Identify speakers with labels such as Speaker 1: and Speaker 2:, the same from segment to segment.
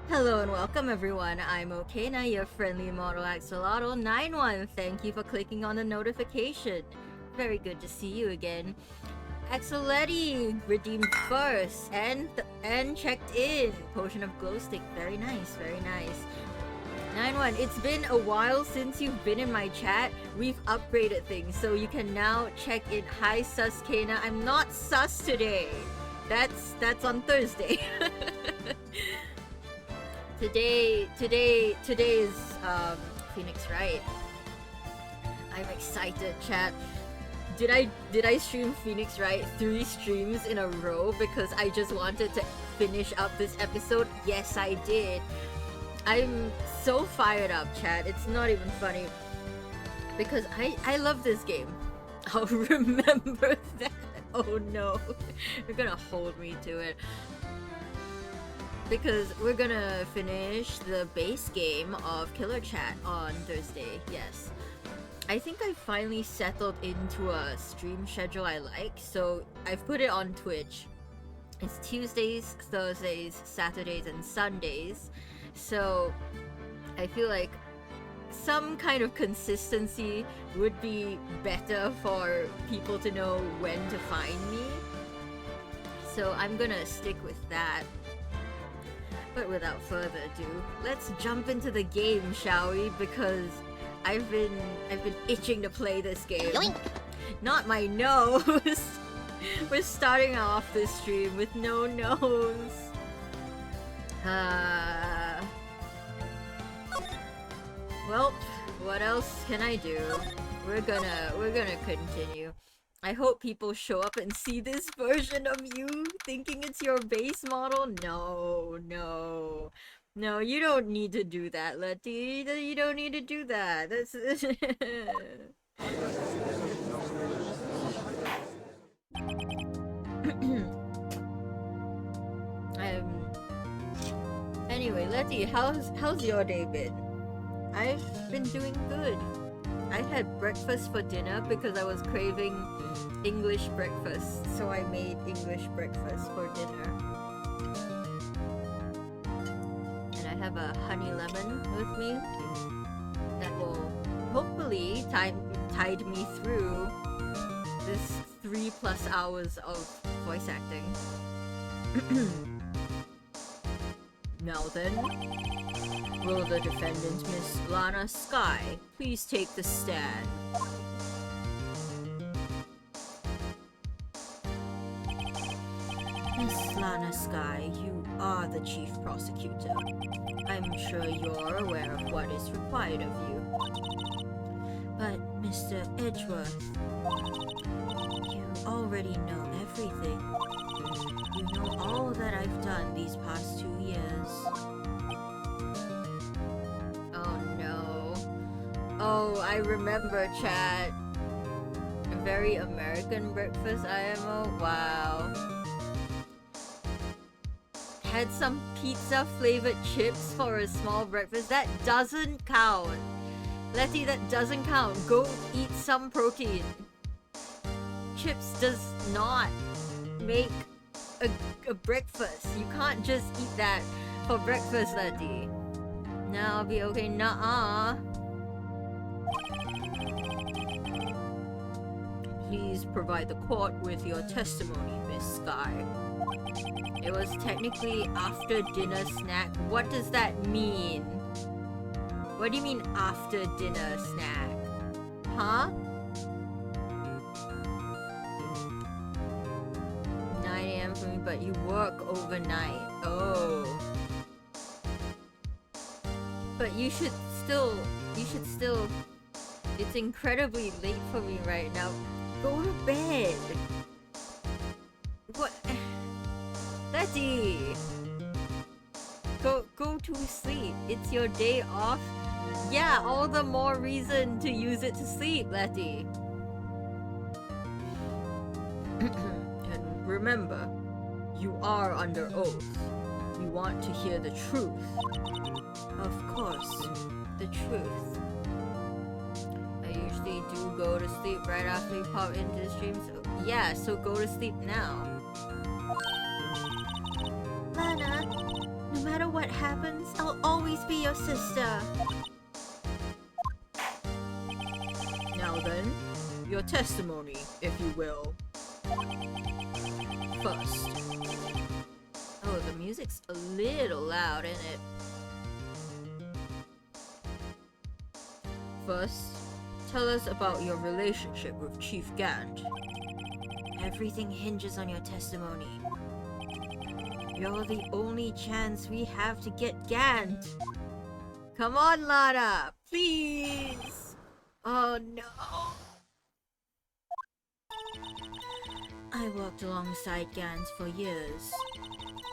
Speaker 1: Hello and welcome everyone, I'm Okena, your friendly model Axolotl 91. Thank you for clicking on the notification. Very good to see you again. Axoletti redeemed first and checked in. Potion of glow stick, very nice, very nice. 91, it's been a while since you've been in my chat. We've upgraded things, so you can now check in. Hi sus Kena, I'm not sus today. That's on Thursday. Today is Phoenix Wright. I'm excited, chat. Did I stream Phoenix Wright 3 streams in a row because I just wanted to finish up this episode? Yes, I did. I'm so fired up, chat. It's not even funny because I love this game. I'll remember that. Oh no, you're gonna hold me to it. Because we're gonna finish the base game of Killer Chat on Thursday, yes. I think I finally settled into a stream schedule I like, so I've put it on Twitch. It's Tuesdays, Thursdays, Saturdays, and Sundays. So I feel like some kind of consistency would be better for people to know when to find me. So I'm gonna stick with that. But without further ado, let's jump into the game, shall we? Because I've been itching to play this game.
Speaker 2: Yoink.
Speaker 1: Not my nose. We're starting off this stream with no nose. Well, what else can I do? We're gonna continue. I hope people show up and see this version of you thinking it's your base model. No, you don't need to do that, Letty. You don't need to do that. That's Anyway, Letty, how's your day been? I've been doing good. I had breakfast for dinner because I was craving English breakfast, so I made English breakfast for dinner. And I have a honey lemon with me that will hopefully tide me through this 3+ hours of voice acting. Now then, will the defendant, Miss Lana Sky, please take the stand? Miss Lana Sky, you are the chief prosecutor. I'm sure you're aware of what is required of you. But, Mr. Edgeworth, you already know everything. You know all that I've done these past 2 years. Oh no. Oh, I remember, chat. A very American breakfast IMO? Wow. Had some pizza flavored chips for a small breakfast? That doesn't count. Letty, that doesn't count. Go eat some protein. Chips does not make a breakfast. You can't just eat that for breakfast, Letty. No, I'll be okay. Nuh-uh. Please provide the court with your testimony, Miss Sky. It was technically after dinner snack. What does that mean? What do you mean after dinner snack? Huh? 9 AM for me, but you work overnight. Oh. But you should still, it's incredibly late for me right now. Go to bed. What? Letty! Go to sleep. It's your day off. Yeah, all the more reason to use it to sleep, Letty. And remember, you are under oath. You want to hear the truth. Of course, the truth. I usually do go to sleep right after you pop into the stream. So yeah, so go to sleep now. Lana, no matter what happens, I'll always be your sister. Now then, your testimony, if you will. First. Oh, the music's a little loud, isn't it? First, tell us about your relationship with Chief Gant. Everything hinges on your testimony. You're the only chance we have to get Gant. Come on, Lana, please. Oh no. I worked alongside Gant for years.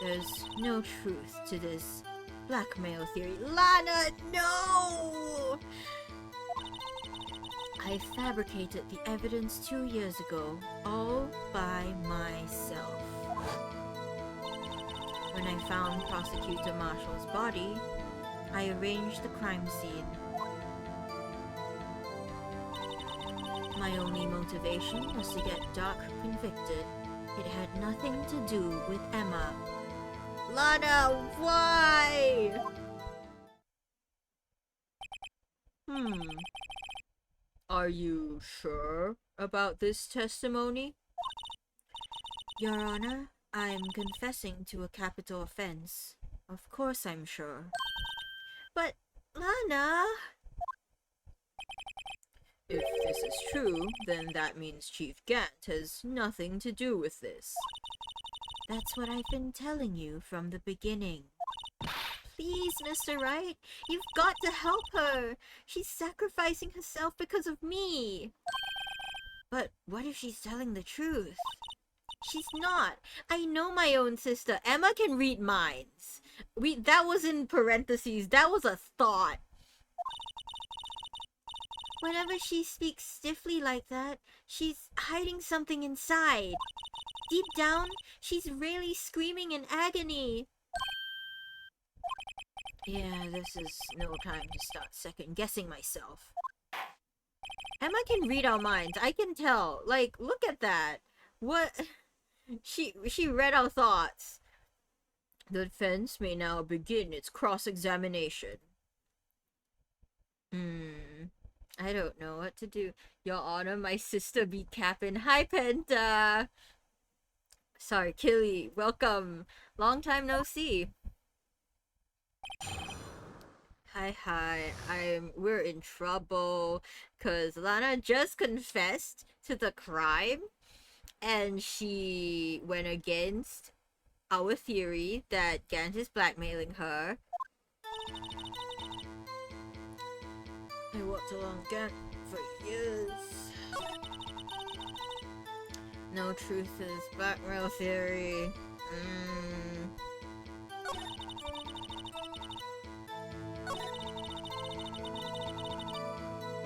Speaker 1: There's no truth to this blackmail theory. Lana, no! I fabricated the evidence 2 years ago, all by myself. When I found Prosecutor Marshall's body, I arranged the crime scene. My only motivation was to get Doc convicted. It had nothing to do with Emma. Lana, why? Are you sure about this testimony? Your Honor, I'm confessing to a capital offense. Of course I'm sure. But, Lana... If this is true, then that means Chief Gant has nothing to do with this. That's what I've been telling you from the beginning. Please, Mr. Wright, you've got to help her. She's sacrificing herself because of me. But what if she's telling the truth? She's not. I know my own sister. Emma can read minds. That was in parentheses. That was a thought. Whenever she speaks stiffly like that, she's hiding something inside. Deep down, she's really screaming in agony. Yeah, this is no time to start second-guessing myself. Emma can read our minds. I can tell. Like, look at that. What? She read our thoughts. The defense may now begin its cross-examination. I don't know what to do. Your Honor, my sister beat Cap'n. Hi, Penta! Sorry, Killy. Welcome. Long time no see. Hi. We're in trouble. Cause Lana just confessed to the crime. And she went against our theory that Gant is blackmailing her. I worked along Gant for years. No truth is blackmail theory.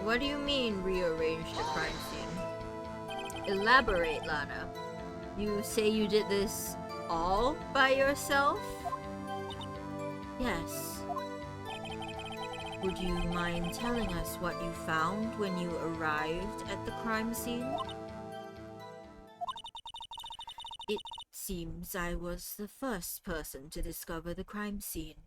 Speaker 1: What do you mean rearrange the crime scene? Elaborate, Lana. You say you did this all by yourself? Yes. Would you mind telling us what you found when you arrived at the crime scene? It seems I was the first person to discover the crime scene.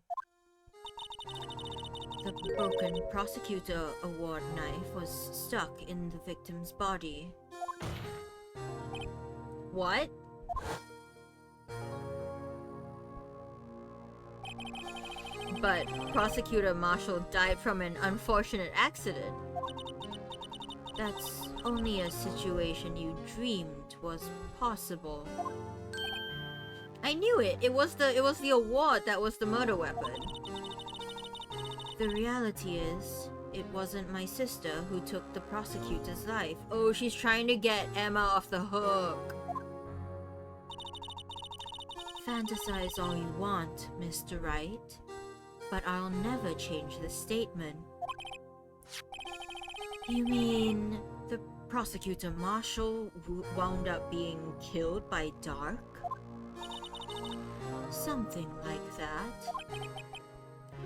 Speaker 1: The broken Prosecutor Award knife was stuck in the victim's body. What? But Prosecutor Marshall died from an unfortunate accident. That's only a situation you dreamed was possible. I knew it. It was the award that was the murder weapon. The reality is, it wasn't my sister who took the prosecutor's life. Oh, she's trying to get Emma off the hook. Fantasize all you want, Mr. Wright, but I'll never change the statement. You mean the Prosecutor Marshall wound up being killed by Dark? Something like that.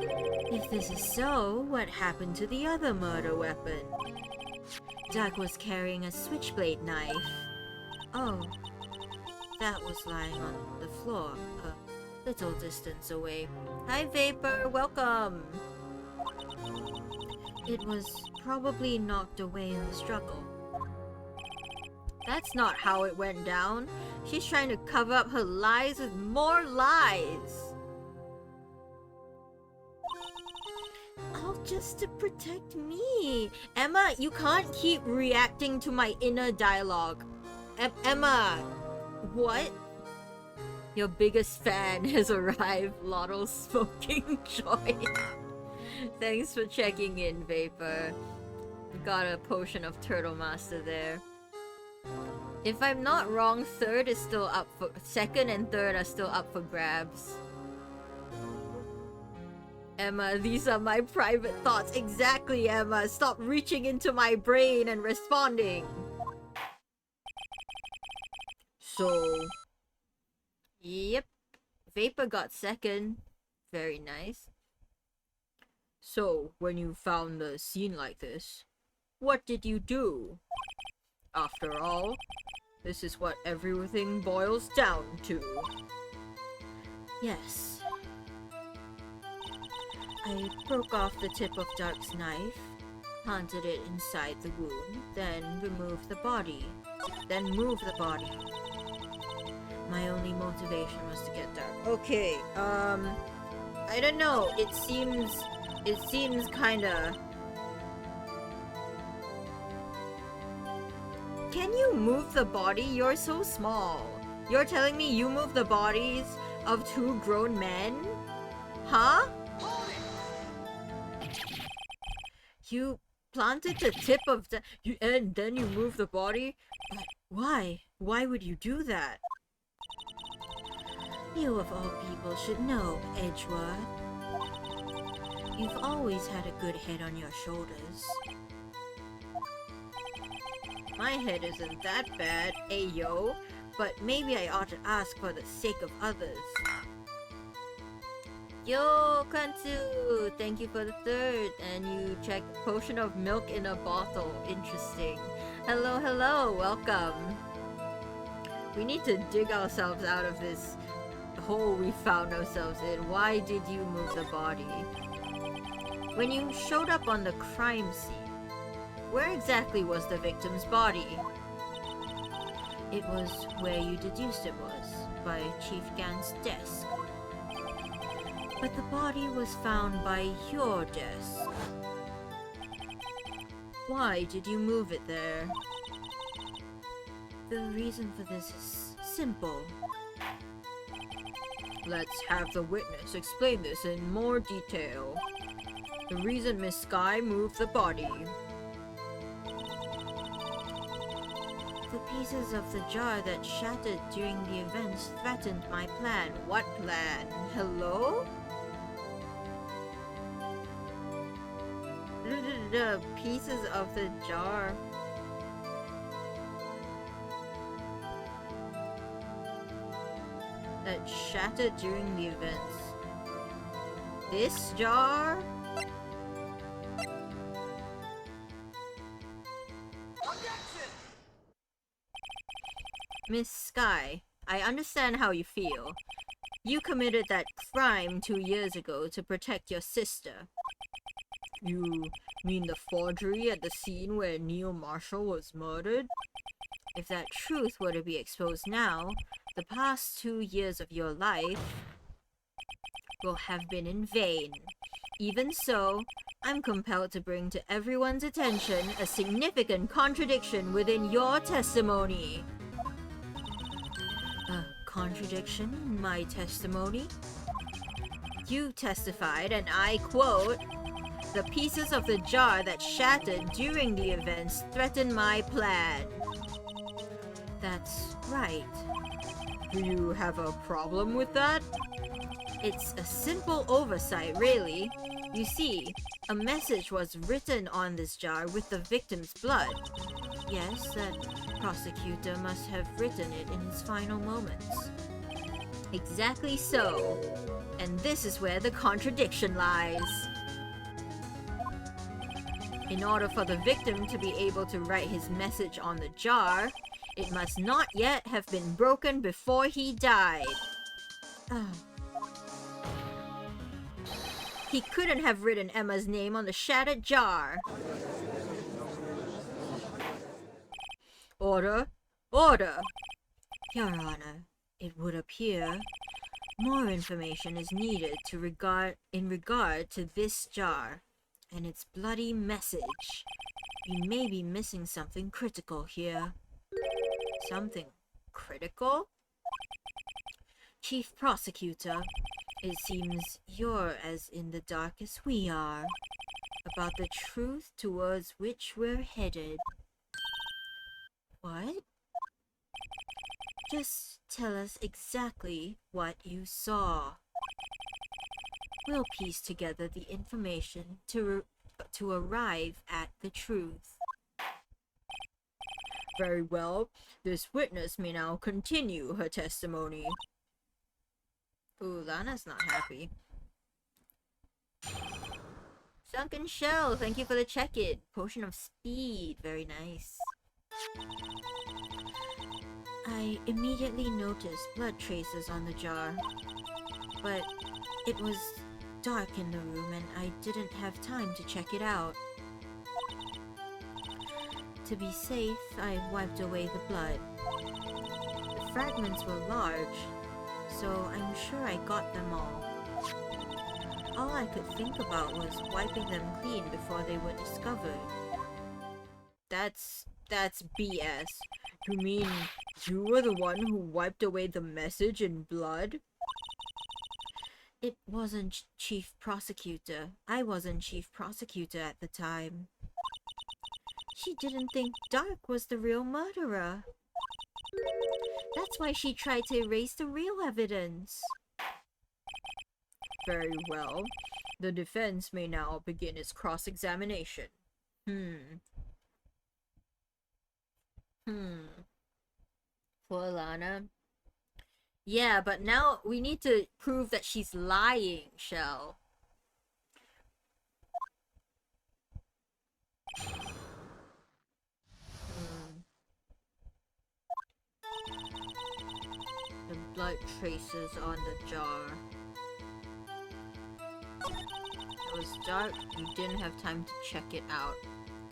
Speaker 1: If this is so, what happened to the other murder weapon? Dark was carrying a switchblade knife. Oh, that was lying on the floor, a little distance away. Hi, Vapor. Welcome. It was probably knocked away in the struggle. That's not how it went down. She's trying to cover up her lies with more lies. All just to protect me. Emma, you can't keep reacting to my inner dialogue. Emma, what? Your biggest fan has arrived, Lotto Smoking Joy. Thanks for checking in, Vapor. Got a potion of Turtle Master there. If I'm not wrong, second and third are still up for grabs. Emma, these are my private thoughts. Exactly, Emma. Stop reaching into my brain and responding. So... Yep. Vapor got second. Very nice. So, when you found the scene like this, what did you do? After all, this is what everything boils down to. Yes. I broke off the tip of Dark's knife, planted it inside the wound, then removed the body. Then moved the body. My only motivation was to get Dark. Okay, I don't know. It seems kinda... Can you move the body? You're so small. You're telling me you move the bodies of two grown men? Huh? You planted the tip of the... and then you move the body? But why? Why would you do that? You of all people should know, Edgeworth. You've always had a good head on your shoulders. My head isn't that bad, ayo, but maybe I ought to ask for the sake of others. Yo, Kantu! Thank you for the third, and you checked potion of milk in a bottle. Interesting. Hello, hello, welcome. We need to dig ourselves out of this hole we found ourselves in. Why did you move the body? When you showed up on the crime scene, where exactly was the victim's body? It was where you deduced it was, by Chief Gant's desk. But the body was found by your desk. Why did you move it there? The reason for this is simple. Let's have the witness explain this in more detail. The reason Miss Sky moved the body. The pieces of the jar that shattered during the events threatened my plan. What plan? Hello? The pieces of the jar. That shattered during the events. This jar? Miss Sky, I understand how you feel. You committed that crime 2 years ago to protect your sister. You mean the forgery at the scene where Neil Marshall was murdered? If that truth were to be exposed now, the past 2 years of your life will have been in vain. Even so, I'm compelled to bring to everyone's attention a significant contradiction within your testimony. A contradiction in my testimony? You testified, and I quote, "The pieces of the jar that shattered during the events threaten my plan." That's right. Do you have a problem with that? It's a simple oversight, really. You see, a message was written on this jar with the victim's blood. Yes, that prosecutor must have written it in his final moments. Exactly so. And this is where the contradiction lies. In order for the victim to be able to write his message on the jar, it must not yet have been broken before he died. He couldn't have written Emma's name on the shattered jar. Order! Order! Your Honor, it would appear more information is needed in regard to this jar and its bloody message. You may be missing something critical here. Something critical? Chief Prosecutor, it seems you're as in the dark as we are about the truth towards which we're headed. What? Just tell us exactly what you saw. We'll piece together the information to arrive at the truth. Very well. This witness may now continue her testimony. Ooh, Lana's not happy. Sunken Shell, thank you for the check-in. Potion of Speed, very nice. I immediately noticed blood traces on the jar, but it was dark in the room and I didn't have time to check it out. To be safe, I wiped away the blood. The fragments were large, so I'm sure I got them all. All I could think about was wiping them clean before they were discovered. That's BS. You mean you were the one who wiped away the message in blood? It wasn't Chief Prosecutor. I wasn't Chief Prosecutor at the time. She didn't think Dark was the real murderer. That's why she tried to erase the real evidence. Very well. The defense may now begin its cross-examination. Poor Lana. Yeah, but now we need to prove that she's lying, Shell. The blood traces on the jar. It was dark, you didn't have time to check it out.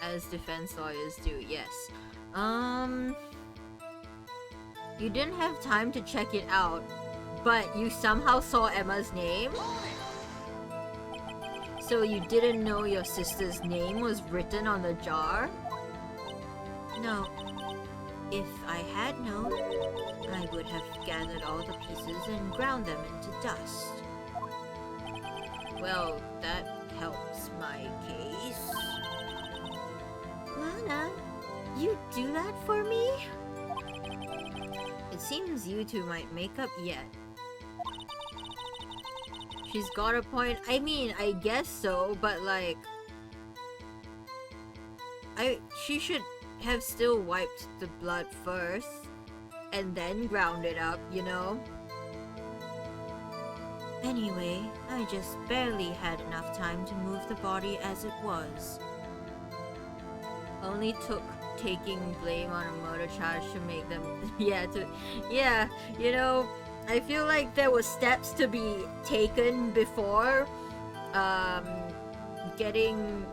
Speaker 1: As defense lawyers do, yes. You didn't have time to check it out, but you somehow saw Emma's name? So you didn't know your sister's name was written on the jar? No. If I had known, I would have gathered all the pieces and ground them into dust. Well, that helps my case. Lana, you do that for me? It seems you two might make up yet. She's got a point. I mean, I guess so, but like... She should have still wiped the blood first, and then ground it up, you know? Anyway, I just barely had enough time to move the body as it was. Only took taking blame on a murder charge to make them... Yeah, you know, I feel like there were steps to be taken before getting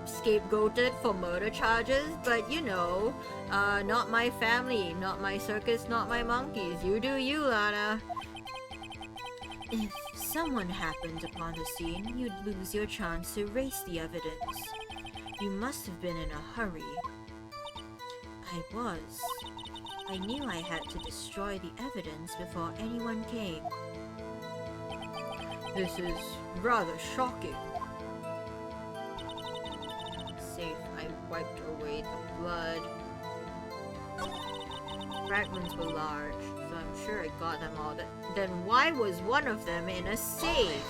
Speaker 1: scapegoated for murder charges, but you know, not my family, not my circus, not my monkeys. You do you, Lana. If someone happened upon the scene, you'd lose your chance to erase the evidence. You must have been in a hurry. I was. I knew I had to destroy the evidence before anyone came. This is rather shocking. Safe, I wiped away the blood. Fragments were large, so I'm sure I got them all. Then why was one of them in a safe?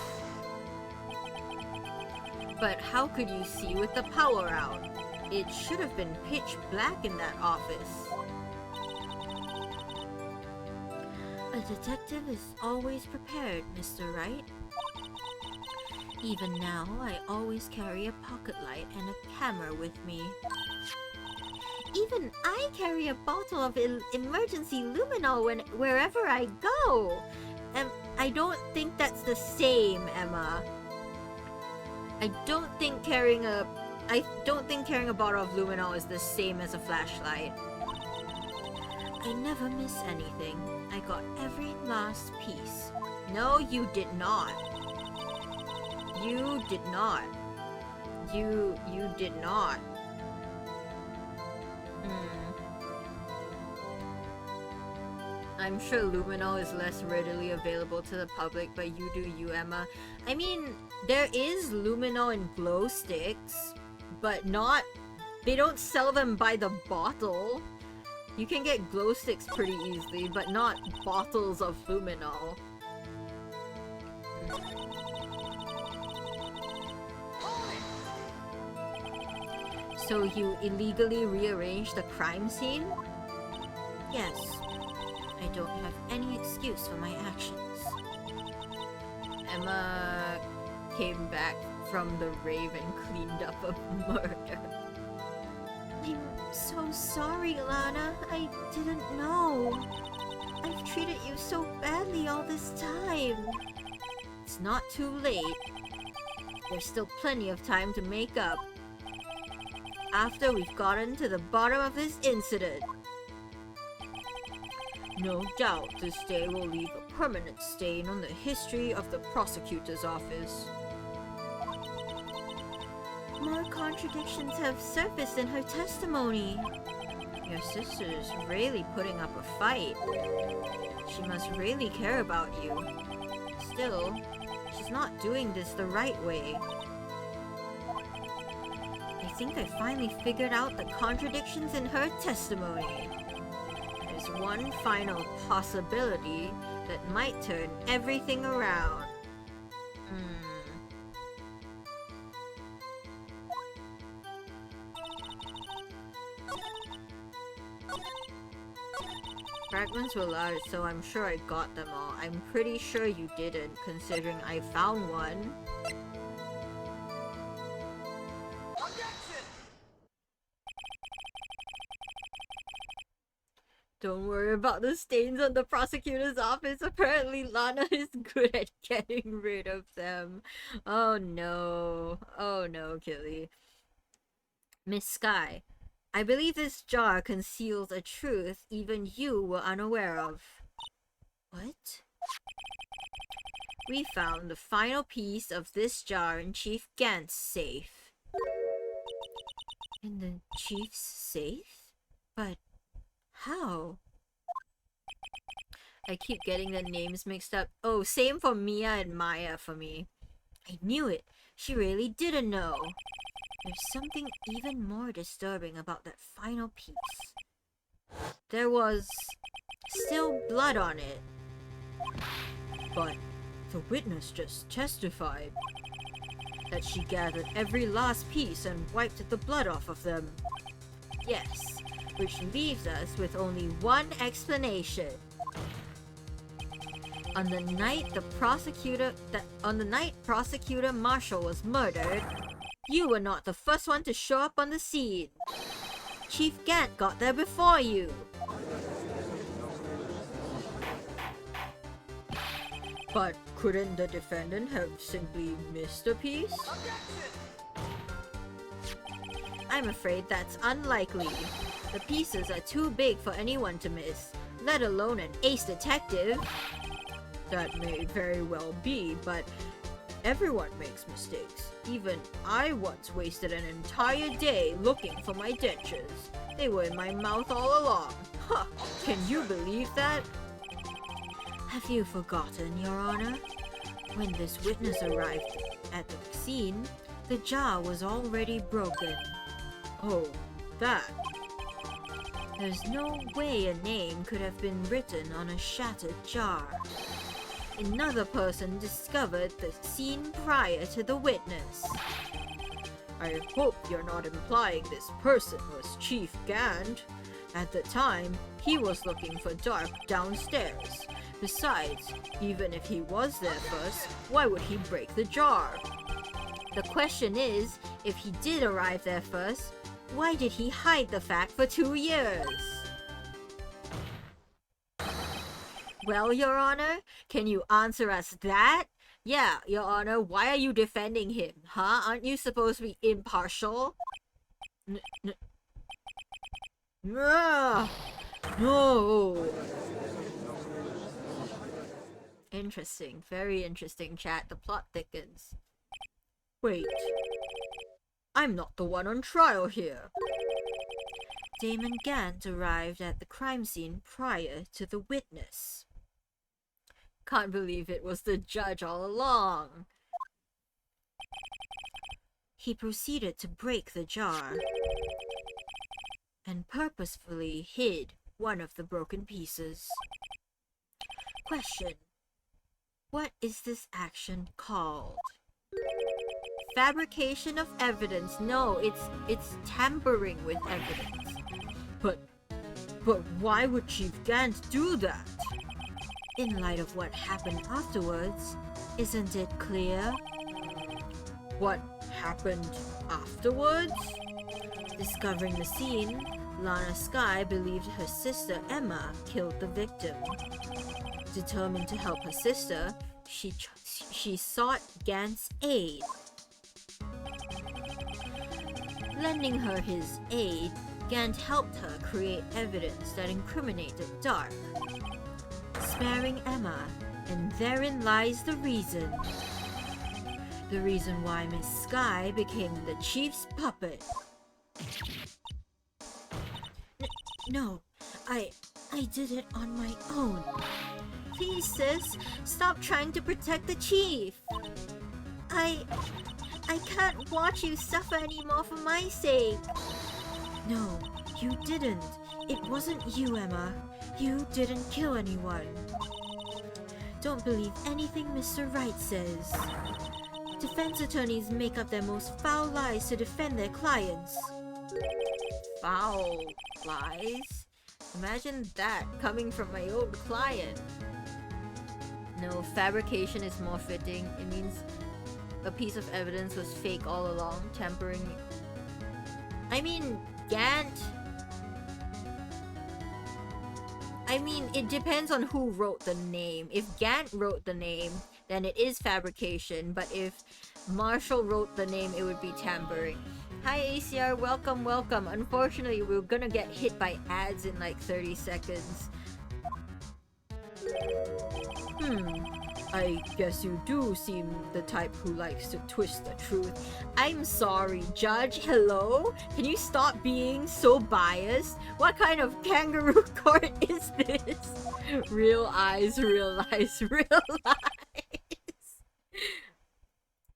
Speaker 1: But how could you see with the power out? It should have been pitch black in that office. A detective is always prepared, Mr. Wright. Even now, I always carry a pocket light and a camera with me. Even I carry a bottle of emergency luminol wherever I go. I don't think that's the same, Emma. I don't think carrying a bottle of luminol is the same as a flashlight. I never miss anything. I got every last piece. No, you did not. You did not. You did not. I'm sure luminol is less readily available to the public, but you do you, Emma. I mean, there is luminol in glow sticks, but not... They don't sell them by the bottle. You can get glow sticks pretty easily, but not bottles of luminol. So you illegally rearranged the crime scene? Yes. I don't have any excuse for my actions. Emma came back from the rave and cleaned up a murder. I'm so sorry, Lana. I didn't know. I've treated you so badly all this time. It's not too late. There's still plenty of time to make up. After we've gotten to the bottom of this incident. No doubt this day will leave a permanent stain on the history of the prosecutor's office. More contradictions have surfaced in her testimony. Your sister is really putting up a fight. She must really care about you. Still, she's not doing this the right way. I think I finally figured out the contradictions in her testimony. There's one final possibility that might turn everything around. Fragments were large, so I'm sure I got them all. I'm pretty sure you didn't, considering I found one. Don't worry about the stains on the prosecutor's office. Apparently Lana is good at getting rid of them. Oh no. Oh no, Killy. Miss Sky, I believe this jar conceals a truth even you were unaware of. What? We found the final piece of this jar in Chief Gant's safe. In the Chief's safe? But how? I keep getting the names mixed up. Oh, same for Mia and Maya for me. I knew it. She really didn't know. There's something even more disturbing about that final piece. There was still blood on it. But the witness just testified that she gathered every last piece and wiped the blood off of them. Yes, which leaves us with only one explanation. On the night Prosecutor Marshall was murdered, you were not the first one to show up on the scene. Chief Gant got there before you. But couldn't the defendant have simply missed a piece? I'm afraid that's unlikely. The pieces are too big for anyone to miss, let alone an ace detective. That may very well be, but everyone makes mistakes. Even I once wasted an entire day looking for my dentures. They were in my mouth all along. Huh, can you believe that? Have you forgotten, Your Honor? When this witness arrived at the scene, the jar was already broken. Oh, that. There's no way a name could have been written on a shattered jar. Another person discovered the scene prior to the witness. I hope you're not implying this person was Chief Gant. At the time, he was looking for Dark downstairs. Besides, even if he was there first, why would he break the jar? The question is, if he did arrive there first, why did he hide the fact for 2 years? Well, Your Honor, can you answer us that? Yeah, Your Honor, why are you defending him? Huh? Aren't you supposed to be impartial? No! No! Interesting. Very interesting, chat. The plot thickens. Wait. I'm not the one on trial here. Damon Gant arrived at the crime scene prior to the witness. Can't believe it was the judge all along. He proceeded to break the jar and purposefully hid one of the broken pieces. Question. What is this action called? Fabrication of evidence. No, it's tampering with evidence. But why would Chief Gant do that? In light of what happened afterwards, isn't it clear? What happened afterwards? Discovering the scene, Lana Skye believed her sister Emma killed the victim. Determined to help her sister, she sought Gant's aid. Lending her his aid, Gant helped her create evidence that incriminated Dark, sparing Emma, and therein lies the reason. The reason why Miss Skye became the chief's puppet. No, I did it on my own. Please, sis, stop trying to protect the chief. I can't watch you suffer anymore for my sake. No, you didn't. It wasn't you, Emma. You didn't kill anyone. Don't believe anything Mr. Wright says. Defense attorneys make up their most foul lies to defend their clients. Foul lies? Imagine that coming from my own client. No, fabrication is more fitting. It means a piece of evidence was fake all along, tampering. I mean, Gant. I mean, it depends on who wrote the name. If Gant wrote the name, then it is fabrication, but if Marshall wrote the name, it would be tampering. Hi ACR, welcome, welcome. Unfortunately, we're gonna get hit by ads in like 30 seconds. I guess you do seem the type who likes to twist the truth. I'm sorry, Judge. Hello? Can you stop being so biased? What kind of kangaroo court is this? Real eyes, real lies, real lies.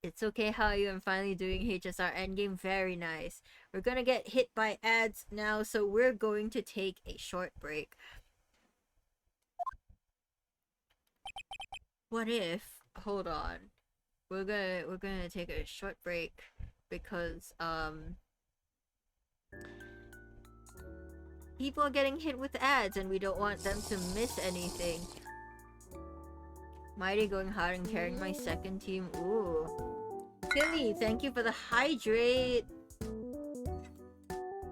Speaker 1: It's okay, how are you? I'm finally doing HSR Endgame. Very nice. We're gonna get hit by ads now, so we're going to take a short break. What if, hold on, we're gonna take a short break because people are getting hit with ads and we don't want them to miss anything. Mighty going hard and carrying my second team. Ooh. Philly, thank you for the hydrate.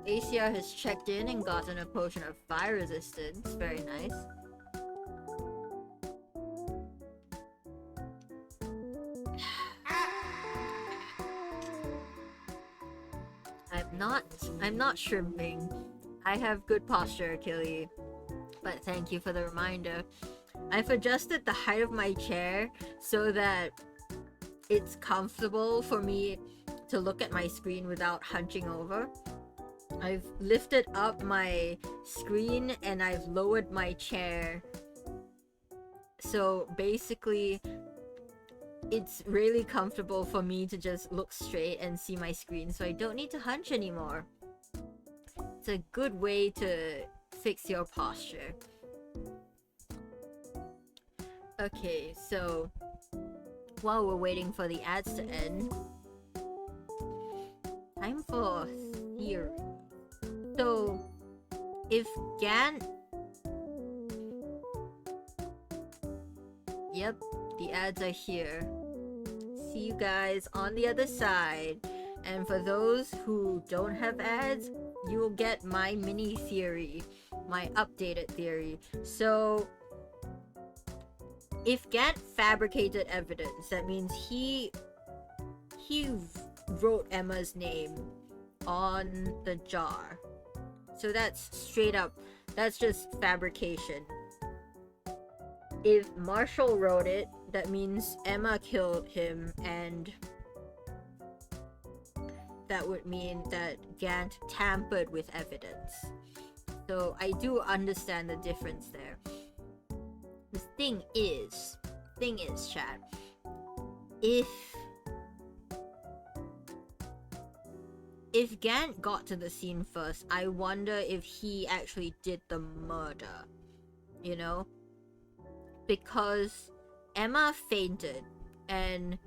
Speaker 1: ACR has checked in and gotten a potion of fire resistance. Very nice. I'm not shrimping. I have good posture, Achille. But thank you for the reminder. I've adjusted the height of my chair so that it's comfortable for me to look at my screen without hunching over. I've lifted up my screen and I've lowered my chair. So basically, it's really comfortable for me to just look straight and see my screen, so I don't need to hunch anymore. It's a good way to fix your posture. Okay, so while we're waiting for the ads to end, time for theory. So, if Gant... Yep, the ads are here. See you guys on the other side. And for those who don't have ads, you will get my mini theory, my updated theory. So if Gant fabricated evidence, that means he wrote Emma's name on the jar. So that's straight up, that's just fabrication. If Marshall wrote it, that means Emma killed him, and that would mean that Gant tampered with evidence. So I do understand the difference there. The thing is, chat, if Gant got to the scene first, I wonder if he actually did the murder, you know? Because Emma fainted, and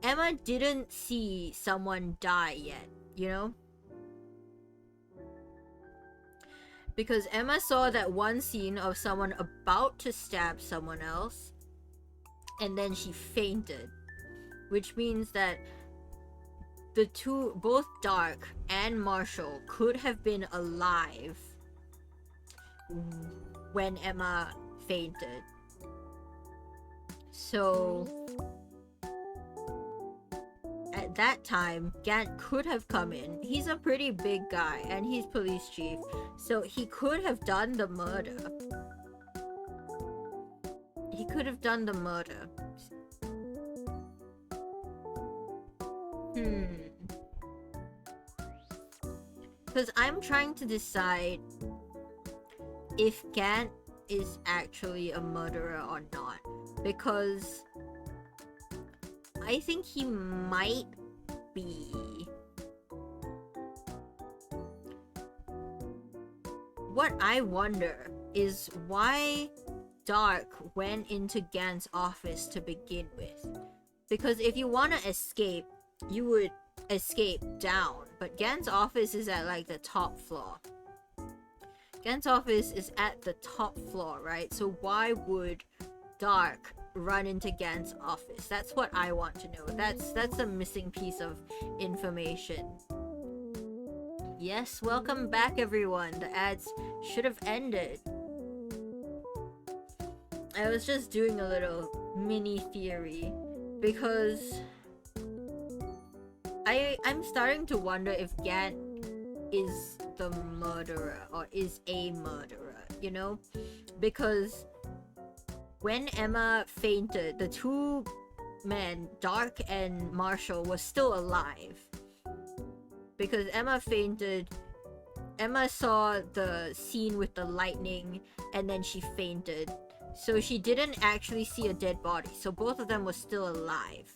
Speaker 1: Emma didn't see someone die yet, you know? Because Emma saw that one scene of someone about to stab someone else, and then she fainted. Which means that the two, both Dark and Marshall, could have been alive when Emma fainted. So at that time, Gant could have come in. He's a pretty big guy, and he's police chief, so he could have done the murder. He could have done the murder. Because I'm trying to decide if Gant is actually a murderer or not. Because I think he might be. What I wonder is why Dark went into Gant's office to begin with. Because if you want to escape, you would escape down. But Gant's office is at like the top floor. Gant's office is at the top floor, right? So why would Dark run into Gant's office? That's what I want to know. That's a missing piece of information. Yes, welcome back everyone. The ads should have ended. I was just doing a little mini theory because I'm starting to wonder if Gant is the murderer or is a murderer, you know? Because when Emma fainted, the two men, Dark and Marshall, were still alive. Because Emma fainted, Emma saw the scene with the lightning and then she fainted. So she didn't actually see a dead body. So both of them were still alive.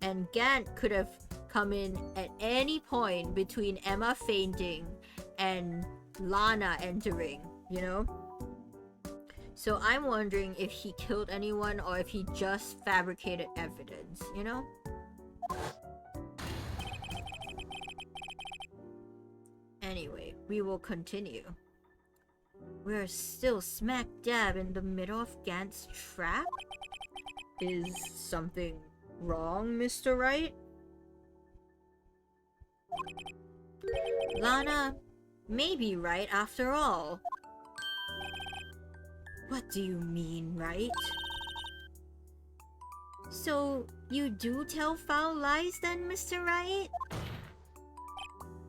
Speaker 1: And Gant could have come in at any point between Emma fainting and Lana entering, you know? So I'm wondering if he killed anyone or if he just fabricated evidence, you know? Anyway, we will continue. We're still smack dab in the middle of Gant's trap? Is something wrong, Mr. Wright? Lana may be right after all. What do you mean, Wright? So, you do tell foul lies then, Mr. Wright?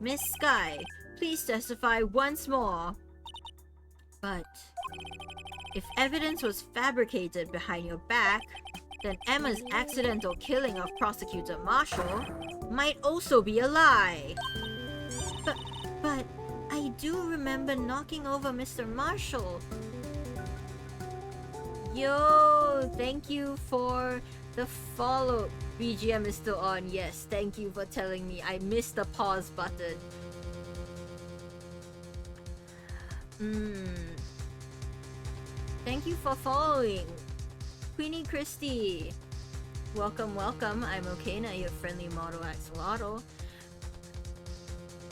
Speaker 1: Miss Sky, please testify once more. But if evidence was fabricated behind your back, then Emma's accidental killing of Prosecutor Marshall might also be a lie. But I do remember knocking over Mr. Marshall. Yo, thank you for the follow. BGM is still on. Yes, thank you for telling me. I missed the pause button. Thank you for following. Queenie Christie. Welcome, welcome. I'm Okana, your friendly model axolotl.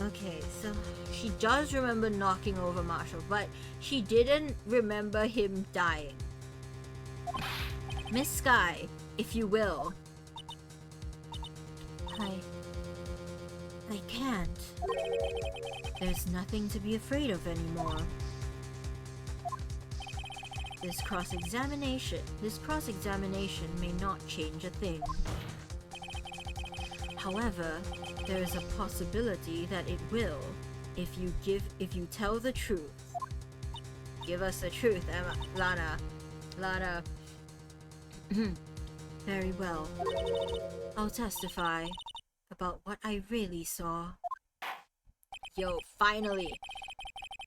Speaker 1: Okay, so she does remember knocking over Marshall, but she didn't remember him dying. Miss Sky, if you will. I can't. There's nothing to be afraid of anymore. This cross-examination may not change a thing. However, there is a possibility that it will, if you tell the truth. Give us the truth, Emma. Lana. Very well. I'll testify about what I really saw. Yo, finally!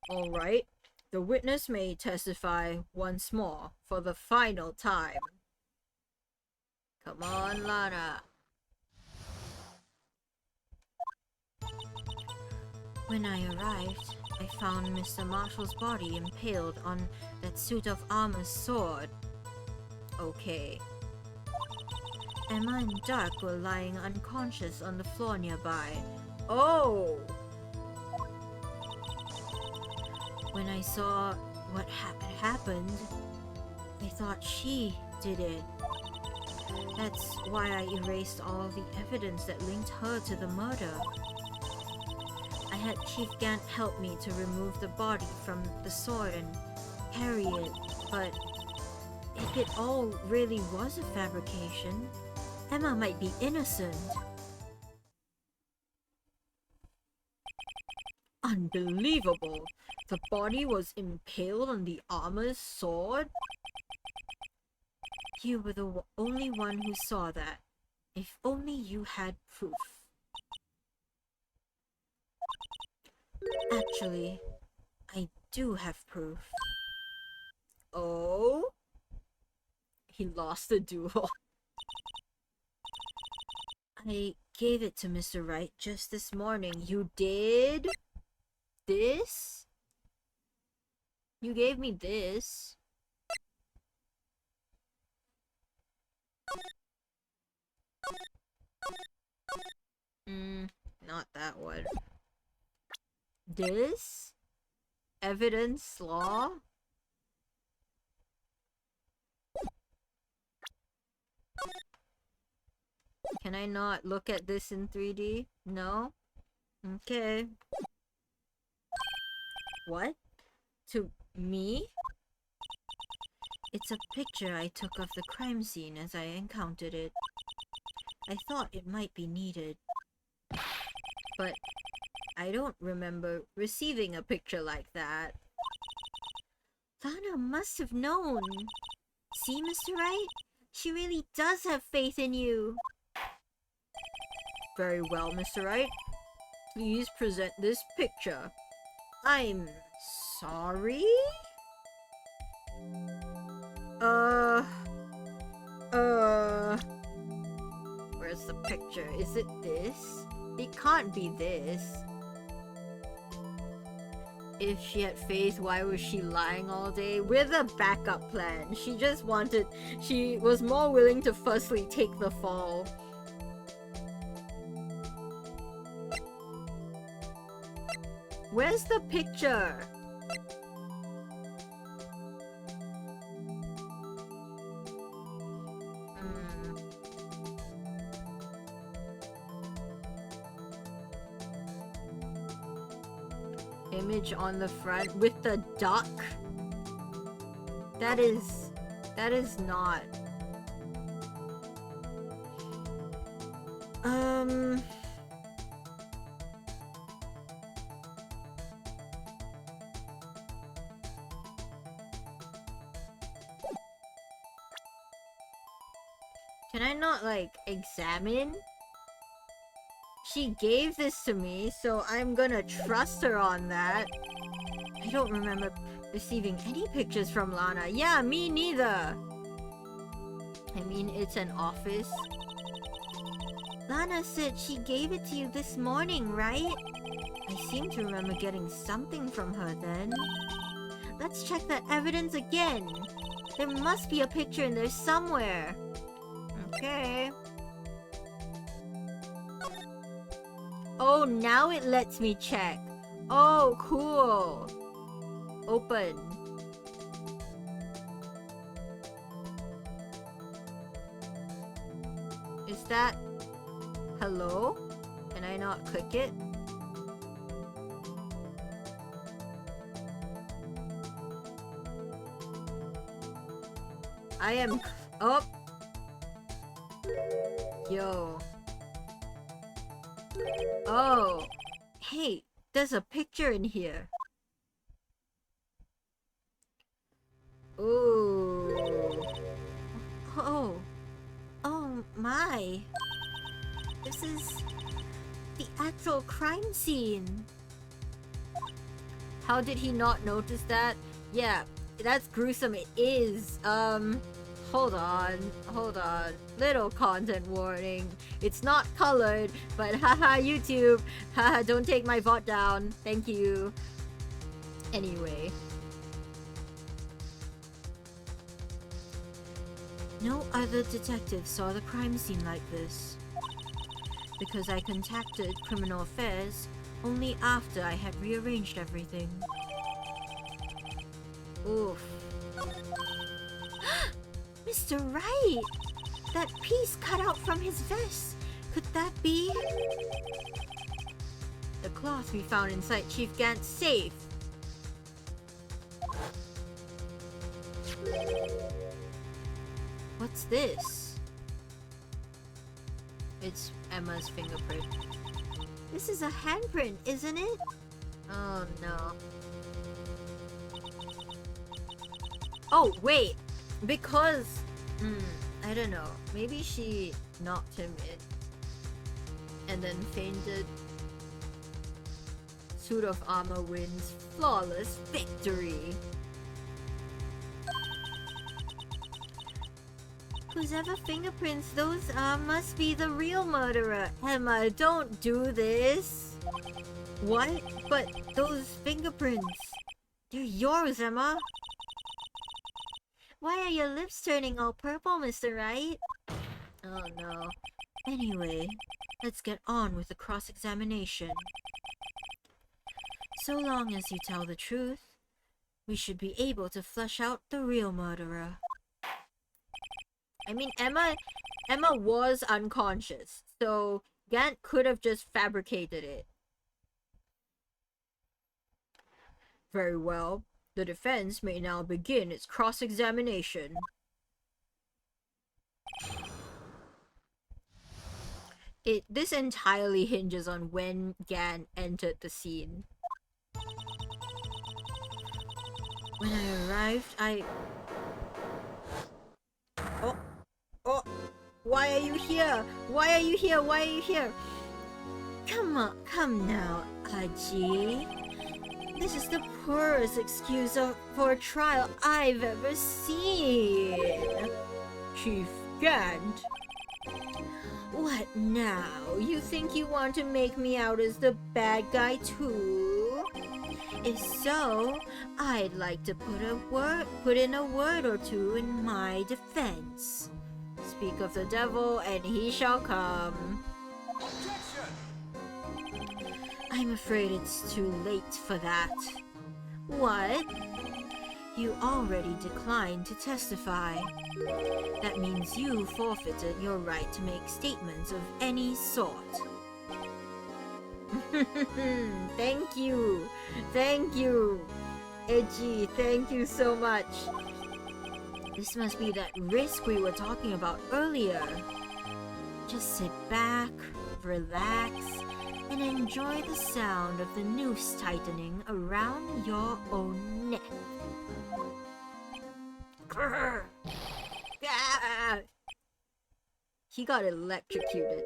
Speaker 1: Alright, the witness may testify once more for the final time. Come on, Lana. When I arrived, I found Mr. Marshall's body impaled on that suit of armor's sword. Okay. Emma and Duck were lying unconscious on the floor nearby. Oh! When I saw what happened, I thought she did it. That's why I erased all the evidence that linked her to the murder. I had Chief Gant help me to remove the body from the sword and carry it, but if it all really was a fabrication, Emma might be innocent. Unbelievable! The body was impaled on the armor's sword? You were the only one who saw that. If only you had proof. Actually, I do have proof. Oh? He lost the duel. I gave it to Mr. Wright just this morning. You did? This? You gave me this. Not that one. This? Evidence law? Can I not look at this in 3D? No? Okay. What? To me? It's a picture I took of the crime scene as I encountered it. I thought it might be needed. But I don't remember receiving a picture like that. Lana must have known. See, Mr. Wright? She really does have faith in you. Very well, Mr. Wright. Please present this picture. I'm sorry? Where's the picture? Is it this? It can't be this. If she had faith, why was she lying all day? With a backup plan. She was more willing to firstly take the fall. Where's the picture? Image on the front with the duck? That is not. Can I not, like, examine? She gave this to me, so I'm gonna trust her on that. I don't remember receiving any pictures from Lana. Yeah, me neither. I mean, it's an office. Lana said she gave it to you this morning, right? I seem to remember getting something from her then. Let's check that evidence again. There must be a picture in there somewhere. Okay. Oh, now it lets me check. Oh, cool. Open. Is that... Hello? Can I not click it? I am... Oh! Yo. Oh! Hey, there's a picture in here. Ooh. Oh. Oh my. This is the actual crime scene. How did he not notice that? Yeah, that's gruesome. It is. Hold on. Little content warning. It's not colored, but haha, YouTube. Haha, don't take my VOD down. Thank you. Anyway. No other detective saw the crime scene like this. Because I contacted Criminal Affairs only after I had rearranged everything. Oof. Mr. Wright! That piece cut out from his vest! Could that be... the cloth we found inside Chief Gant's safe? What's this? It's Emma's fingerprint. This is a handprint, isn't it? Oh no. Oh, wait! Because... I don't know. Maybe she knocked him in. And then fainted. Suit of armor wins flawless victory. Whoever fingerprints those must be the real murderer. Emma, don't do this. What? But those fingerprints... they're yours, Emma. Why are your lips turning all purple, Mr. Wright? Oh no. Anyway, let's get on with the cross-examination. So long as you tell the truth, we should be able to flush out the real murderer. I mean, Emma was unconscious, so Gant could have just fabricated it. Very well. The defense may now begin its cross-examination. This entirely hinges on when Gant entered the scene. When I arrived, Oh, why are you here? Why are you here? Why are you here? Come on, come now, Aji. This is the poorest excuse for a trial I've ever seen. Chief Gant. What now? You think you want to make me out as the bad guy too? If so, I'd like to put in a word or two in my defense. Speak of the devil, and he shall come. I'm afraid it's too late for that. What? You already declined to testify. That means you forfeited your right to make statements of any sort. Thank you. Thank you. Edgy, thank you so much. This must be that risk we were talking about earlier. Just sit back, relax, and enjoy the sound of the noose tightening around your own neck. Grrr. Ah. He got electrocuted.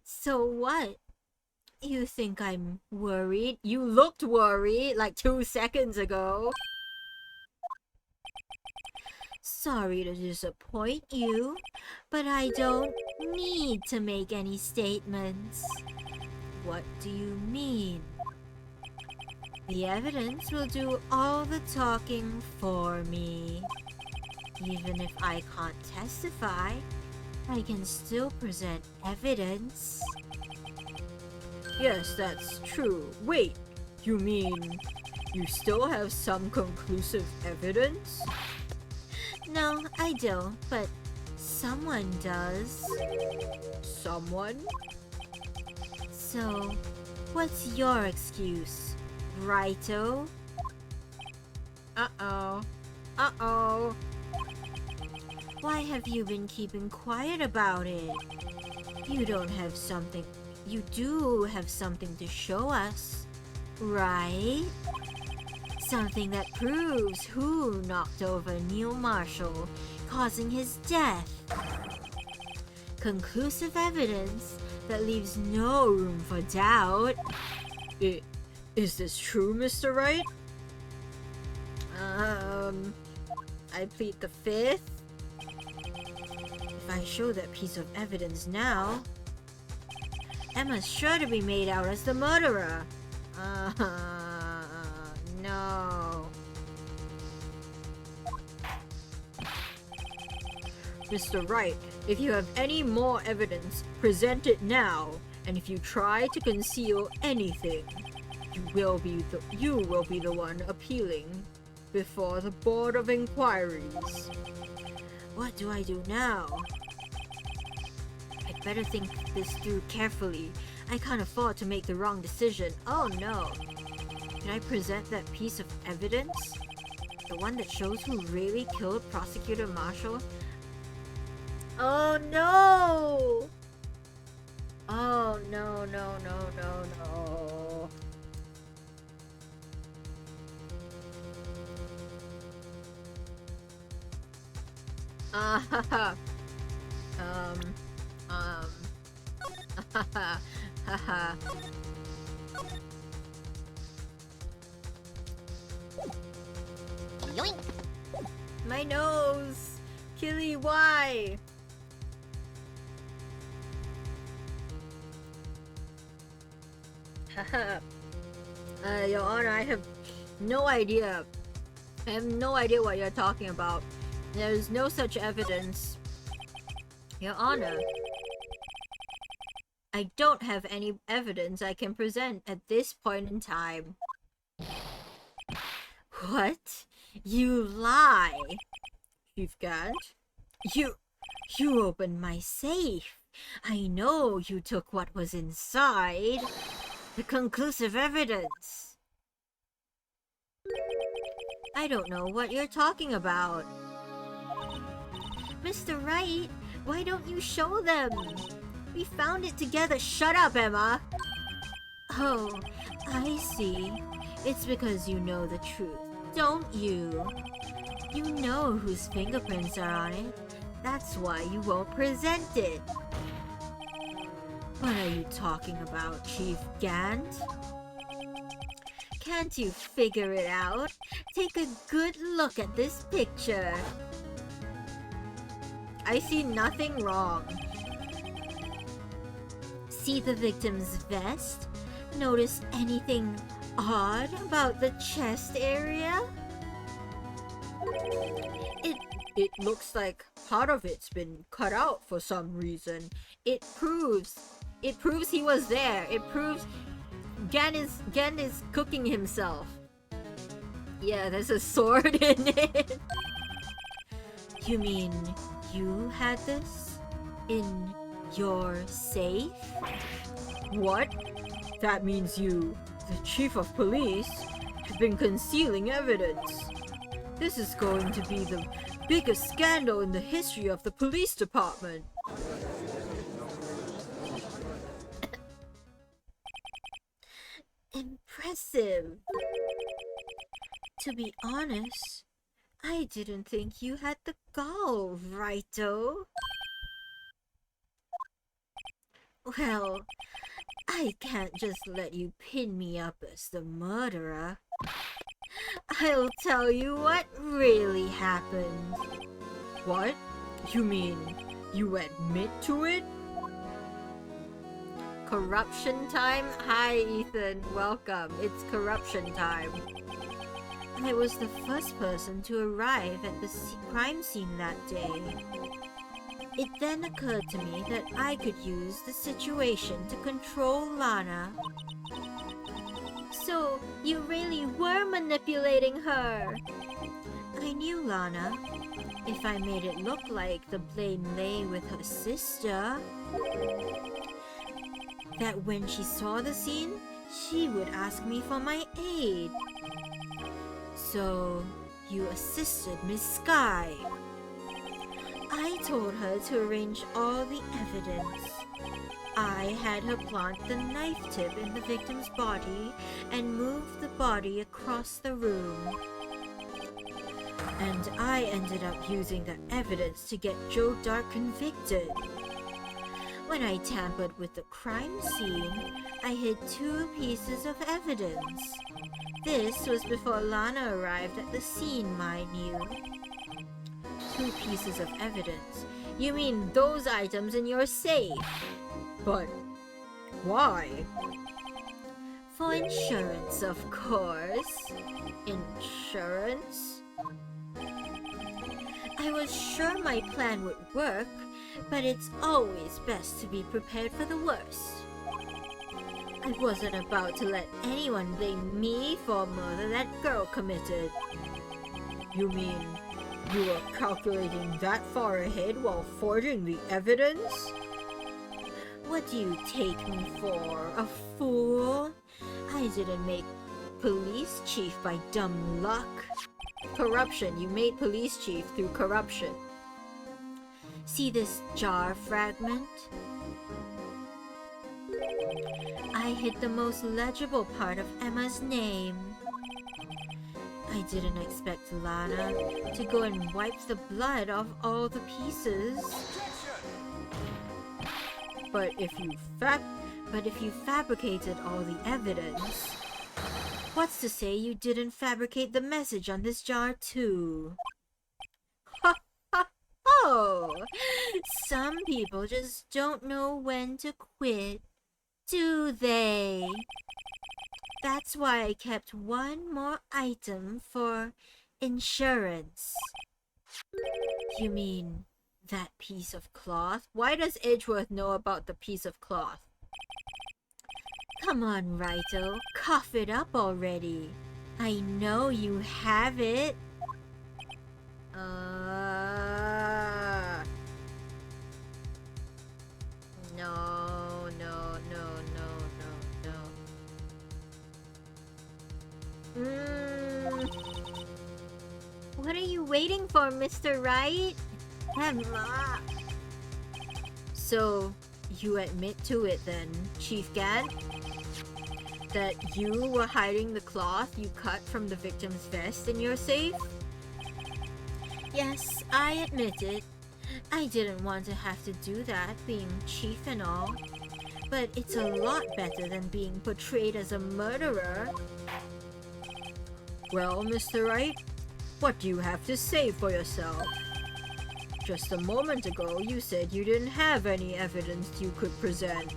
Speaker 1: So what? You think I'm worried? You looked worried like 2 seconds ago. Sorry to disappoint you, but I don't need to make any statements. What do you mean? The evidence will do all the talking for me. Even if I can't testify, I can still present evidence. Yes, that's true. Wait, you mean you still have some conclusive evidence? No, I don't, but someone does. Someone? So, what's your excuse, Righto? Uh-oh. Uh-oh. Why have you been keeping quiet about it? You do have something to show us, right? Something that proves who knocked over Neil Marshall, causing his death. Conclusive evidence that leaves no room for doubt.
Speaker 2: Is this true, Mr. Wright?
Speaker 1: I plead the fifth. If I show that piece of evidence now, Emma's sure to be made out as the murderer. No.
Speaker 2: Mr. Wright, if you have any more evidence, present it now. And if you try to conceal anything, you will be the one appealing before the Board of Inquiries.
Speaker 1: What do I do now? I'd better think this through carefully. I can't afford to make the wrong decision. Oh no. Can I present that piece of evidence? The one that shows who really killed Prosecutor Marshall? Oh no! Oh no, no, no, no, no. Haha. Haha.
Speaker 3: Yoink!
Speaker 1: My nose! Killy, why? Haha. Your Honor, I have no idea. I have no idea what you're talking about. There's no such evidence. Your Honor, I don't have any evidence I can present at this point in time. What? You lie!
Speaker 2: Chief Gant?
Speaker 1: You opened my safe. I know you took what was inside. The conclusive evidence. I don't know what you're talking about. Mr. Wright, why don't you show them? We found it together. Shut up, Emma! Oh, I see. It's because you know the truth, don't you? You know whose fingerprints are on it. That's why you won't present it. What are you talking about, Chief Gant? Can't you figure it out? Take a good look at this picture. I see nothing wrong. See the victim's vest? Notice anything odd about the chest area?
Speaker 2: It looks like part of it's been cut out for some reason.
Speaker 1: It proves he was there. It proves Gant is cooking himself. Yeah, there's a sword in it. You mean you had this in your safe?
Speaker 2: What? That means you, the Chief of Police, have been concealing evidence. This is going to be the biggest scandal in the history of the police department.
Speaker 1: Impressive. To be honest, I didn't think you had the gall, Righto. Well, I can't just let you pin me up as the murderer. I'll tell you what really happened.
Speaker 2: What? You mean you admit to it?
Speaker 1: Corruption time? Hi, Ethan. Welcome. It's corruption time. I was the first person to arrive at the crime scene that day. It then occurred to me that I could use the situation to control Lana. So, you really were manipulating her! I knew Lana. If I made it look like the blame lay with her sister, that when she saw the scene, she would ask me for my aid. So, you assisted Miss Sky.
Speaker 2: I told her to arrange all the evidence. I had her plant the knife tip in the victim's body and move the body across the room. And I ended up using the evidence to get Joe Dark convicted. When I tampered with the crime scene, I hid 2 pieces of evidence. This was before Lana arrived at the scene, mind you. 2 pieces of evidence? You mean those items in your safe?
Speaker 3: But why?
Speaker 2: For insurance, of course. Insurance? I was sure my plan would work, but it's always best to be prepared for the worst. I wasn't about to let anyone blame me for a murder that girl committed.
Speaker 3: You mean you were calculating that far ahead while forging the evidence?
Speaker 2: What do you take me for? A fool? I didn't make police chief by dumb luck.
Speaker 3: Corruption. You made police chief through corruption.
Speaker 2: See this jar fragment? I hid the most legible part of Emma's name. I didn't expect Lana to go and wipe the blood off all the pieces.
Speaker 3: But if you
Speaker 2: fabricated all the evidence, what's to say you didn't fabricate the message on this jar too? Ha ha ho! Some people just don't know when to quit, do they? That's why I kept one more item for insurance. You mean that piece of cloth?
Speaker 3: Why does Edgeworth know about the piece of cloth?
Speaker 2: Come on, Wright, cough it up already. I know you have it.
Speaker 3: No.
Speaker 2: What are you waiting for, Mr. Wright? Emma.
Speaker 3: So, you admit to it then, Chief Gant? That you were hiding the cloth you cut from the victim's vest in your safe?
Speaker 2: Yes, I admit it. I didn't want to have to do that, being chief and all. But it's a lot better than being portrayed as a murderer.
Speaker 3: Well, Mr. Wright, what do you have to say for yourself? Just a moment ago, you said you didn't have any evidence you could present.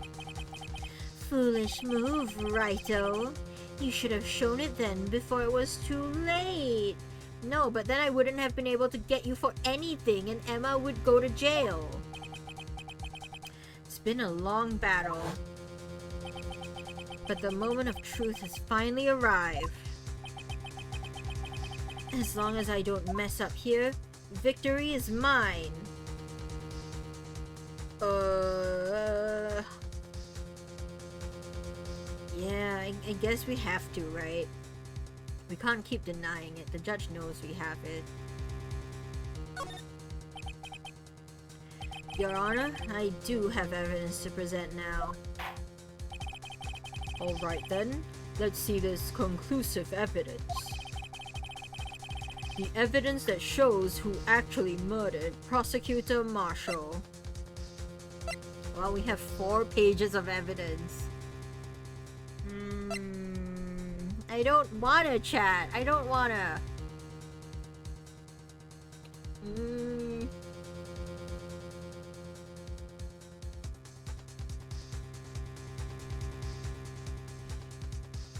Speaker 2: Foolish move, Righto. You should have shown it then before it was too late.
Speaker 3: No, but then I wouldn't have been able to get you for anything and Emma would go to jail. It's been a long battle. But the moment of truth has finally arrived. As long as I don't mess up here, victory is mine. Yeah, I guess we have to, right? We can't keep denying it. The judge knows we have it. Your Honor, I do have evidence to present now. Alright then, let's see this conclusive evidence. The evidence that shows who actually murdered Prosecutor Marshall. Well, we have 4 pages of evidence. I don't wanna chat. I don't wanna.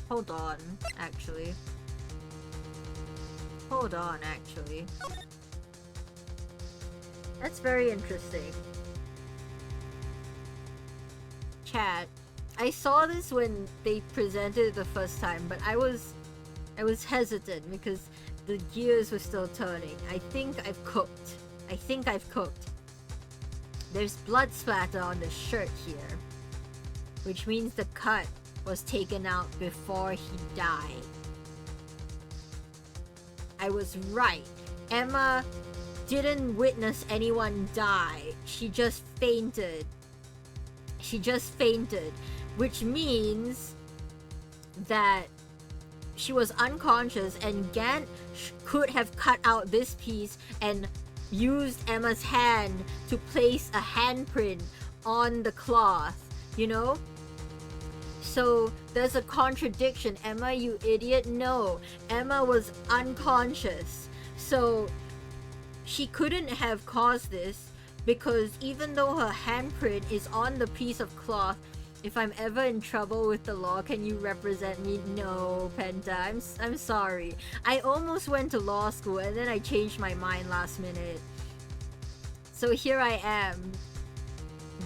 Speaker 3: Hold on, actually. That's very interesting. Chat. I saw this when they presented it the first time, but I was hesitant because the gears were still turning. I think I've cooked. There's blood splatter on the shirt here, which means the cut was taken out before he died. I was right. Emma didn't witness anyone die. She just fainted. She just fainted, which means that she was unconscious, and Gant could have cut out this piece and used Emma's hand to place a handprint on the cloth, you know? So there's a contradiction. Emma, you idiot. No, Emma was unconscious. So she couldn't have caused this, because even though her handprint is on the piece of cloth, if I'm ever in trouble with the law, can you represent me? No, Penta, I'm sorry. I almost went to law school and then I changed my mind last minute. So here I am,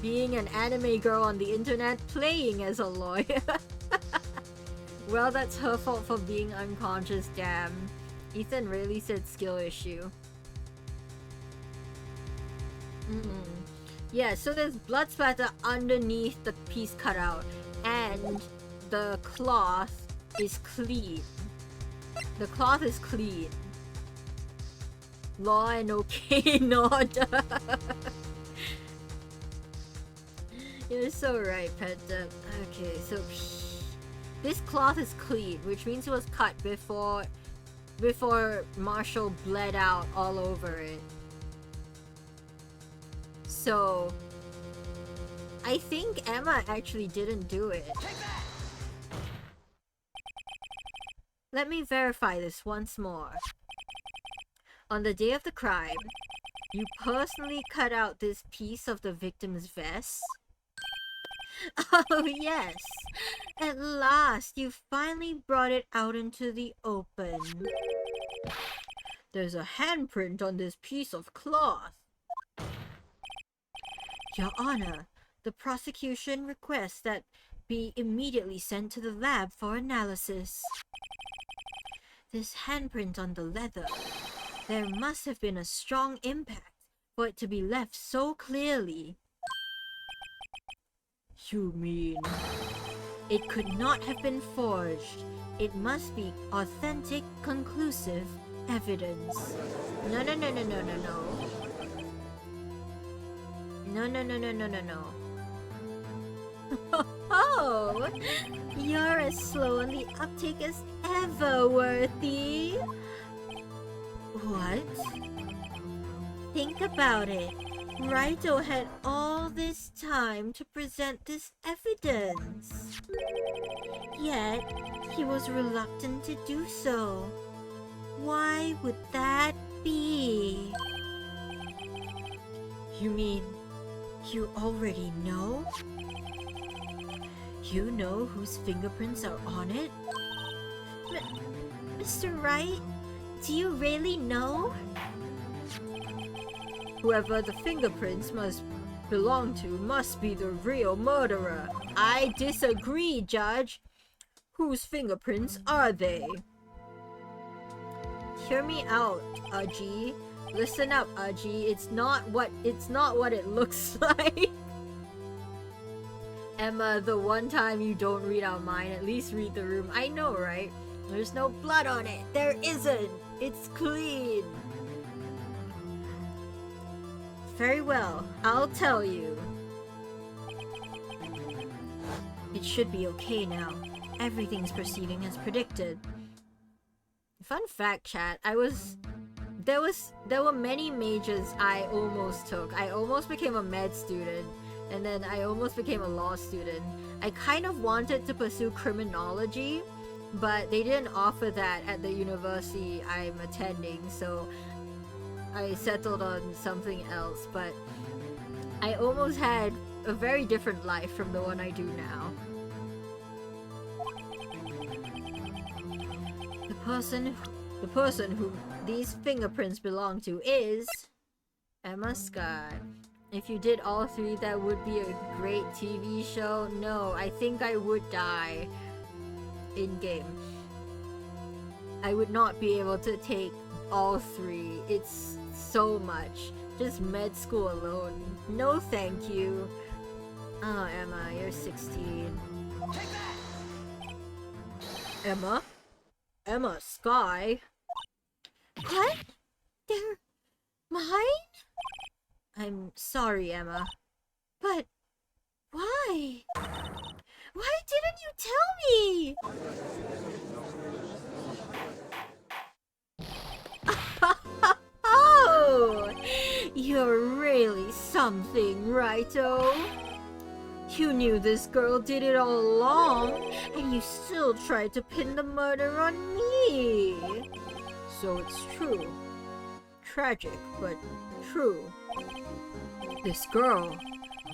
Speaker 3: being an anime girl on the internet, playing as a lawyer. Well, that's her fault for being unconscious, damn. Ethan really said skill issue. Yeah, so there's blood splatter underneath the piece cut out, and the cloth is clean. The cloth is clean. Law and okay in order. You're so right, Penta. Okay, so this cloth is clean, which means it was cut before Marshall bled out all over it. So I think Emma actually didn't do it. Let me verify this once more. On the day of the crime, you personally cut out this piece of the victim's vest? Oh yes! At last, you finally brought it out into the open. There's a handprint on this piece of cloth. Your Honor, the prosecution requests that be immediately sent to the lab for analysis. This handprint on the leather. There must have been a strong impact for it to be left so clearly. You mean... It could not have been forged. It must be authentic, conclusive evidence. No. No. Oh, you're as slow on the uptake as ever, Worthy. What? Think about it. Wright had all this time to present this evidence. Yet, he was reluctant to do so. Why would that be? You mean, you already know? You know whose fingerprints are on it? Mr. Wright, do you really know? Whoever the fingerprints must belong to must be the real murderer. I disagree, Judge. Whose fingerprints are they? Hear me out, Aji. Listen up, Aji. It's not what it looks like. Emma, the one time you don't read our mind, at least read the room. I know, right? There's no blood on it. There isn't. It's clean. Very well. I'll tell you. It should be okay now. Everything's proceeding as predicted. Fun fact, chat. There were many majors I almost took. I almost became a med student, and then I almost became a law student. I kind of wanted to pursue criminology, but they didn't offer that at the university I'm attending, so I settled on something else. But I almost had a very different life from the one I do now. The person who these fingerprints belong to is Emma Scott. If you did all three, that would be a great TV show. No, I think I would die in-game. I would not be able to take all three. It's so much. Just med school alone. No thank you. Oh, Emma, you're 16. Emma Sky? What? Mine? I'm sorry, Emma. But why? Why didn't you tell me? Oh, you're really something, Righto. You knew this girl did it all along, and you still tried to pin the murder on me.
Speaker 2: So it's true. Tragic, but true. This girl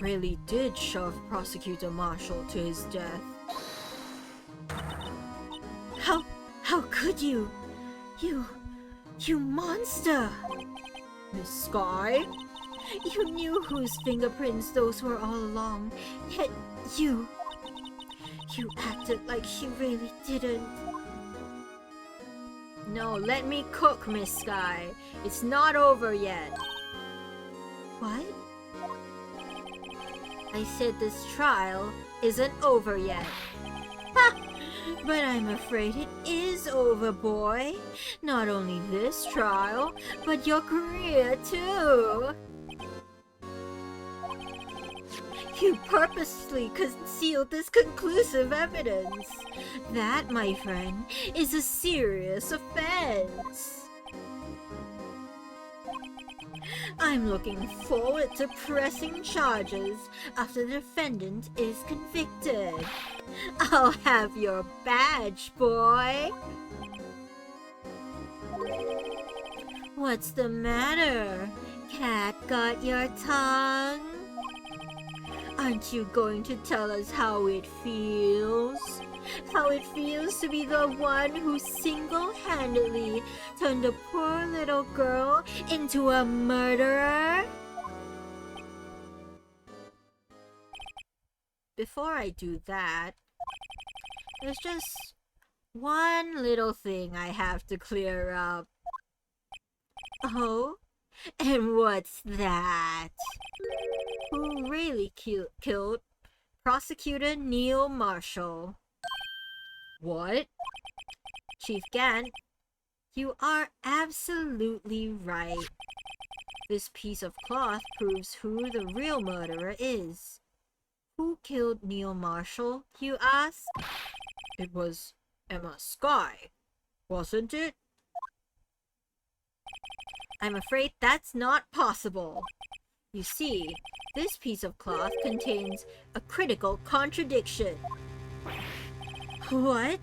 Speaker 2: really did shove Prosecutor Marshall to his death.
Speaker 3: How could you? You monster!
Speaker 2: Miss Sky?
Speaker 3: You knew whose fingerprints those were all along, yet you acted like she really didn't.
Speaker 2: No, let me cook, Miss Sky. It's not over yet.
Speaker 3: What?
Speaker 2: I said this trial isn't over yet.
Speaker 3: Ha! But I'm afraid it is over, boy. Not only this trial, but your career too. You purposely concealed this conclusive evidence. That, my friend, is a serious offense. I'm looking forward to pressing charges after the defendant is convicted. I'll have your badge, boy. What's the matter? Cat got your tongue? Aren't you going to tell us how it feels? How it feels to be the one who single-handedly turned a poor little girl into a murderer? Before I do that, there's just one little thing I have to clear up. Oh? And what's that? Who really killed Prosecutor Neil Marshall?
Speaker 2: What?
Speaker 3: Chief Gant, you are absolutely right. This piece of cloth proves who the real murderer is. Who killed Neil Marshall, you ask?
Speaker 2: It was Emma Sky, wasn't it?
Speaker 3: I'm afraid that's not possible. You see, this piece of cloth contains a critical contradiction. What?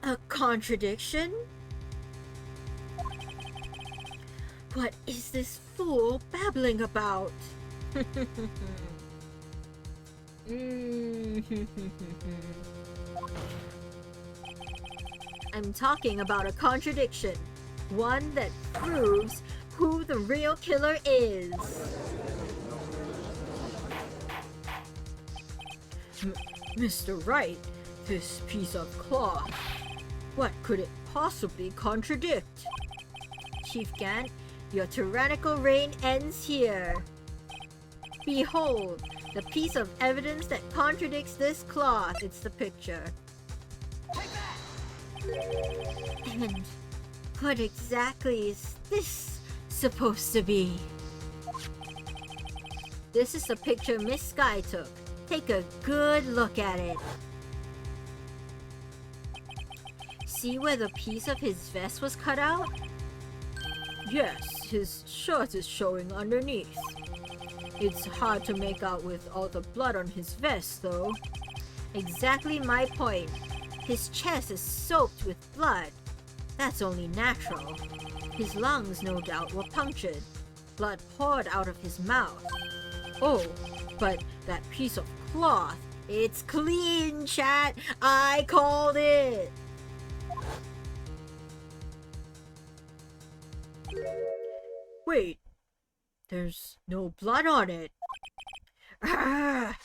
Speaker 3: A contradiction? What is this fool babbling about? I'm talking about a contradiction. One that proves who the real killer is.
Speaker 2: Mr. Wright, this piece of cloth, what could it possibly contradict?
Speaker 3: Chief Gant, your tyrannical reign ends here. Behold, the piece of evidence that contradicts this cloth. It's the picture. And what exactly is this supposed to be? This is the picture Miss Sky took. Take a good look at it. See where the piece of his vest was cut out?
Speaker 2: Yes, his shirt is showing underneath. It's hard to make out with all the blood on his vest, though.
Speaker 3: Exactly my point. His chest is soaked with blood. That's only natural. His lungs, no doubt, were punctured. Blood poured out of his mouth.
Speaker 2: Oh, but that piece of cloth.
Speaker 3: It's clean, chat. I called it.
Speaker 2: Wait, there's no blood on it.
Speaker 3: Arrgh.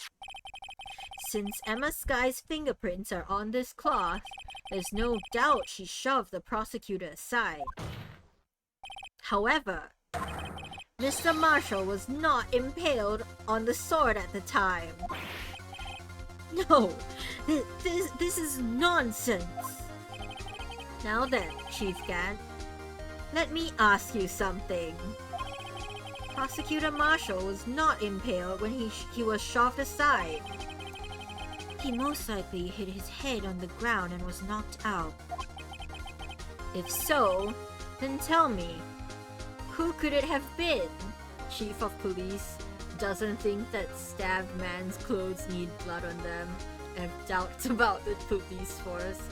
Speaker 3: Since Emma Sky's fingerprints are on this cloth, there's no doubt she shoved the prosecutor aside. However, Mr. Marshall was not impaled on the sword at the time. No, this is nonsense. Now then, Chief Gant, let me ask you something. Prosecutor Marshall was not impaled when he was shoved aside. He most likely hit his head on the ground and was knocked out. If so, then tell me, who could it have been? Chief of Police doesn't think that stabbed man's clothes need blood on them. I have doubts about the police force.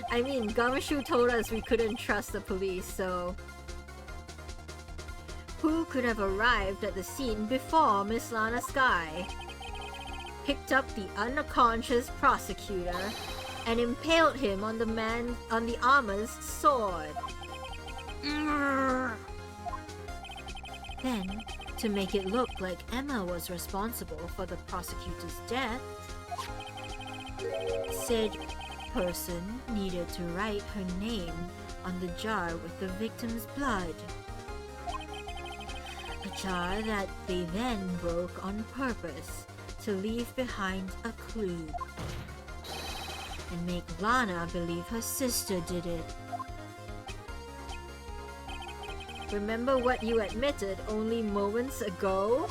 Speaker 3: I mean, Gumshoe told us we couldn't trust the police, so... Who could have arrived at the scene before Miss Lana Sky? Picked up the unconscious prosecutor and impaled him on the armor's sword. Then, to make it look like Emma was responsible for the prosecutor's death, said person needed to write her name on the jar with the victim's blood. A jar that they then broke on purpose to leave behind a clue and make Lana believe her sister did it. Remember what you admitted only moments ago?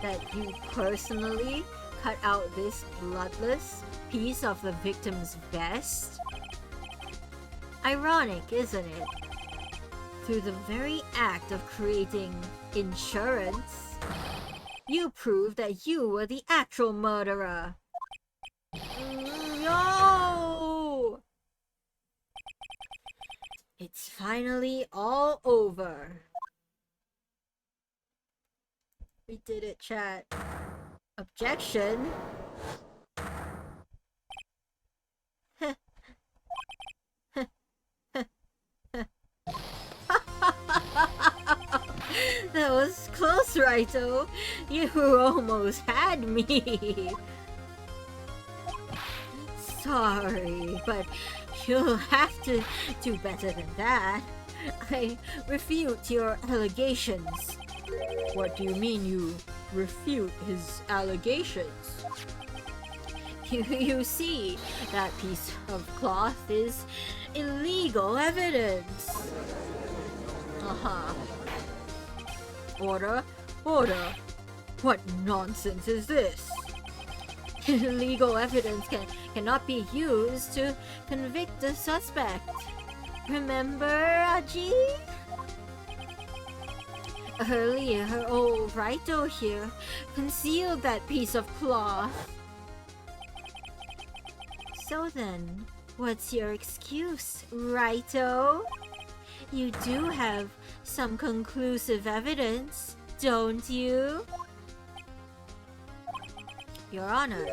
Speaker 3: That you personally cut out this bloodless piece of the victim's vest? Ironic, isn't it? Through the very act of creating insurance, you proved that you were the actual murderer. No! It's finally all over. We did it, chat. Objection? That was close, Raito. You almost had me. Sorry, but you'll have to do better than that. I refute your allegations.
Speaker 2: What do you mean you refute his allegations?
Speaker 3: You see, that piece of cloth is illegal evidence.
Speaker 2: Order? Order? What nonsense is this?
Speaker 3: Illegal evidence cannot be used to convict the suspect. Remember, Aji? Earlier, old Raito here concealed that piece of cloth. So then, what's your excuse, Raito? You do have some conclusive evidence, don't you? Your Honor,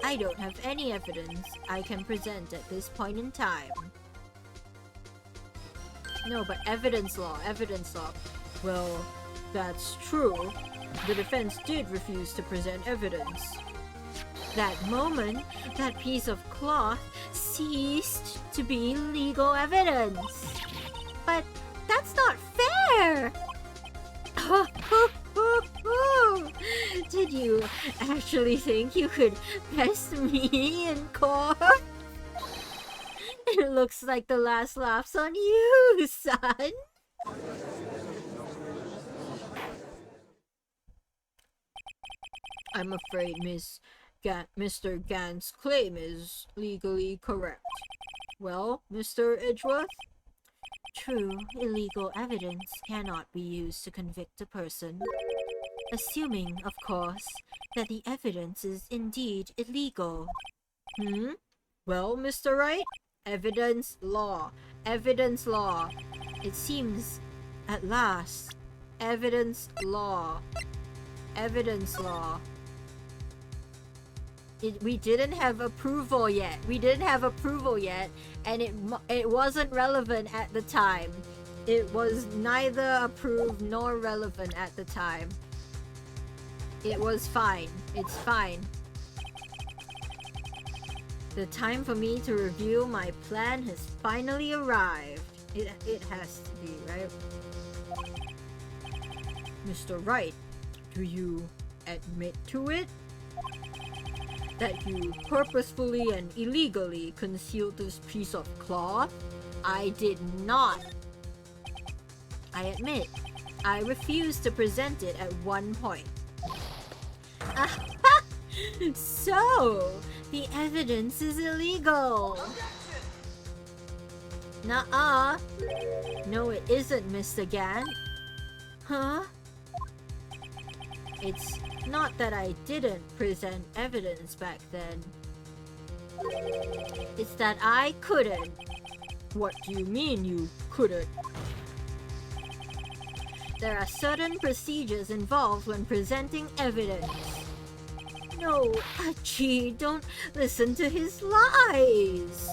Speaker 3: I don't have any evidence I can present at this point in time.
Speaker 2: No, but evidence law. Well, that's true. The defense did refuse to present evidence.
Speaker 3: That moment, that piece of cloth ceased to be legal evidence. But that's not fair! Did you actually think you could pest me in court? It looks like the last laugh's on you, son.
Speaker 2: I'm afraid Mr. Gant's claim is legally correct. Well, Mr. Edgeworth?
Speaker 3: True, illegal evidence cannot be used to convict a person. Assuming, of course, that the evidence is indeed illegal.
Speaker 2: Well, Mr. Wright? Evidence law. Evidence law.
Speaker 3: It seems, at last,
Speaker 2: Evidence law. Evidence law.
Speaker 3: we didn't have approval yet. And it wasn't relevant at the time. It was neither approved nor relevant at the time. It was fine. It's fine. The time for me to review my plan has finally arrived. It has to be, right?
Speaker 2: Mr. Wright, do you admit to it? That you purposefully and illegally concealed this piece of cloth?
Speaker 3: I did not. I admit, I refused to present it at one point. So, the evidence is illegal. Nuh-uh. No, it isn't, Mr. Gant. Huh? It's not that I didn't present evidence back then. It's that I couldn't.
Speaker 2: What do you mean you couldn't?
Speaker 3: There are certain procedures involved when presenting evidence. No, Archie, don't listen to his lies.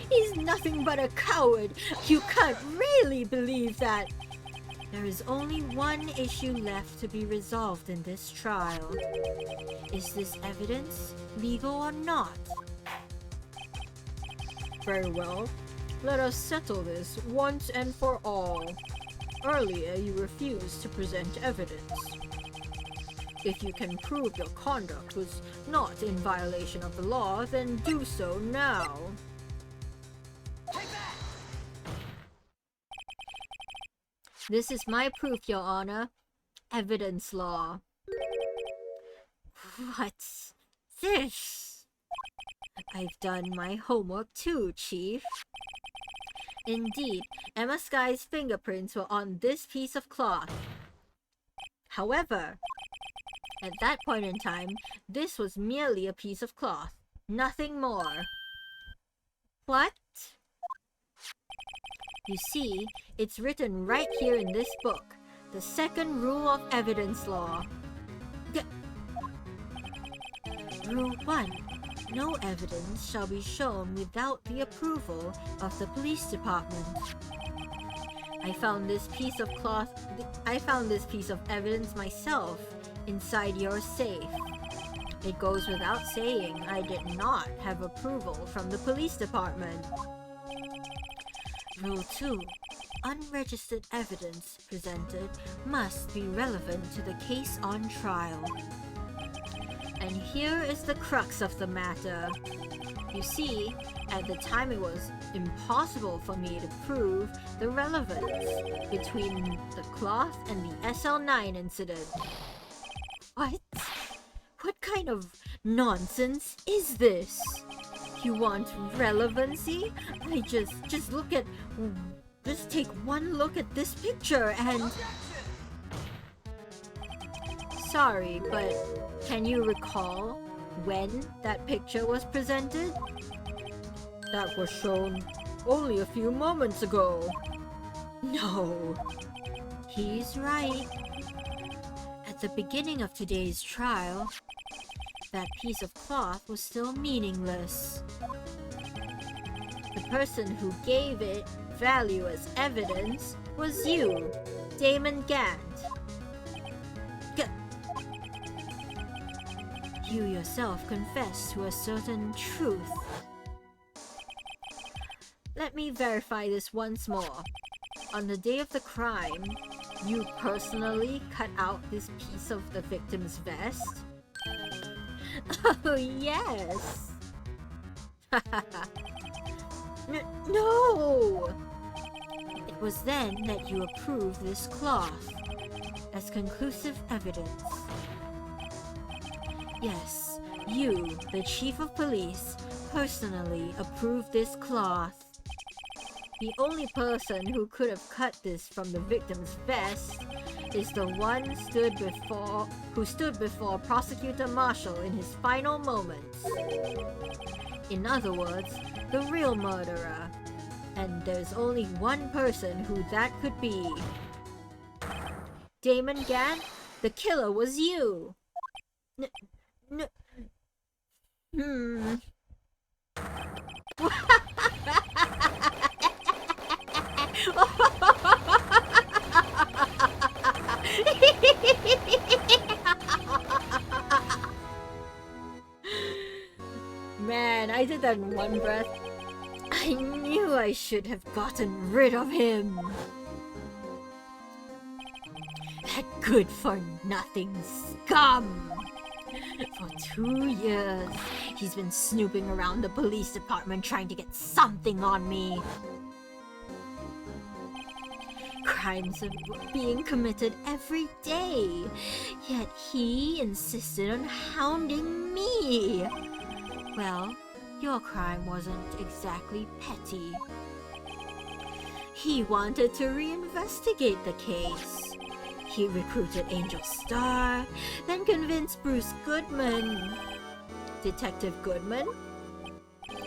Speaker 3: He's nothing but a coward. You can't really believe that. There is only one issue left to be resolved in this trial. Is this evidence legal or not?
Speaker 2: Very well. Let us settle this once and for all. Earlier, you refused to present evidence. If you can prove your conduct was not in violation of the law, then do so now.
Speaker 3: This is my proof, Your Honor. Evidence law. What's this? I've done my homework too, Chief. Indeed, Emma Sky's fingerprints were on this piece of cloth. However, at that point in time, this was merely a piece of cloth, nothing more. What? You see, it's written right here in this book, the second rule of evidence law. Rule 1. No evidence shall be shown without the approval of the police department. I found this piece of evidence myself inside your safe. It goes without saying I did not have approval from the police department. Rule 2. Unregistered evidence presented must be relevant to the case on trial. And here is the crux of the matter. You see, at the time it was impossible for me to prove the relevance between the cloth and the SL9 incident. What? What kind of nonsense is this? You want relevancy? Just take one look at this picture and... Sorry, but can you recall when that picture was presented?
Speaker 2: That was shown only a few moments ago.
Speaker 3: No. He's right. At the beginning of today's trial, that piece of cloth was still meaningless. The person who gave it value as evidence was you, Damon Gant. You yourself confessed to a certain truth. Let me verify this once more. On the day of the crime, you personally cut out this piece of the victim's vest? Oh, yes! No! It was then that you approved this cloth as conclusive evidence. Yes, you, the Chief of Police, personally approved this cloth. The only person who could have cut this from the victim's vest is the one who stood before Prosecutor Marshall in his final moments. In other words, the real murderer. And there's only one person who that could be. Damon Gant, the killer was you! Man, I did that in one breath. I knew I should have gotten rid of him. That good-for-nothing scum! For 2 years, he's been snooping around the police department trying to get something on me. Crimes are being committed every day, yet he insisted on hounding me. Well, your crime wasn't exactly petty. He wanted to reinvestigate the case. He recruited Angel Star, then convinced Bruce Goodman. Detective Goodman?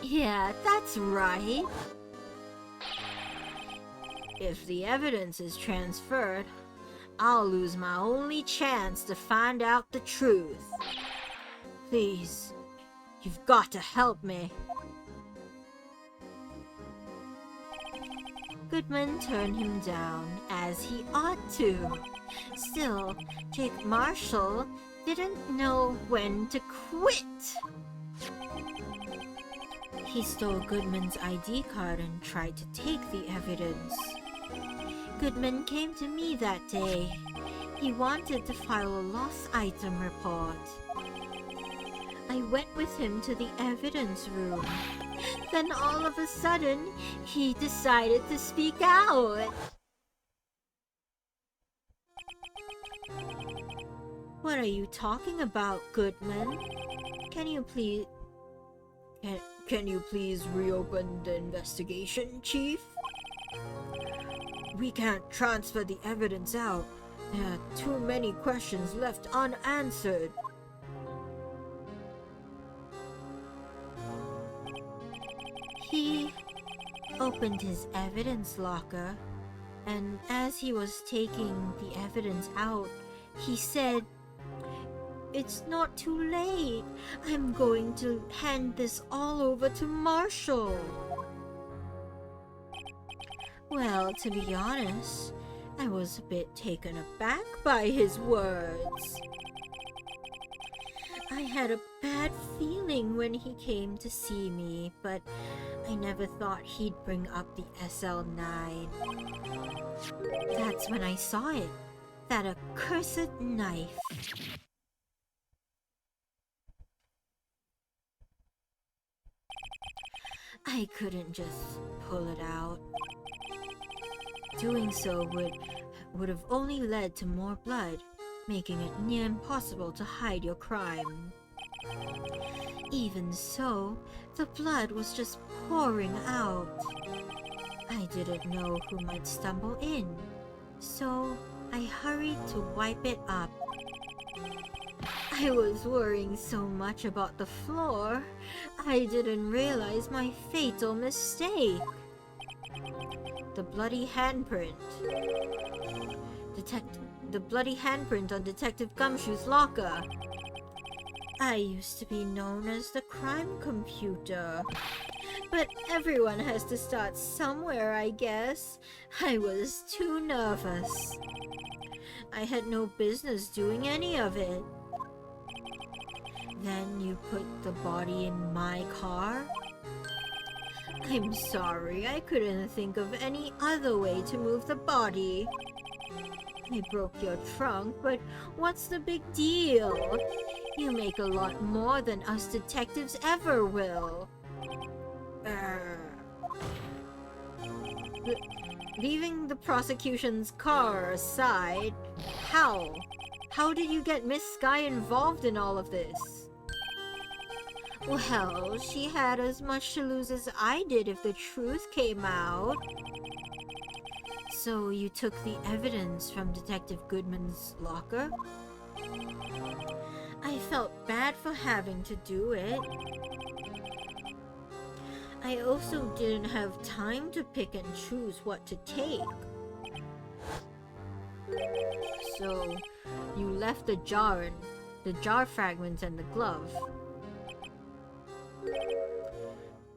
Speaker 3: Yeah, that's right. If the evidence is transferred, I'll lose my only chance to find out the truth. Please, you've got to help me. Goodman turned him down, as he ought to. Still, Jake Marshall didn't know when to quit. He stole Goodman's ID card and tried to take the evidence. Goodman came to me that day. He wanted to file a lost item report. I went with him to the evidence room. Then all of a sudden, he decided to speak out. What are you talking about, Goodman? Can you please reopen the investigation, Chief? We can't transfer the evidence out. There are too many questions left unanswered. He opened his evidence locker, and as he was taking the evidence out, he said, "It's not too late. I'm going to hand this all over to Marshall." Well, to be honest, I was a bit taken aback by his words. I had a bad feeling when he came to see me, but I never thought he'd bring up the SL9. That's when I saw it. That accursed knife. I couldn't just pull it out. Doing so would have only led to more blood, making it near impossible to hide your crime. Even so, the blood was just pouring out. I didn't know who might stumble in, so I hurried to wipe it up. I was worrying so much about the floor, I didn't realize my fatal mistake. The bloody handprint. The bloody handprint on Detective Gumshoe's locker. I used to be known as the crime computer. But everyone has to start somewhere, I guess. I was too nervous. I had no business doing any of it. Then you put the body in my car? I'm sorry, I couldn't think of any other way to move the body. I broke your trunk, but what's the big deal? You make a lot more than us detectives ever will. Leaving the prosecution's car aside, how did you get Miss Sky involved in all of this? Well, she had as much to lose as I did if the truth came out. So you took the evidence from Detective Goodman's locker? I felt bad for having to do it. I also didn't have time to pick and choose what to take. So you left the jar fragments and the glove.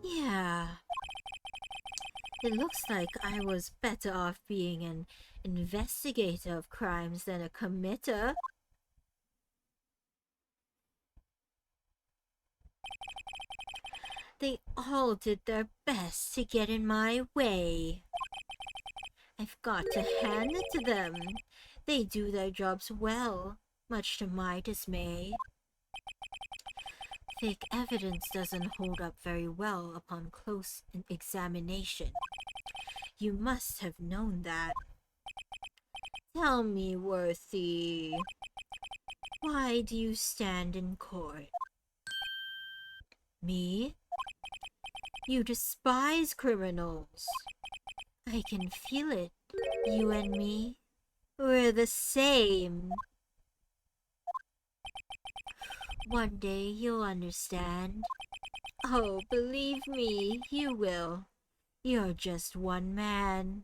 Speaker 3: Yeah. It looks like I was better off being an investigator of crimes than a committer. They all did their best to get in my way. I've got to hand it to them. They do their jobs well, much to my dismay. Fake evidence doesn't hold up very well upon close examination. You must have known that. Tell me, Worthy, why do you stand in court? Me? You despise criminals. I can feel it. You and me, we're the same. One day you'll understand. Oh, believe me, you will. You're just one man.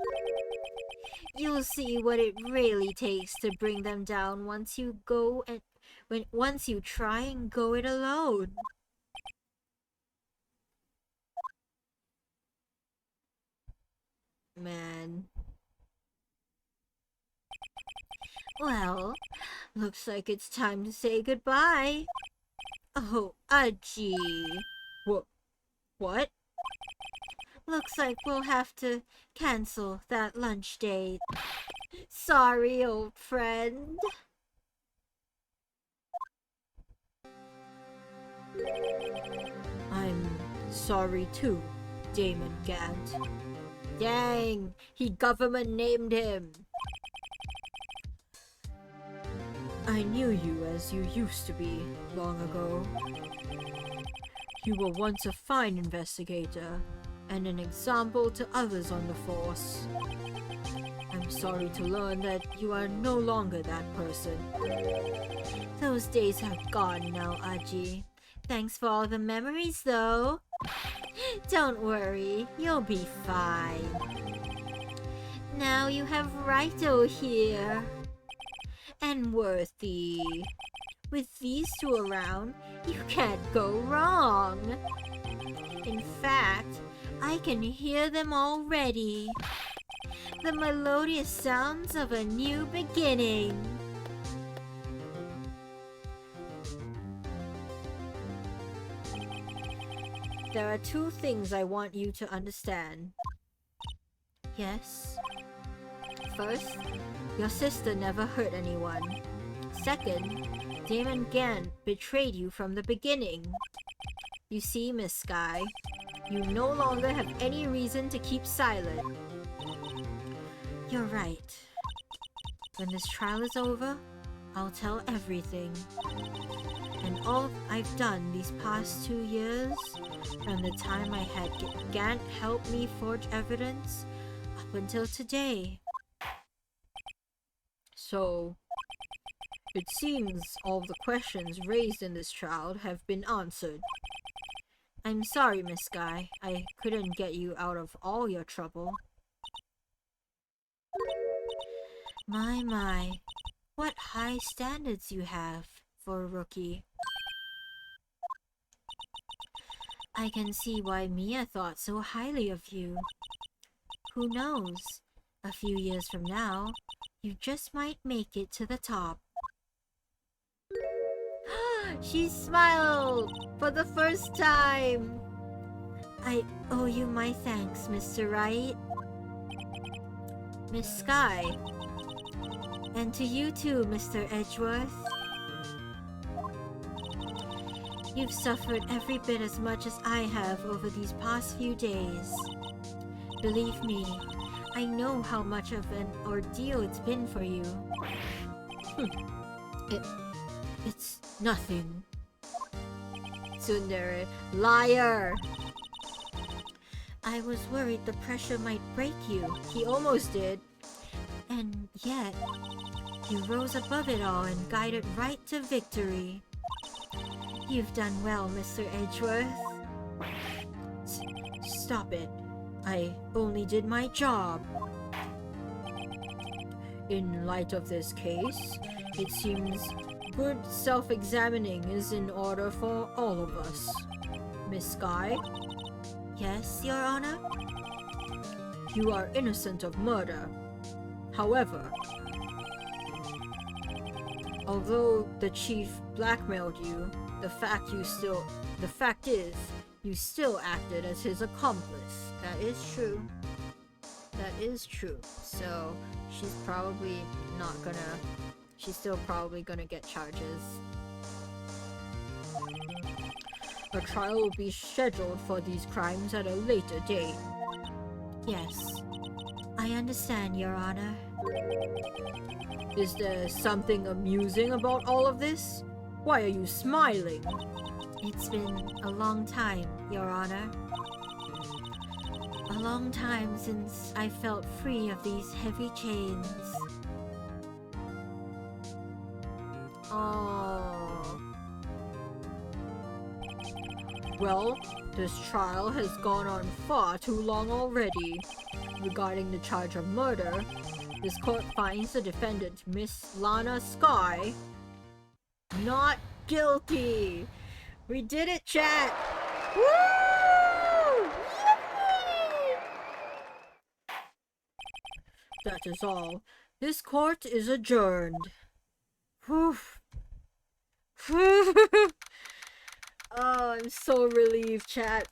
Speaker 3: You'll see what it really takes to bring them down once you try and go it alone. Man. Well, looks like it's time to say goodbye. Oh, Aji.
Speaker 2: What?
Speaker 3: Looks like we'll have to cancel that lunch date. Sorry, old friend.
Speaker 2: I'm sorry too, Damon Gant.
Speaker 3: Dang, he government named him.
Speaker 2: I knew you as you used to be long ago. You were once a fine investigator and an example to others on the force. I'm sorry to learn that you are no longer that person.
Speaker 3: Those days are gone now, Aji. Thanks for all the memories, though. Don't worry, you'll be fine. Now you have Wright here. And Worthy. With these two around, you can't go wrong. In fact, I can hear them already. The melodious sounds of a new beginning.
Speaker 2: There are two things I want you to understand.
Speaker 3: Yes?
Speaker 2: First, your sister never hurt anyone. Second, Damon Gant betrayed you from the beginning. You see, Miss Sky, you no longer have any reason to keep silent. You're right. When this trial is over, I'll tell everything. And all I've done these past 2 years, from the time I had Gant help me forge evidence, up until today. So, it seems all the questions raised in this trial have been answered. I'm sorry, Miss Sky. I couldn't get you out of all your trouble. My, what high standards you have for a rookie. I can see why Mia thought so highly of you. Who knows? A few years from now, you just might make it to the top.
Speaker 3: She smiled for the first time.
Speaker 2: I owe you my thanks, Mr. Wright. Miss Sky. And to you too, Mr. Edgeworth. You've suffered every bit as much as I have over these past few days. Believe me, I know how much of an ordeal it's been for you. It's nothing.
Speaker 3: Tsundere, liar!
Speaker 2: I was worried the pressure might break you.
Speaker 3: He almost did.
Speaker 2: And yet, you rose above it all and guided right to victory. You've done well, Mr. Edgeworth. Stop it. I only did my job. In light of this case, it seems good self-examining is in order for all of us. Miss Sky? Yes, Your Honor? You are innocent of murder. However, although the chief blackmailed you, the fact is, you still acted as his accomplice.
Speaker 3: That is true. That is true. So, she's still probably gonna get charges.
Speaker 2: A trial will be scheduled for these crimes at a later date. Yes, I understand, Your Honor. Is there something amusing about all of this? Why are you smiling?
Speaker 3: It's been a long time, Your Honor. A long time since I felt free of these heavy chains.
Speaker 2: Oh. Well, this trial has gone on far too long already. Regarding the charge of murder, this court finds the defendant, Miss Lana Sky, not guilty. We did it, chat! Woo! Yay! That is all. This court is adjourned. Whew. Oh, I'm so relieved, chat.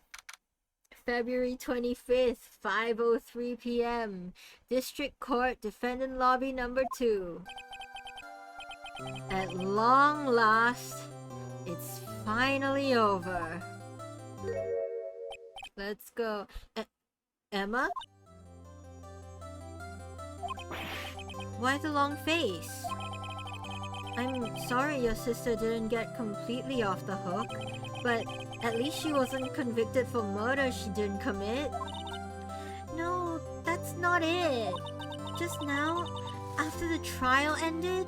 Speaker 2: February 25th, 5:03 p.m. District Court, Defendant Lobby number 2. At long last, it's finally over. Let's go. Emma? Why the long face? I'm sorry your sister didn't get completely off the hook, but at least she wasn't convicted for murder she didn't commit.
Speaker 3: No, that's not it. Just now, after the trial ended,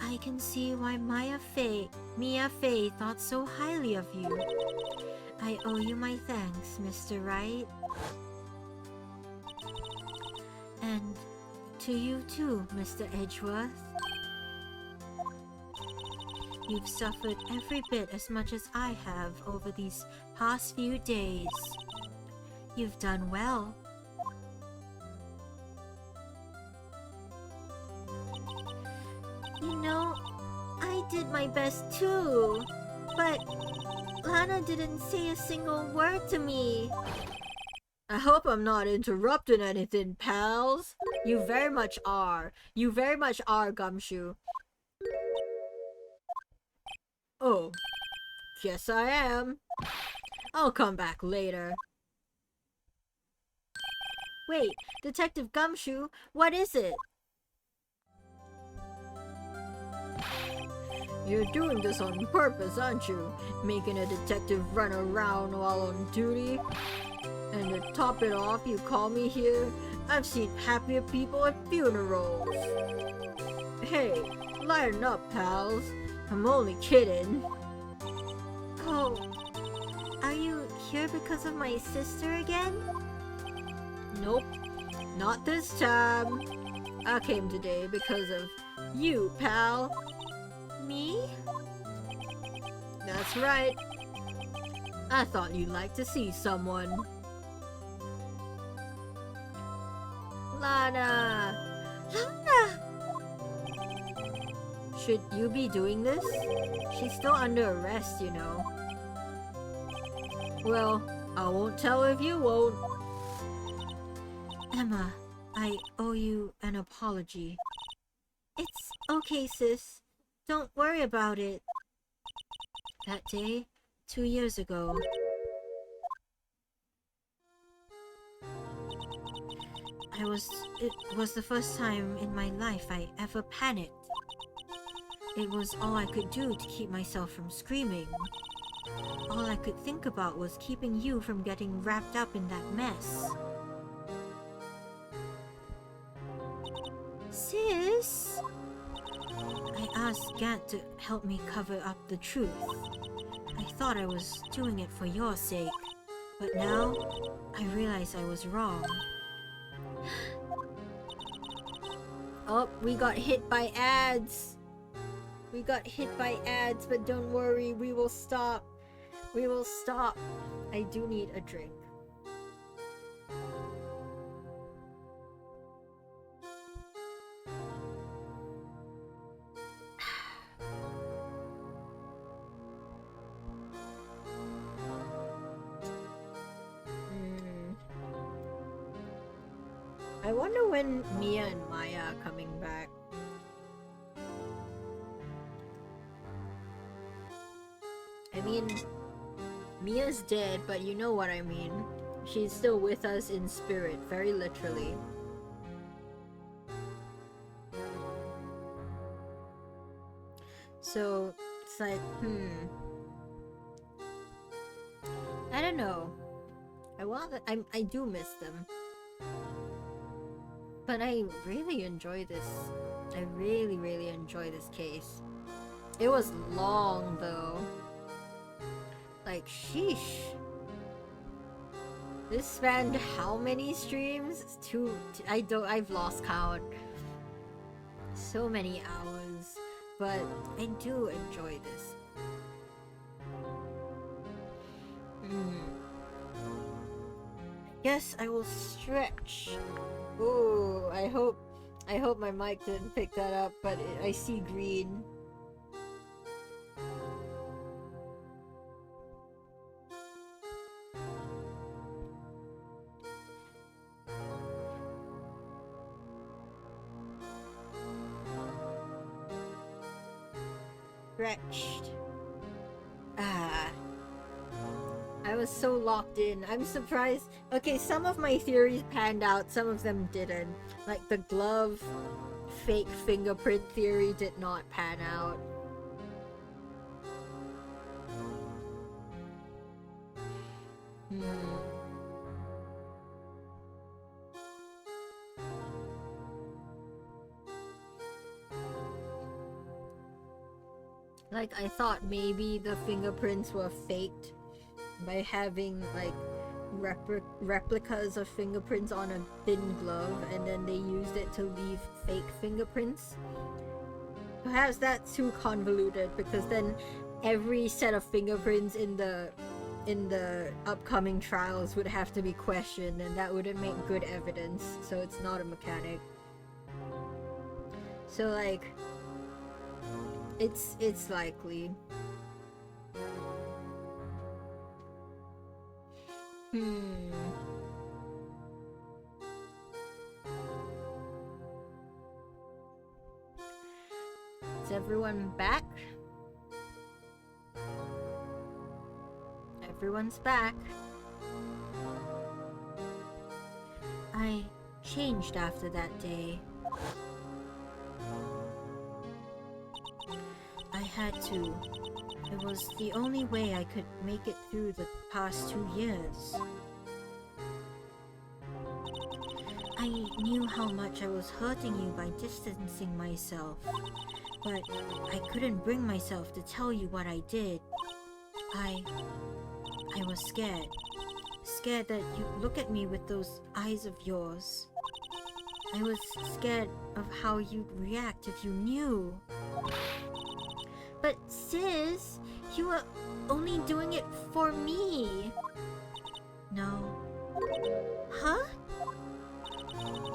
Speaker 3: I can see why Mia Fey thought so highly of you. I owe you my thanks, Mr. Wright. And to you too, Mr. Edgeworth. You've suffered every bit as much as I have over these past few days. You've done well. You know, I did my best too, but Lana didn't say a single word to me.
Speaker 2: I hope I'm not interrupting anything, pals. You very much are. You very much are, Gumshoe. Oh, yes I am. I'll come back later.
Speaker 3: Wait, Detective Gumshoe, what is it?
Speaker 2: You're doing this on purpose, aren't you? Making a detective run around while on duty? And to top it off, you call me here? I've seen happier people at funerals. Hey, lighten up, pals. I'm only kidding.
Speaker 3: Oh, are you here because of my sister again?
Speaker 2: Nope, not this time. I came today because of you, pal.
Speaker 3: Me?
Speaker 2: That's right. I thought you'd like to see someone. Lana!
Speaker 3: Lana!
Speaker 2: Should you be doing this? She's still under arrest, you know. Well, I won't tell if you won't.
Speaker 3: Emma, I owe you an apology. It's okay, sis. Don't worry about it. That day, 2 years ago, it was the first time in my life I ever panicked. It was all I could do to keep myself from screaming. All I could think about was keeping you from getting wrapped up in that mess. Sis? I asked Gant to help me cover up the truth. I thought I was doing it for your sake, but now I realize I was wrong.
Speaker 2: Oh, we got hit by ads. We got hit by ads, but don't worry, we will stop. We will stop. I do need a drink. I wonder when Mia and Maya are coming back. I mean, Mia's dead, but you know what I mean.
Speaker 3: She's still with us in spirit, very literally. So it's like, I don't know. I do miss them. But I really enjoy this. I really, really enjoy this case. It was long though. Like, sheesh. This spanned how many streams? I've lost count. So many hours. But I do enjoy this. Guess I will stretch. Ooh, I hope my mic didn't pick that up, but I see green. Stretched. I was so locked in. I'm surprised. Okay, some of my theories panned out, some of them didn't. Like the glove fake fingerprint theory did not pan out. Like, I thought maybe the fingerprints were faked by having like replicas of fingerprints on a thin glove, and then they used it to leave fake fingerprints. Perhaps that's too convoluted, because then every set of fingerprints in the upcoming trials would have to be questioned, and that wouldn't make good evidence, so it's not a mechanic. So like, it's likely. Is everyone back? Everyone's back. I changed after that day. I had to. It was the only way I could make it through the past 2 years. I knew how much I was hurting you by distancing myself, but I couldn't bring myself to tell you what I did. I was scared. Scared that you'd look at me with those eyes of yours. I was scared of how you'd react if you knew. But sis, you were only doing it for me. No. Huh?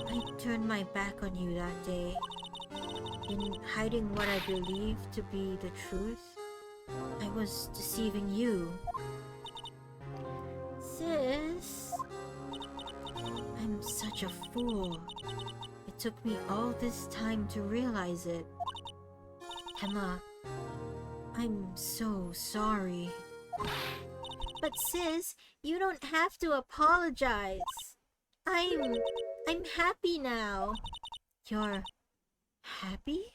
Speaker 3: I turned my back on you that day. In hiding what I believed to be the truth, I was deceiving you. Sis, I'm such a fool. It took me all this time to realize it. Emma, I'm so sorry. But sis, you don't have to apologize. I'm happy now. You're happy?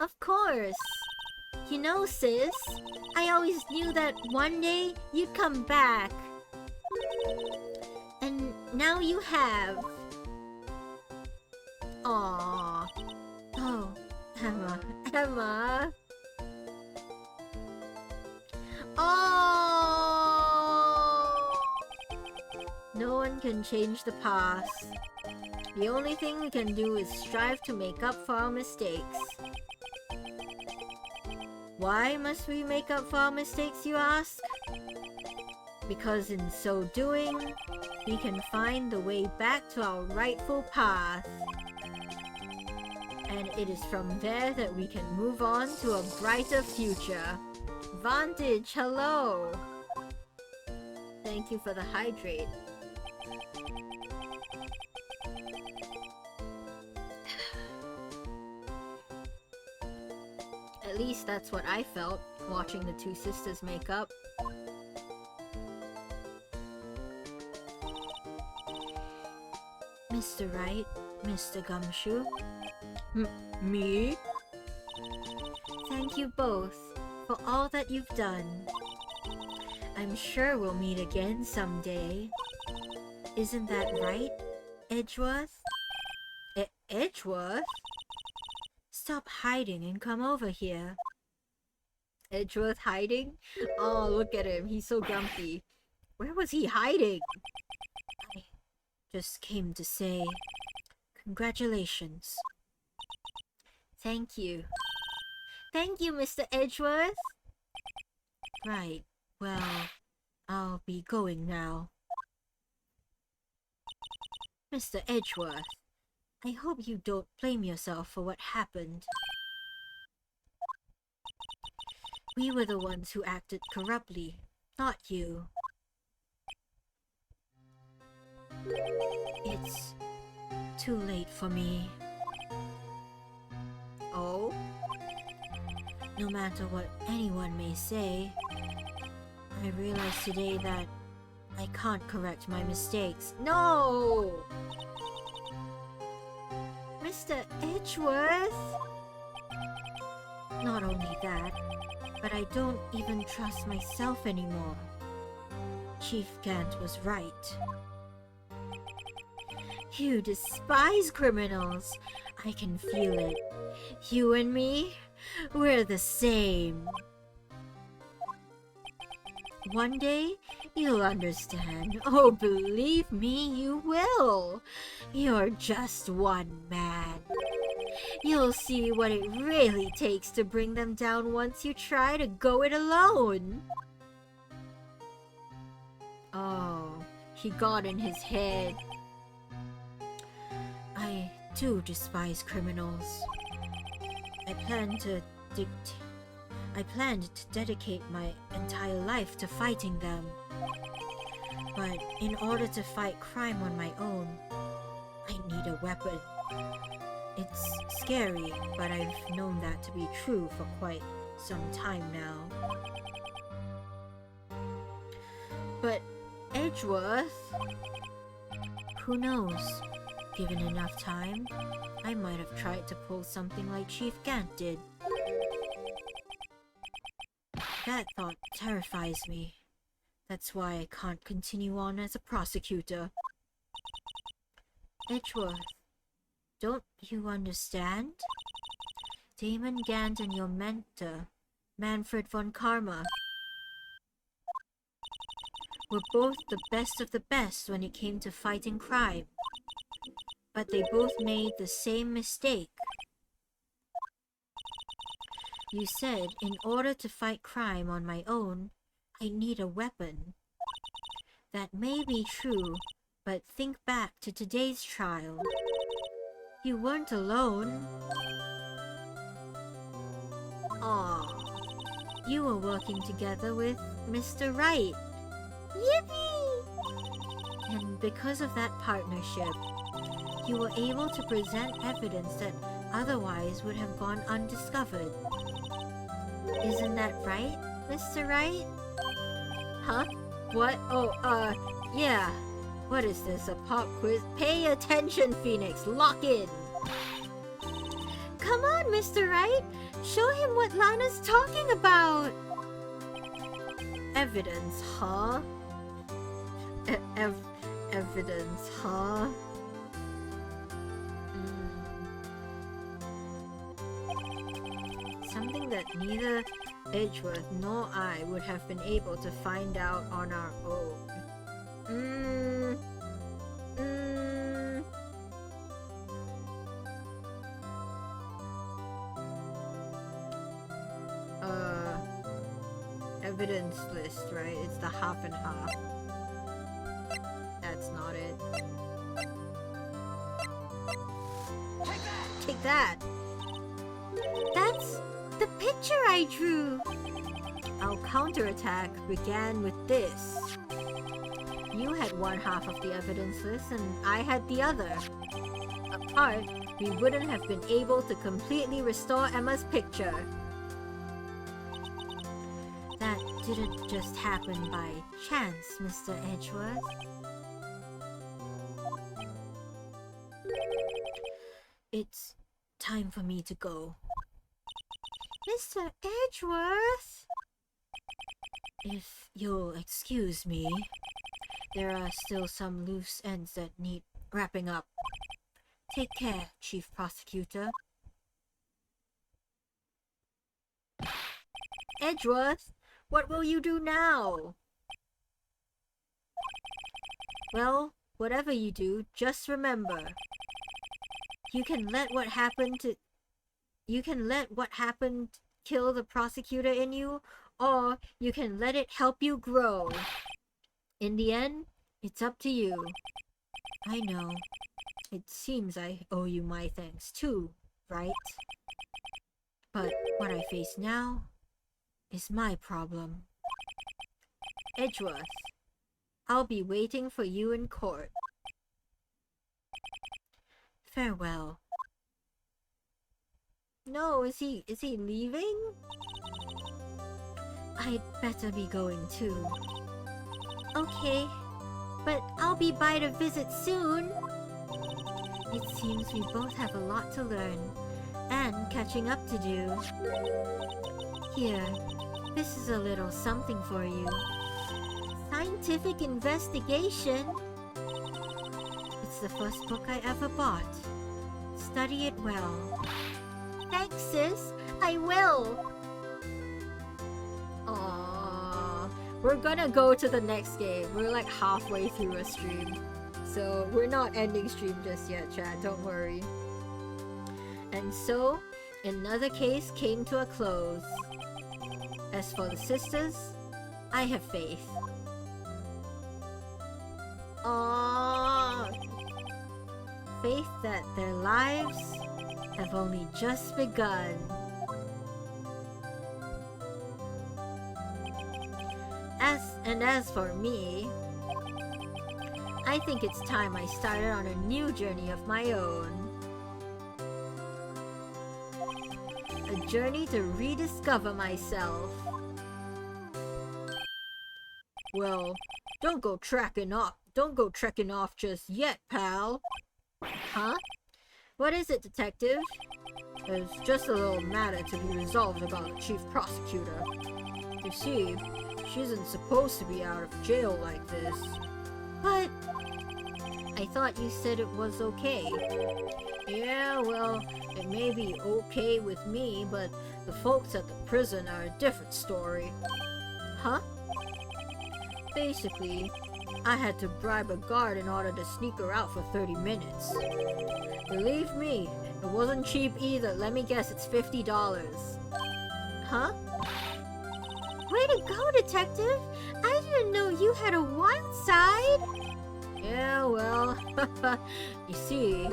Speaker 3: Of course. You know, sis, I always knew that one day you'd come back. And now you have. Aww. Oh, Emma. Oh! No one can change the past. The only thing we can do is strive to make up for our mistakes. Why must we make up for our mistakes, you ask? Because in so doing, we can find the way back to our rightful path. And it is from there that we can move on to a brighter future. Vantage, hello! Thank you for the hydrate. At least that's what I felt watching the two sisters make up. Mr. Wright, Mr. Gumshoe.
Speaker 2: Me?
Speaker 3: Thank you both for all that you've done. I'm sure we'll meet again someday. Isn't that right, Edgeworth?
Speaker 2: Edgeworth?
Speaker 3: Stop hiding and come over here.
Speaker 2: Edgeworth hiding? Oh, look at him. He's so grumpy. Where was he hiding?
Speaker 3: I just came to say congratulations.
Speaker 1: Thank you. Thank you, Mr. Edgeworth.
Speaker 3: Right. Well, I'll be going now. Mr. Edgeworth, I hope you don't blame yourself for what happened. We were the ones who acted corruptly, not you. It's too late for me.
Speaker 2: Oh?
Speaker 3: No matter what anyone may say, I realize today that I can't correct my mistakes.
Speaker 2: No!
Speaker 1: Mr. Edgeworth?
Speaker 3: Not only that, but I don't even trust myself anymore. Chief Gant was right.
Speaker 1: You despise criminals. I can feel it. You and me, we're the same. One day, you'll understand. Oh, believe me, you will. You're just one man. You'll see what it really takes to bring them down once you try to go it alone.
Speaker 2: Oh, he got in his head.
Speaker 3: I do despise criminals. I planned to dedicate my entire life to fighting them. But in order to fight crime on my own, I need a weapon. It's scary, but I've known that to be true for quite some time now.
Speaker 2: But Edgeworth?
Speaker 3: Who knows? Given enough time, I might have tried to pull something like Chief Gant did. That thought terrifies me. That's why I can't continue on as a prosecutor. Edgeworth, don't you understand? Damon Gant and your mentor, Manfred von Karma, were both the best of the best when it came to fighting crime. But they both made the same mistake. You said, in order to fight crime on my own, I need a weapon. That may be true, but think back to today's trial. You weren't alone.
Speaker 2: Aw.
Speaker 3: You were working together with Mr. Wright.
Speaker 1: Yippee!
Speaker 3: And because of that partnership, you were able to present evidence that otherwise would have gone undiscovered. Isn't that right, Mr. Wright?
Speaker 2: Huh? What? Oh, yeah. What is this, a pop quiz? Pay attention, Phoenix. Lock in.
Speaker 1: Come on, Mr. Wright. Show him what Lana's talking about.
Speaker 2: Evidence, huh? Evidence, huh? Something that neither Edgeworth nor I would have been able to find out on our own. Evidence list, right? It's the half and half. That's not it. Take that!
Speaker 1: That's the picture I drew.
Speaker 2: Our counterattack began with this. You had one half of the evidence list and I had the other. Apart, we wouldn't have been able to completely restore Emma's picture.
Speaker 3: That didn't just happen by chance, Mr. Edgeworth. It's time for me to go. Mr. Edgeworth? If you'll excuse me, there are still some loose ends that need wrapping up. Take care, Chief Prosecutor. Edgeworth, what will you do now? Well, whatever you do, just remember. You can let what happened kill the prosecutor in you, or you can let it help you grow. In the end, it's up to you. I know. It seems I owe you my thanks too, right? But what I face now is my problem. Edgeworth, I'll be waiting for you in court. Farewell. No, is he leaving? I'd better be going too. Okay, but I'll be by to visit soon. It seems we both have a lot to learn and catching up to do. Here, this is a little something for you. Scientific investigation? It's the first book I ever bought. Study it well. Thanks, sis. I will.
Speaker 1: Aww. We're gonna go to the next game. We're like halfway through a stream. So we're not ending stream just yet, chat. Don't worry. And so, another case came to a close. As for the sisters, I have faith. Aww. Faith that their lives have only just begun. As for me, I think it's time I started on a new journey of my own. A journey to rediscover myself. Well, don't go trekking off just yet, pal. Huh? What is it, detective? It's just a little matter to be resolved about the chief prosecutor. You see, she isn't supposed to be out of jail like this. But I thought you said it was okay. Yeah, well, it may be okay with me, but the folks at the prison are a different story. Huh? Basically, I had to bribe a guard in order to sneak her out for 30 minutes. Believe me, it wasn't cheap either. Let me guess, it's $50. Huh?
Speaker 3: Way to go, detective! I didn't know you had a wild side!
Speaker 1: Yeah, well, you see,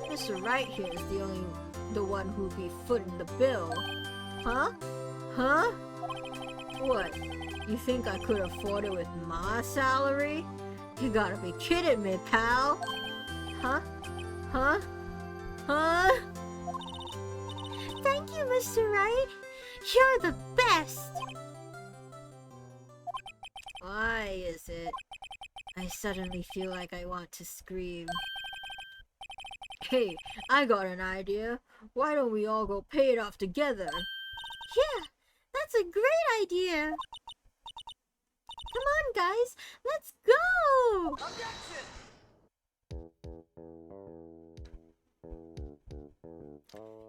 Speaker 1: Mr. Wright here is the one who'd be footing the bill. Huh? Huh? What? You think I could afford it with my salary? You gotta be kidding me, pal! Huh? Huh? Huh?
Speaker 3: Thank you, Mr. Wright! You're the best!
Speaker 1: Why is it? I suddenly feel like I want to scream. Hey, I got an idea. Why don't we all go pay it off together?
Speaker 3: Yeah, that's a great idea! Come on, guys, let's go!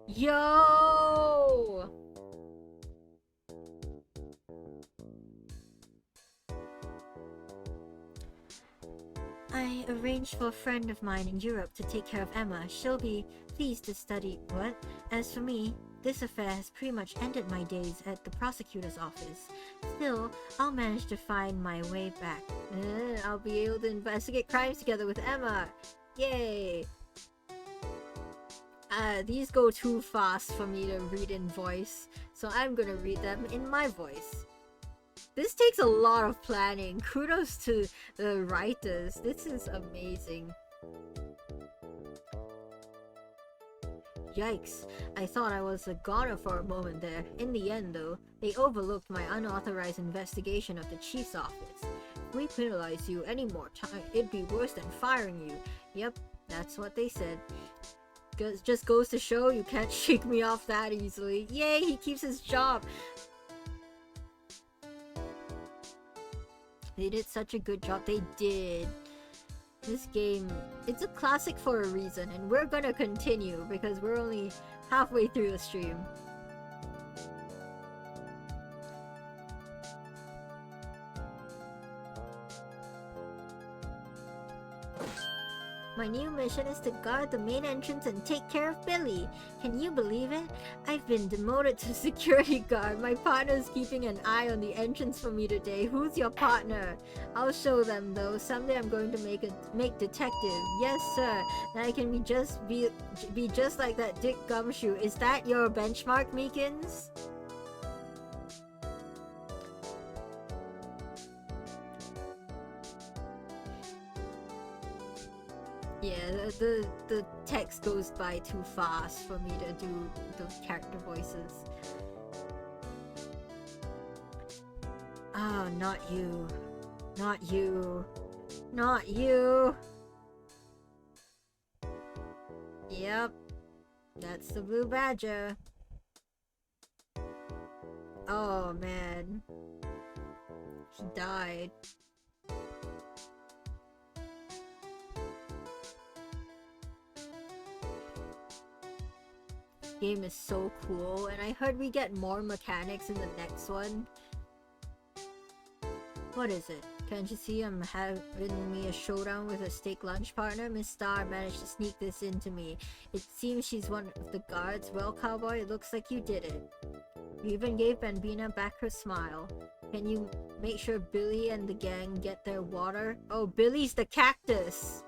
Speaker 1: Yo!
Speaker 3: I arranged for a friend of mine in Europe to take care of Emma. She'll be pleased to study. What? As for me, this affair has pretty much ended my days at the prosecutor's office. Still, I'll manage to find my way back.
Speaker 1: I'll be able to investigate crimes together with Emma. Yay! These go too fast for me to read in voice, so I'm gonna read them in my voice. This takes a lot of planning. Kudos to the writers. This is amazing. Yikes, I thought I was a goner for a moment there. In the end though, they overlooked my unauthorized investigation of the chief's office. If we penalize you any more time, it'd be worse than firing you. Yep,
Speaker 3: That's what they said. Just goes to show you can't shake me off that easily. Yay, he keeps his job. They did such a good job. They did. This game, it's a classic for a reason, and we're gonna continue because we're only halfway through the stream. My new mission is to guard the main entrance and take care of Billy. Can you believe it? I've been demoted to security guard. My partner's keeping an eye on the entrance for me today. Who's your partner? I'll show them though. Someday I'm going to make detective. Yes, sir. Then I can be just like that Dick Gumshoe. Is that your benchmark, Meekins? Yeah, the text goes by too fast for me to do those character voices. Oh, not you. Not you. Not you. Yep. That's the Blue Badger. Oh, man. He died. Game is so cool, and I heard we get more mechanics in the next one. What is it? Can't you see I'm having me a showdown with a steak lunch partner? Miss Star managed to sneak this into me. It seems she's one of the guards. Well, cowboy, it looks like you did it. You even gave Bambina back her smile. Can you make sure Billy and the gang get their water? Oh, Billy's the cactus!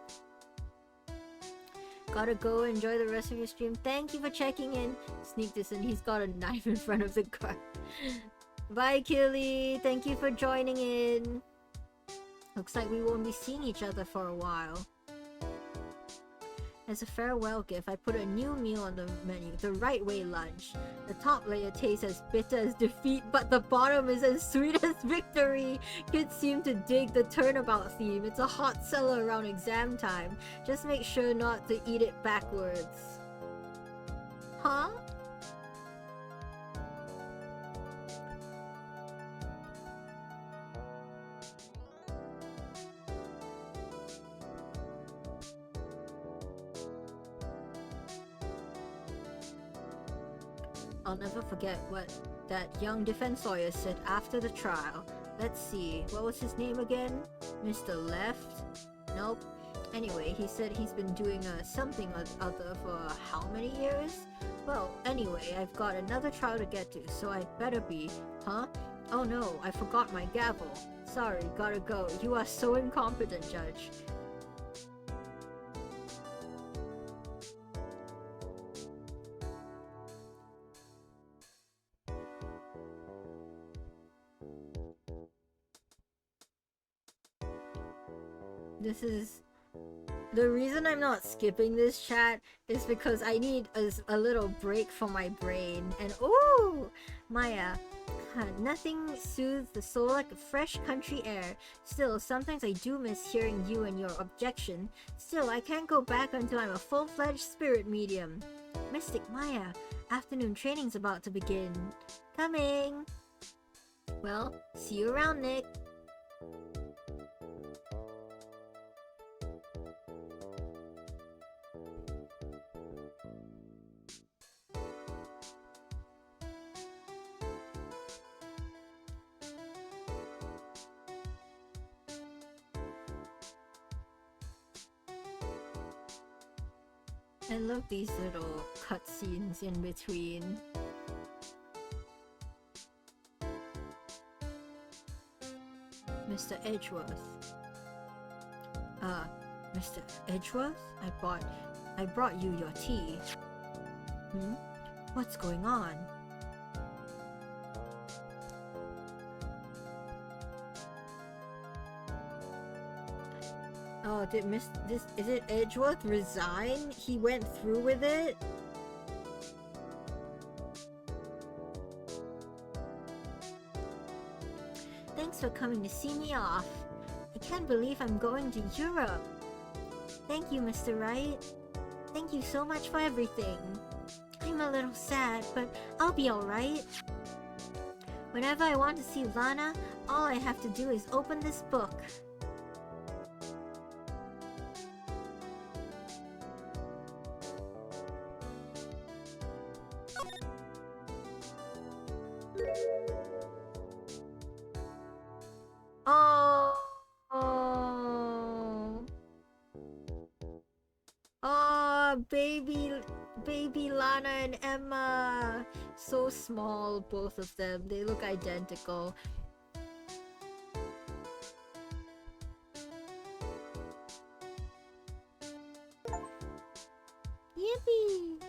Speaker 3: Gotta go, enjoy the rest of your stream. Thank you for checking in. Sneak this in, he's got a knife in front of the car. Bye, Killy. Thank you for joining in. Looks like we won't be seeing each other for a while. As a farewell gift, I put a new meal on the menu, the Right Way lunch. The top layer tastes as bitter as defeat, but the bottom is as sweet as victory. Kids seem to dig the turnabout theme. It's a hot seller around exam time. Just make sure not to eat it backwards. Huh? I'll never forget what that young defense lawyer said after the trial. Let's see, what was his name again? Mr. Left? Nope. Anyway, he said he's been doing something or other for how many years? Well, anyway, I've got another trial to get to, so I'd better be... Huh? Oh no, I forgot my gavel. Sorry, gotta go. You are so incompetent, Judge. This is... The reason I'm not skipping this chat is because I need a little break for my brain. And ooh! Maya, nothing soothes the soul like a fresh country air. Still, sometimes I do miss hearing you and your objection. Still, I can't go back until I'm a full-fledged spirit medium. Mystic Maya, afternoon training's about to begin. Coming! Well, see you around, Nick. I love these little cutscenes in between. Mr. Edgeworth. Mr. Edgeworth? I brought you your tea. Hmm? What's going on? Oh, is it Edgeworth resign? He went through with it? Thanks for coming to see me off. I can't believe I'm going to Europe. Thank you, Mr. Wright. Thank you so much for everything. I'm a little sad, but I'll be alright. Whenever I want to see Lana, all I have to do is open this book. Oh, oh, oh, baby Lana and Emma. So small, both of them. They look identical. Yippee!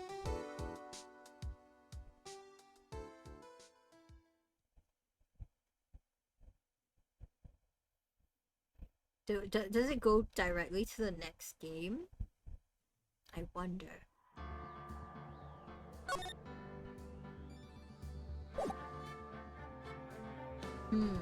Speaker 3: Does it go directly to the next game? I wonder. Hmm.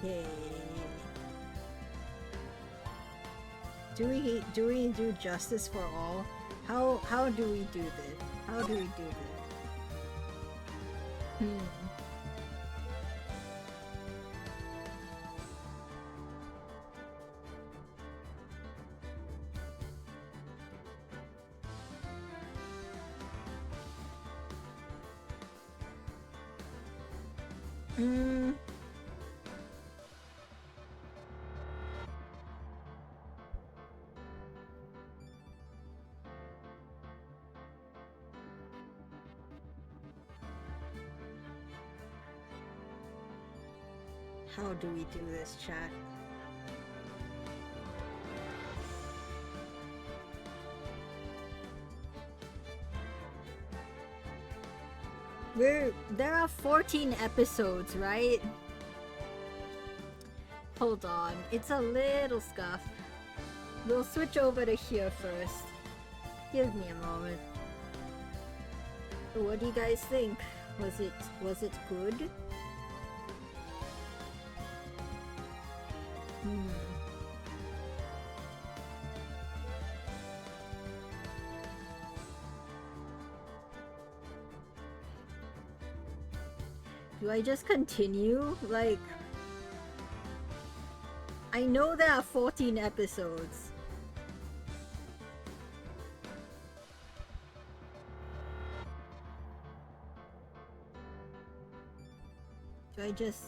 Speaker 3: Yay. Do we do justice for all? How do we do this? How do we do this? How do we do this, chat? There are 14 episodes, right? Hold on, it's a little scuff. We'll switch over to here first. Give me a moment. What do you guys think? Was it good? Do I just continue? Like, I know there are 14 episodes. Do I just...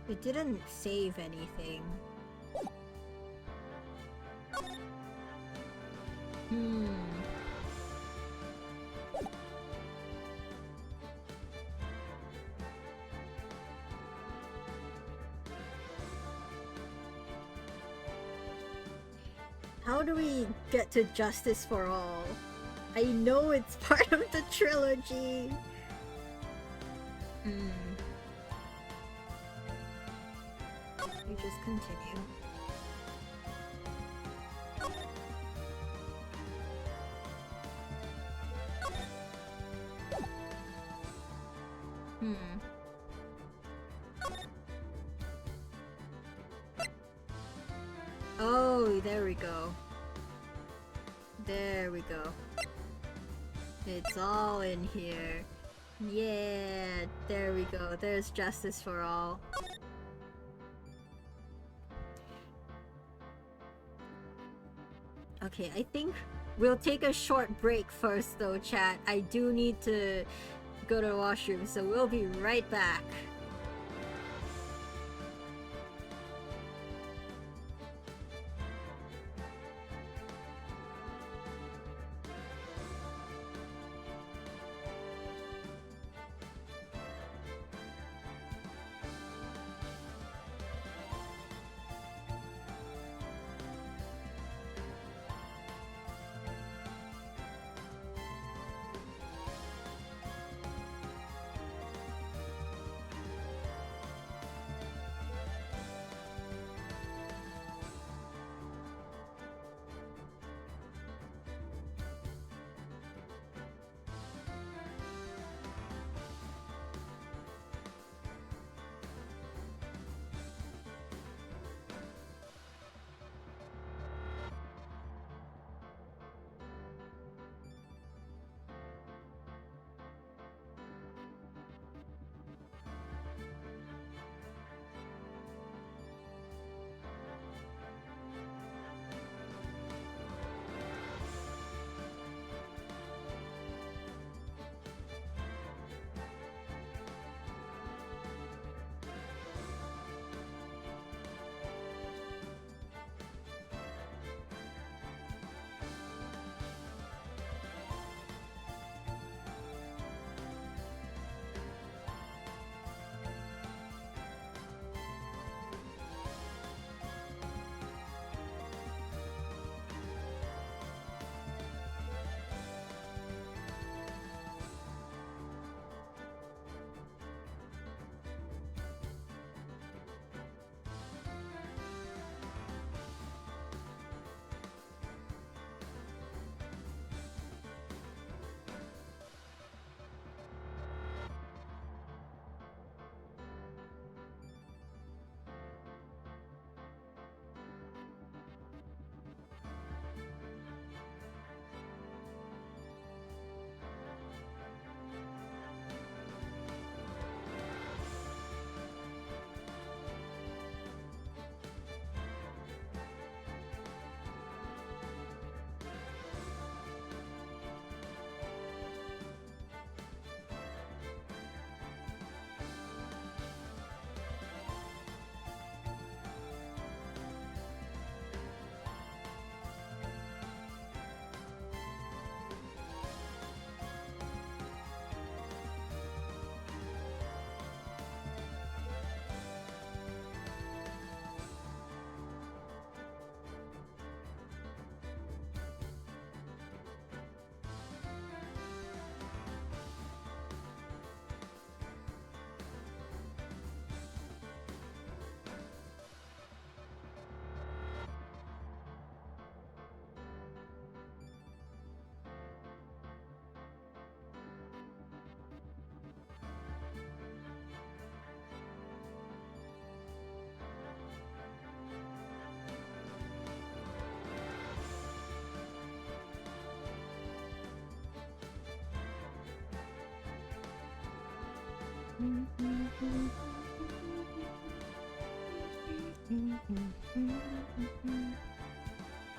Speaker 3: It didn't save anything. How do we get to justice for all? I know it's part of the trilogy. We just continue. Oh, there we go. There we go. It's all in here. Yeah, there we go. There's justice for all. Okay, I think we'll take a short break first though, chat. I do need to go to the washroom, so we'll be right back.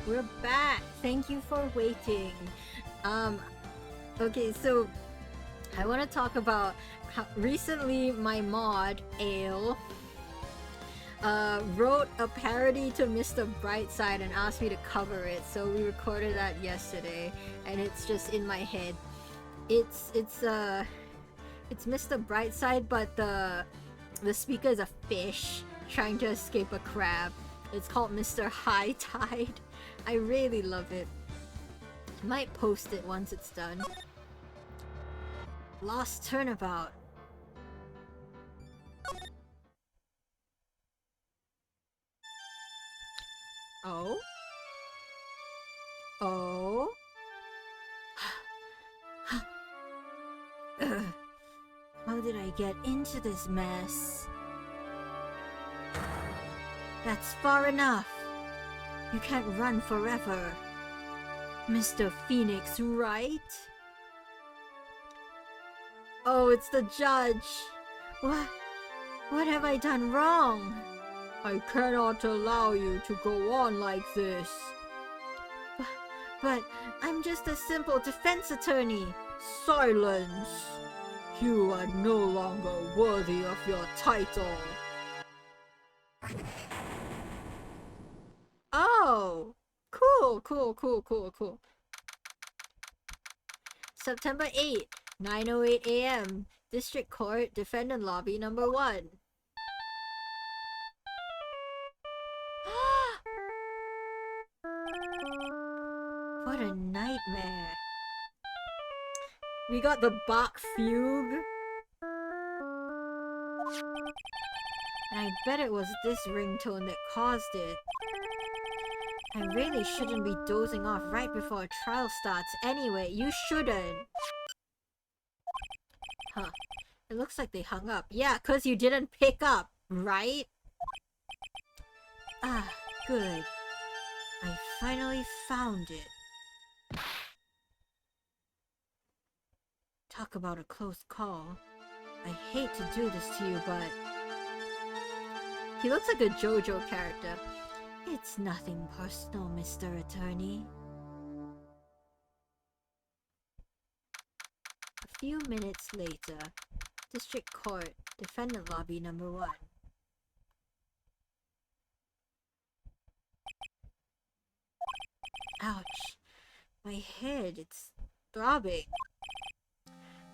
Speaker 3: We're back. Thank you for waiting. Okay, so I want to talk about how recently my mod Ale wrote a parody to Mr. Brightside and asked me to cover it. So we recorded that yesterday, and it's just in my head. It's Mr. Brightside, but the speaker is a fish trying to escape a crab. It's called Mr. High Tide. I really love it. Might post it once it's done. Lost Turnabout. Oh? Oh? How did I get into this mess? That's far enough. You can't run forever. Mr. Phoenix, right? Oh, it's the judge. What have I done wrong? I cannot allow you to go on like this. But I'm just a simple defense attorney. Silence. You are no longer worthy of your title. Oh, cool. September 8th, 9:08 a.m. District Court, Defendant Lobby number 1. What a nightmare. We got the Bach Fugue. And I bet it was this ringtone that caused it. I really shouldn't be dozing off right before a trial starts anyway. You shouldn't. Huh. It looks like they hung up. Yeah, 'cause you didn't pick up, right? Ah, good. I finally found it. Talk about a close call. I hate to do this to you, but... He looks like a JoJo character. It's nothing personal, Mr. Attorney. A few minutes later, District Court, Defendant Lobby number 1. Ouch. My head, it's throbbing.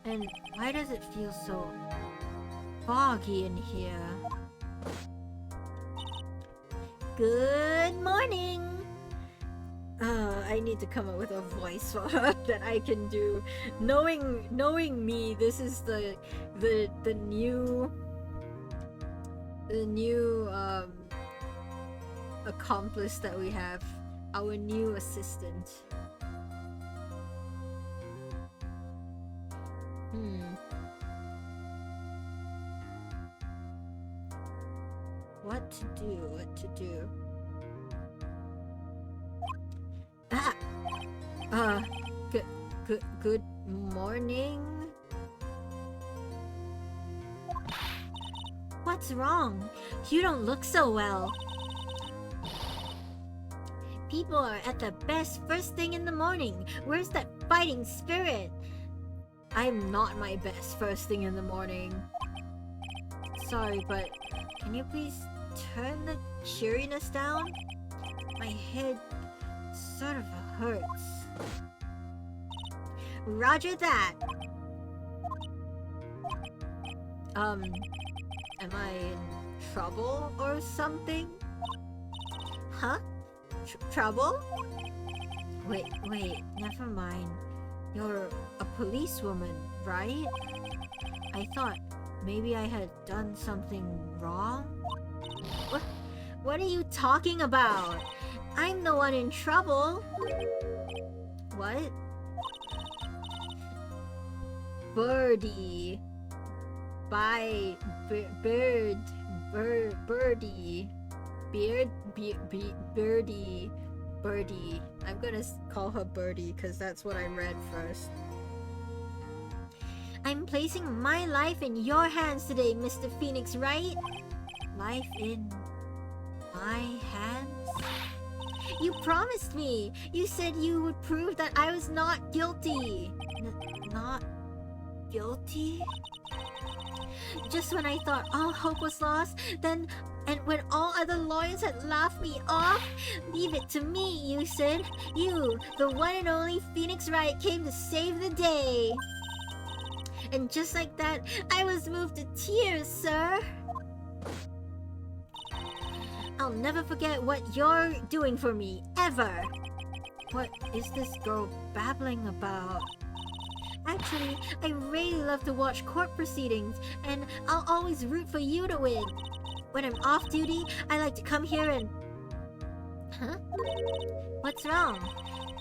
Speaker 3: And why does it feel so foggy in here? Good morning! I need to come up with a voice for her that I can do. Knowing me, this is the new accomplice that we have. Our new assistant. What to do? Good morning? What's wrong? You don't look so well. People are at their best first thing in the morning. Where's that fighting spirit? I'm not my best first thing in the morning. Sorry, but can you please turn the cheeriness down? My head sort of hurts. Roger that. Am I in trouble or something? Huh? Trouble? Wait, never mind. You're a policewoman, right? I thought maybe I had done something wrong? What are you talking about? I'm the one in trouble. What? Birdie. Bye. Birdie. Birdie. I'm gonna call her Birdie because that's what I read first. I'm placing my life in your hands today, Mr. Phoenix, Wright? Life in my hands? You promised me! You said you would prove that I was not guilty! Not guilty? Just when I thought all hope was lost, then, and when all other lawyers had laughed me off, leave it to me, you said. You, the one and only Phoenix Wright, came to save the day. And just like that, I was moved to tears, sir. I'll never forget what you're doing for me, ever. What is this girl babbling about? Actually, I really love to watch court proceedings, and I'll always root for you to win. When I'm off duty, I like to come here and... Huh? What's wrong?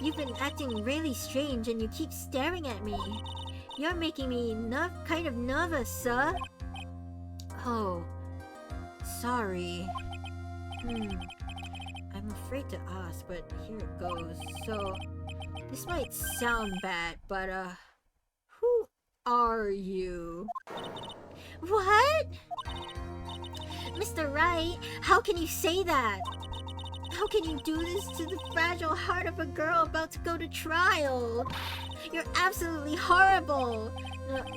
Speaker 3: You've been acting really strange and you keep staring at me. You're making me kind of nervous, sir. Oh, sorry. I'm afraid to ask, but here it goes. So, this might sound bad, but who are you? What? Mr. Wright, how can you say that? How can you do this to the fragile heart of a girl about to go to trial? You're absolutely horrible!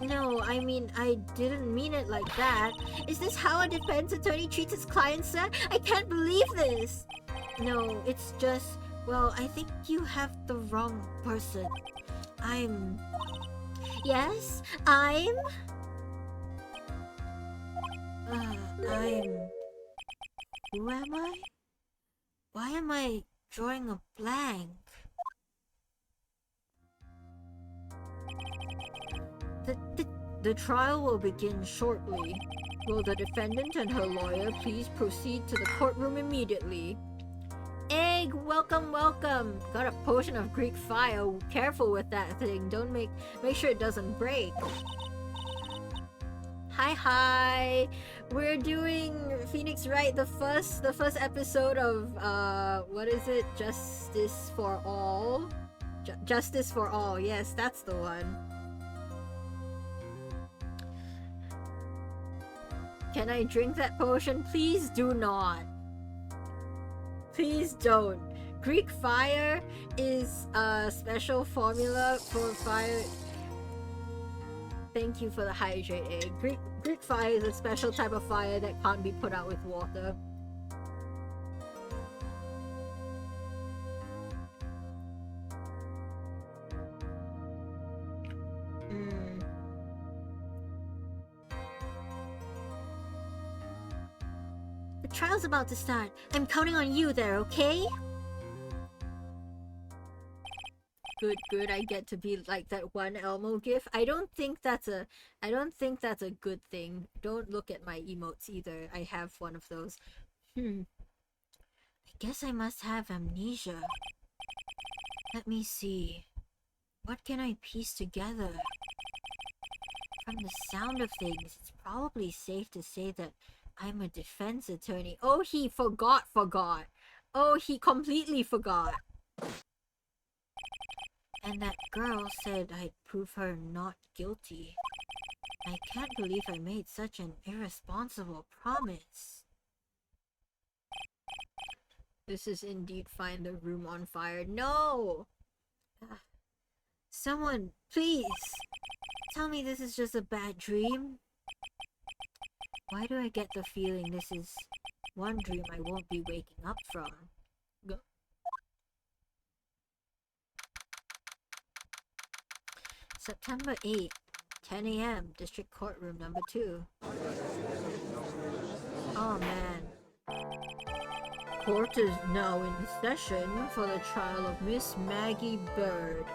Speaker 3: No, I mean, I didn't mean it like that. Is this how a defense attorney treats his client, sir? I can't believe this! No, it's just... Well, I think you have the wrong person. Yes? Who am I? Why am I drawing a blank?
Speaker 2: The trial will begin shortly. Will the defendant and her lawyer please proceed to the courtroom immediately?
Speaker 3: Egg, welcome. Got a potion of Greek fire. Careful with that thing. Make sure it doesn't break. Hi. We're doing Phoenix Wright, the first episode of what is it? Justice for All. Justice for All. Yes, that's the one. Can I drink that potion? Please do not. Please don't. Greek fire is a special formula for fire. Thank you for the hydrate egg. Greek fire is a special type of fire that can't be put out with water. The trial's about to start. I'm counting on you there, okay? Good. I get to be like that one Elmo gif. I don't think that's a good thing. Don't look at my emotes either. I have one of those. I guess I must have amnesia. Let me see. What can I piece together? From the sound of things, it's probably safe to say that I'm a defense attorney. Oh, he forgot. Oh, he completely forgot. And that girl said I'd prove her not guilty. I can't believe I made such an irresponsible promise. This is indeed Find the Room on Fire. No! Someone, please! Tell me this is just a bad dream? Why do I get the feeling this is one dream I won't be waking up from? September 8, 10 a.m., District Courtroom number 2. Oh man. Court is now in session for the trial of Miss Maggie Bird.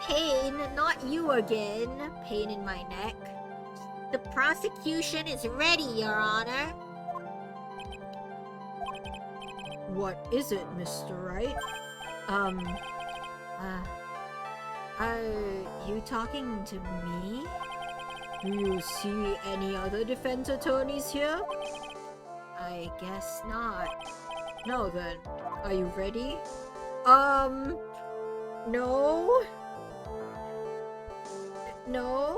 Speaker 3: Pain, not you again. Pain in my neck. The prosecution is ready, Your Honor.
Speaker 2: What is it, Mr. Wright?
Speaker 3: Are you talking to me?
Speaker 2: Do you see any other defense attorneys here?
Speaker 3: I guess not.
Speaker 2: No then. Are you ready? No?
Speaker 3: No?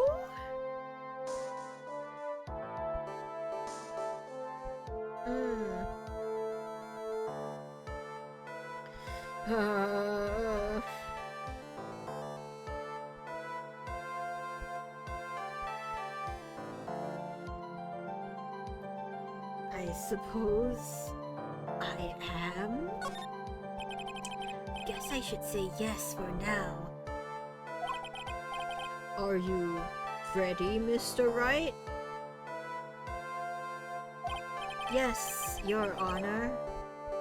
Speaker 3: Hmm. I suppose I am? Guess I should say yes for now.
Speaker 2: Are you ready, Mr. Wright?
Speaker 3: Yes, Your Honor.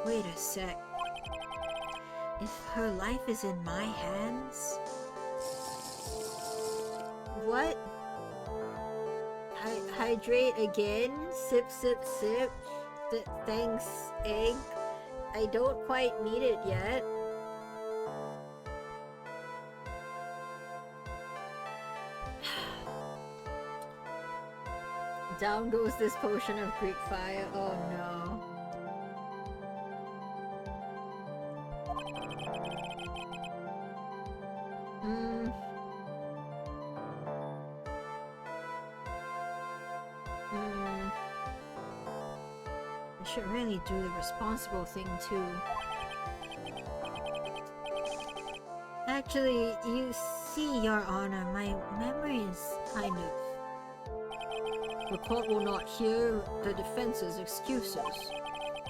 Speaker 3: Wait a sec. If her life is in my hands... What? Hydrate again? Sip, sip, sip? Thanks, egg. I don't quite need it yet. Down goes this potion of Greek fire. Oh no. I should really do the responsible thing too. Actually, you see, Your Honor, my memory is kind of...
Speaker 2: The court will not hear the defense's excuses.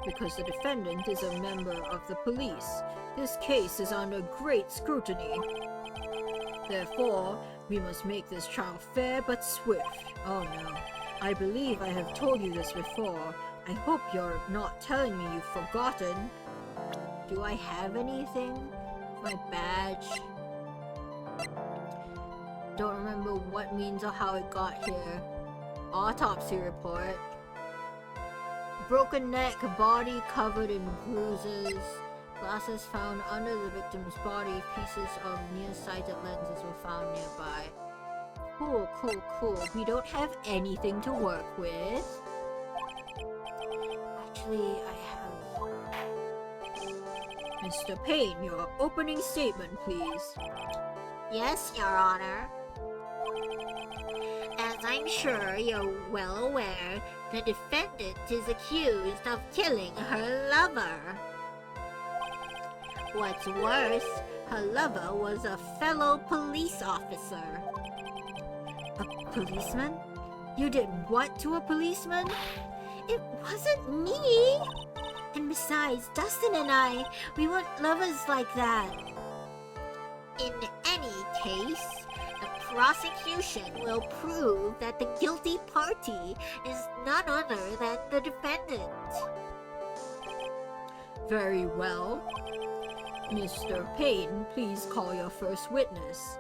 Speaker 2: Because the defendant is a member of the police, this case is under great scrutiny. Therefore, we must make this trial fair but swift. Oh no, I believe I have told you this before. I hope you're not telling me you've forgotten.
Speaker 3: Do I have anything? My badge? Don't remember what means or how it got here. Autopsy report. Broken neck, body covered in bruises. Glasses found under the victim's body. Pieces of nearsighted lenses were found nearby. Cool, cool, cool. We don't have anything to work with. Actually, I have...
Speaker 2: Mr. Payne, your opening statement, please.
Speaker 3: Yes, Your Honor. As I'm sure you're well aware, the defendant is accused of killing her lover. What's worse, her lover was a fellow police officer.
Speaker 2: A policeman? You did what to a policeman?
Speaker 3: It wasn't me! And besides, Dustin and I, we weren't lovers like that. In any case, the prosecution will prove that the guilty party is none other than the defendant.
Speaker 2: Very well. Mr. Payne, please call your first witness.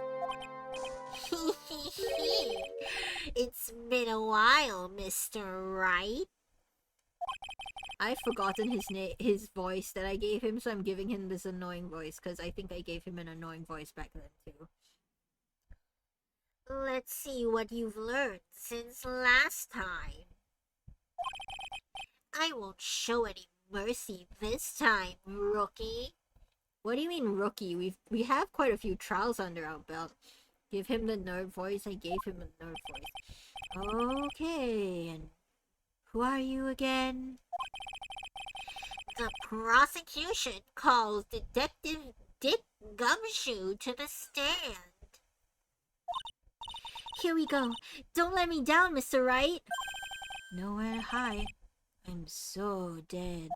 Speaker 3: It's been a while, Mr. Wright.
Speaker 2: I've forgotten his voice that I gave him, so I'm giving him this annoying voice, because I think I gave him an annoying voice back then, too.
Speaker 3: Let's see what you've learned since last time. I won't show any mercy this time, rookie.
Speaker 2: What do you mean, rookie? We have quite a few trials under our belt. Give him the nerd voice. I gave him a nerd voice. Okay, and who are you again?
Speaker 3: The prosecution calls Detective Dick Gumshoe to the stand. Here we go. Don't let me down, Mr. Wright.
Speaker 2: Nowhere to hide. I'm so dead.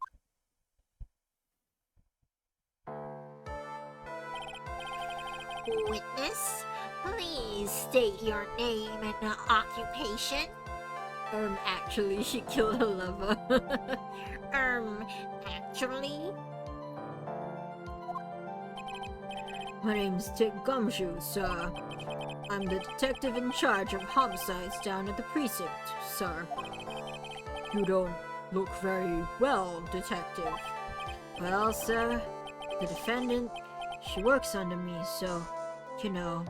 Speaker 3: Witness, please state your name and occupation.
Speaker 2: Actually, she killed her lover.
Speaker 3: Actually?
Speaker 2: My name's Dick Gumshoe, sir. I'm the detective in charge of homicides down at the precinct, sir. You don't look very well, detective. Well, sir, the defendant, she works under me, so, you know.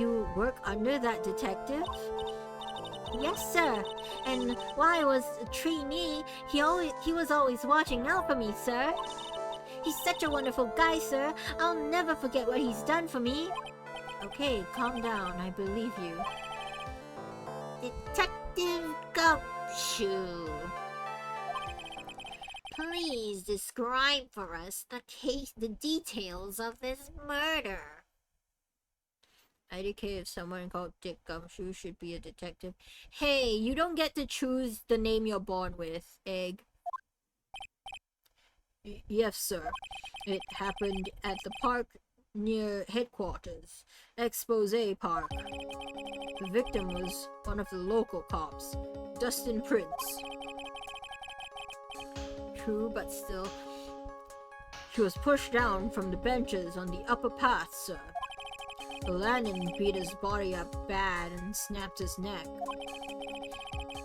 Speaker 3: You work under that detective? Yes, sir. And while I was a trainee, he was always watching out for me, sir. He's such a wonderful guy, sir. I'll never forget what he's done for me. Okay, calm down. I believe you.
Speaker 4: Detective Gumshoe, please describe for us the details of this murder.
Speaker 3: IDK if someone called Dick Gumshoe should be a detective. Hey, you don't get to choose the name you're born with, Egg. Yes, sir. It happened at the park near headquarters. Expose Park. The victim was one of the local cops, Dustin Prince. True, but still. He was pushed down from the benches on the upper path, sir. The Lannon beat his body up bad and snapped his neck.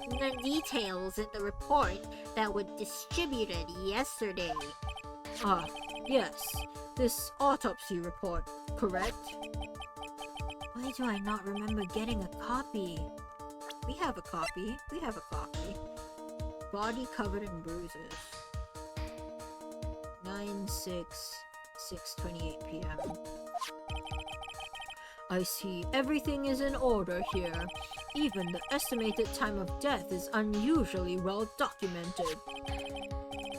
Speaker 4: The details in the report that were distributed yesterday.
Speaker 3: Ah, yes. This autopsy report, correct? Why do I not remember getting a copy? We have a copy. We have a copy. Body covered in bruises. 6:28 p.m. I see everything is in order here. Even the estimated time of death is unusually well documented.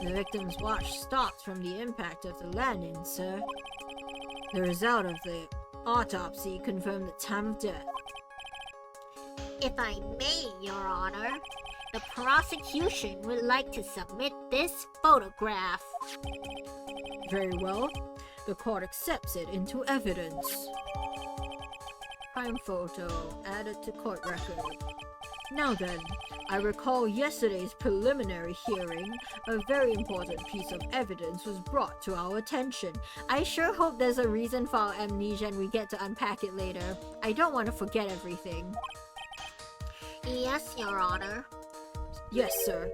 Speaker 3: The victim's watch stopped from the impact of the landing, sir. The result of the autopsy confirmed the time of death.
Speaker 4: If I may, Your Honor, the prosecution would like to submit this photograph.
Speaker 3: Very well. The court accepts it into evidence. Crime photo added to court record. Now then, I recall yesterday's preliminary hearing. A very important piece of evidence was brought to our attention. I sure hope there's a reason for our amnesia and we get to unpack it later. I don't want to forget everything.
Speaker 4: Yes, Your Honor.
Speaker 3: Yes, sir.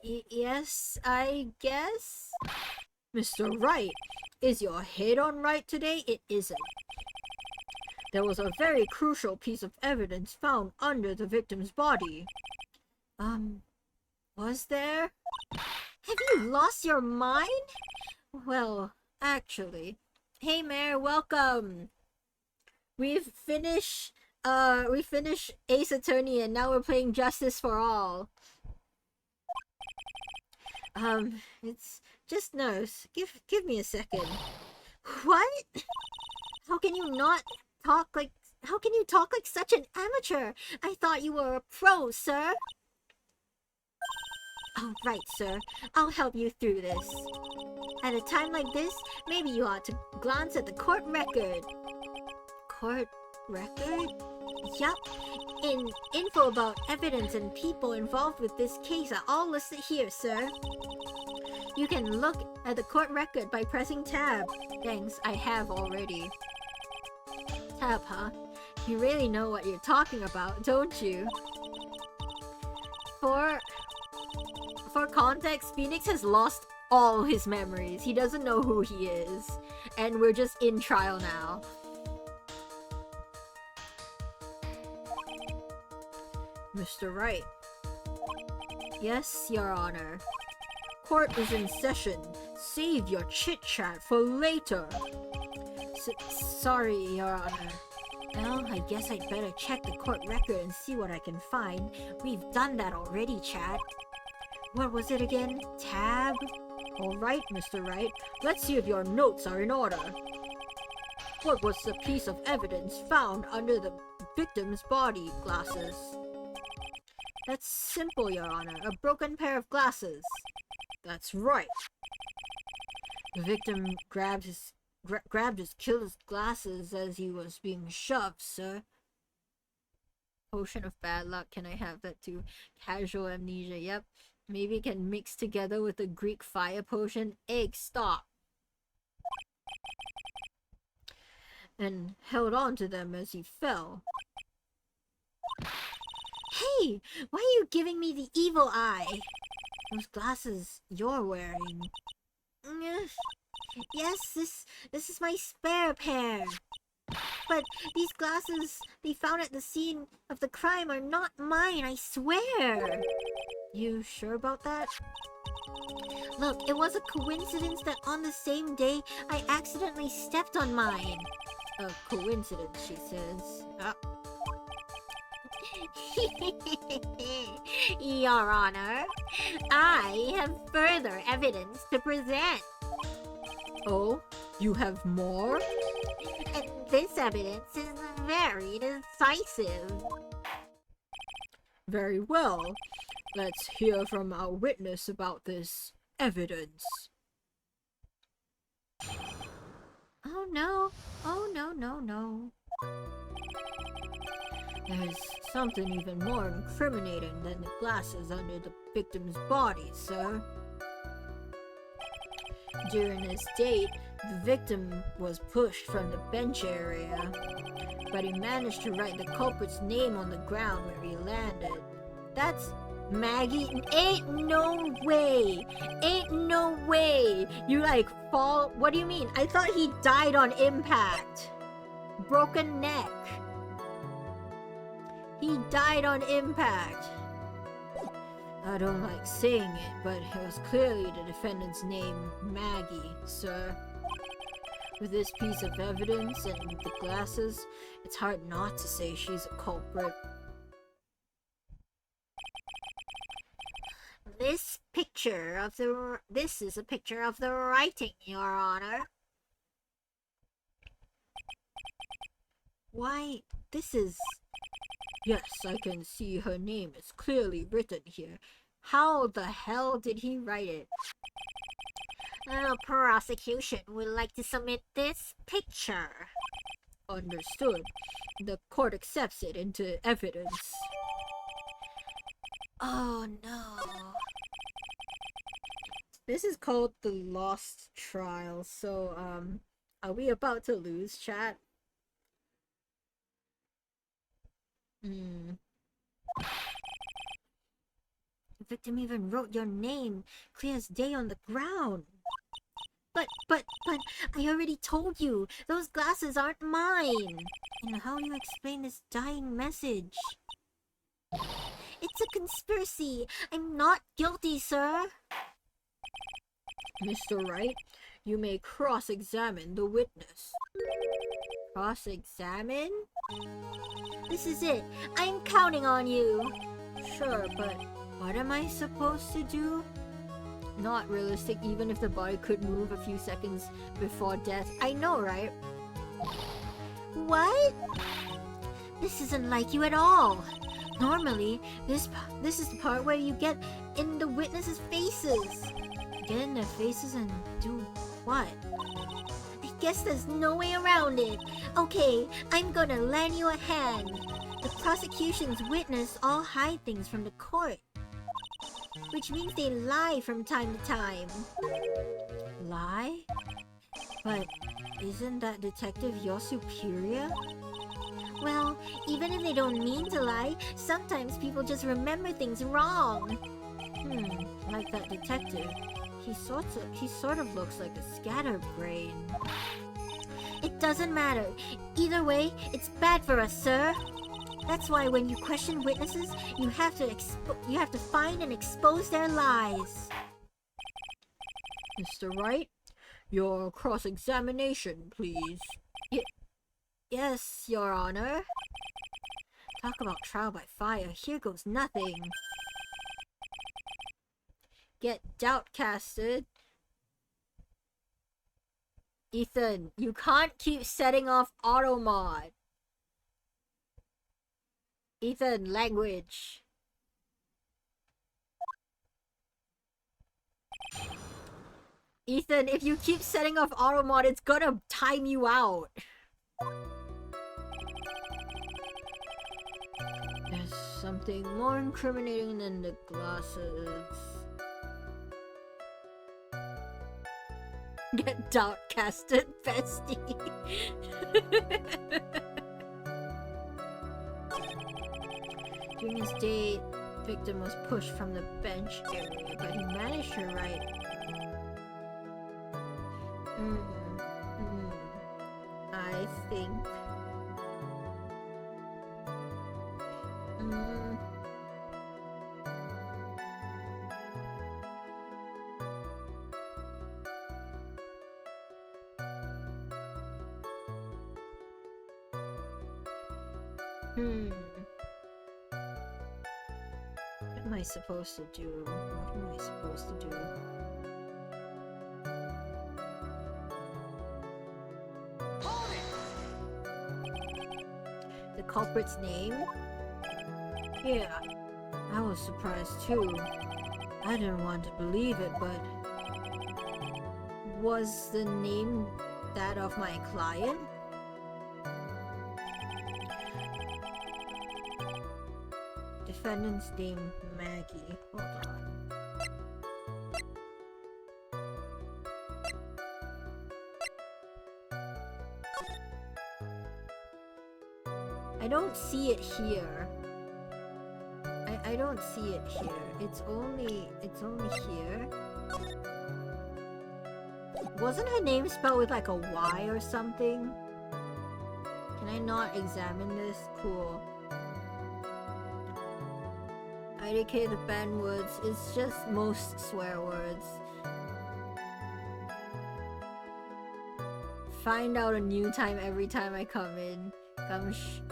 Speaker 3: Yes, I guess? Mr. Wright, is your head on right today? It isn't. There was a very crucial piece of evidence found under the victim's body. Was there?
Speaker 4: Have you lost your mind?
Speaker 3: Well, actually. Hey, Mayor, welcome! We finished Ace Attorney and now we're playing Justice for All. It's just nurse. Give me a second. What? How can you talk like such an amateur? I thought you were a pro, sir. All right, sir. I'll help you through this. At a time like this, maybe you ought to glance at the court record. Court record? Yup. Info about evidence and people involved with this case are all listed here, sir. You can look at the court record by pressing tab. Thanks, I have already. Tab, huh? You really know what you're talking about, don't you? For context, Phoenix has lost all his memories. He doesn't know who he is. And we're just in trial now. Mr. Wright. Yes, Your Honor. Court is in session. Save your chit-chat for later. Sorry, Your Honor. Well, I guess I'd better check the court record and see what I can find. We've done that already, chat. What was it again? Tab? Alright, Mr. Wright. Let's see if your notes are in order. What was the piece of evidence found under the victim's body? Glasses. That's simple, Your Honor. A broken pair of glasses. That's right. The victim grabbed his killer's glasses as he was being shoved, sir. Potion of bad luck. Can I have that too? Casual amnesia. Yep. Maybe it can mix together with the Greek fire potion. Egg, stop. And held on to them as he fell. Hey! Why are you giving me the evil eye? Those glasses you're wearing. Yes, this is my spare pair. But these glasses they found at the scene of the crime are not mine, I swear. You sure about that? Look, it was a coincidence that on the same day I accidentally stepped on mine. a coincidence, she says.
Speaker 4: Your Honor, I have further evidence to present.
Speaker 3: Oh, you have more?
Speaker 4: And this evidence is very decisive.
Speaker 3: Very well. Let's hear from our witness about this evidence.
Speaker 1: Oh no. Oh no, no, no.
Speaker 3: There's something even more incriminating than the glasses under the victim's body, sir. During this date, the victim was pushed from the bench area, but he managed to write the culprit's name on the ground where he landed.
Speaker 1: That's Maggie. Ain't no way. Ain't no way. You like fall. What do you mean? I thought he died on impact. Broken neck. He died on impact.
Speaker 3: I don't like saying it, but it was clearly the defendant's name, Maggie, sir. With this piece of evidence and the glasses, it's hard not to say she's a culprit.
Speaker 4: This is a picture of the writing, Your Honor.
Speaker 3: Why, this is... Yes, I can see her name is clearly written here. How the hell did he write it?
Speaker 4: The prosecution would like to submit this picture.
Speaker 3: Understood. The court accepts it into evidence.
Speaker 4: Oh no.
Speaker 3: This is called the Lost Trial, so, are we about to lose, chat?
Speaker 1: The victim even wrote your name clear as day on the ground. But, I already told you, those glasses aren't mine. And how do you explain this dying message? It's a conspiracy. I'm not guilty, sir.
Speaker 3: Mr. Wright, you may cross-examine the witness.
Speaker 1: Cross-examine? This is it. I'm counting on you.
Speaker 3: Sure, but what am I supposed to do? Not realistic even if the body could move a few seconds before death.
Speaker 1: I know, right? What? This isn't like you at all. Normally, this is the part where you get in the witnesses' faces.
Speaker 3: Get in their faces and do what?
Speaker 1: I guess there's no way around it. Okay, I'm gonna lend you a hand. The prosecution's witness all hide things from the court, which means they lie from time to time.
Speaker 3: Lie? But isn't that detective your superior?
Speaker 1: Well, even if they don't mean to lie, sometimes people just remember things wrong.
Speaker 3: Like that detective. He sort of looks like a scatterbrain.
Speaker 1: It doesn't matter. Either way, it's bad for us, sir. That's why when you question witnesses, you have to find and expose their lies.
Speaker 3: Mr. Wright, your cross-examination, please.
Speaker 1: Yes, Your Honor.
Speaker 3: Talk about trial by fire. Here goes nothing. Get doubt-casted.
Speaker 1: Ethan, you can't keep setting off auto mod. Ethan, language. Ethan, if you keep setting off auto mod, it's gonna time you out.
Speaker 3: There's something more incriminating than the glasses.
Speaker 1: Get doubt-casted, bestie.
Speaker 3: During his date, victim was pushed from the bench area, but he managed to write.
Speaker 1: I think.
Speaker 2: What am I supposed to do? What am I supposed to do?
Speaker 3: The culprit's name?
Speaker 2: Yeah, I was surprised too. I didn't want to believe it, but
Speaker 3: Was the name that of my client?
Speaker 2: defendant's name Maggie. Hold on.
Speaker 3: I don't see it here. I don't see it here. It's only here. Wasn't her name spelled with like a Y or something? Can I not examine this? Cool. IDK the banned words. It's just most swear words. Find out a new time every time I come in.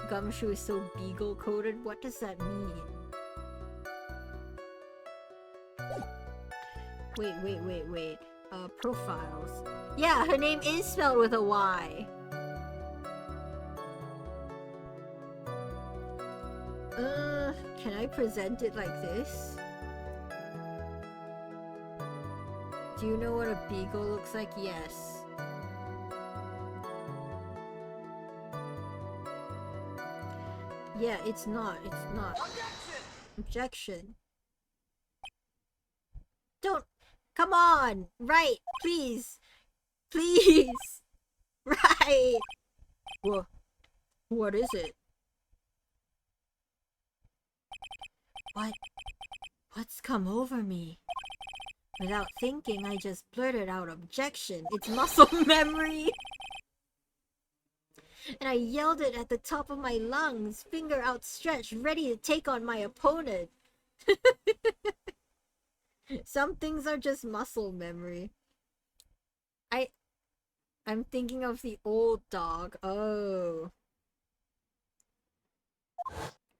Speaker 3: Gumshoe is so beagle coded. What does that mean? Wait. Profiles. Yeah, her name is spelled with a Y. Can I present it like this? Do you know what a beagle looks like? Yes. Yeah, it's not. Objection. Don't. Come on! Right! Please! Please! Right!
Speaker 2: What is it?
Speaker 3: What's come over me? Without thinking, I just blurted out objection. It's muscle memory! And I yelled it at the top of my lungs, finger outstretched, ready to take on my opponent. Some things are just muscle memory. I'm thinking of the old dog. Oh.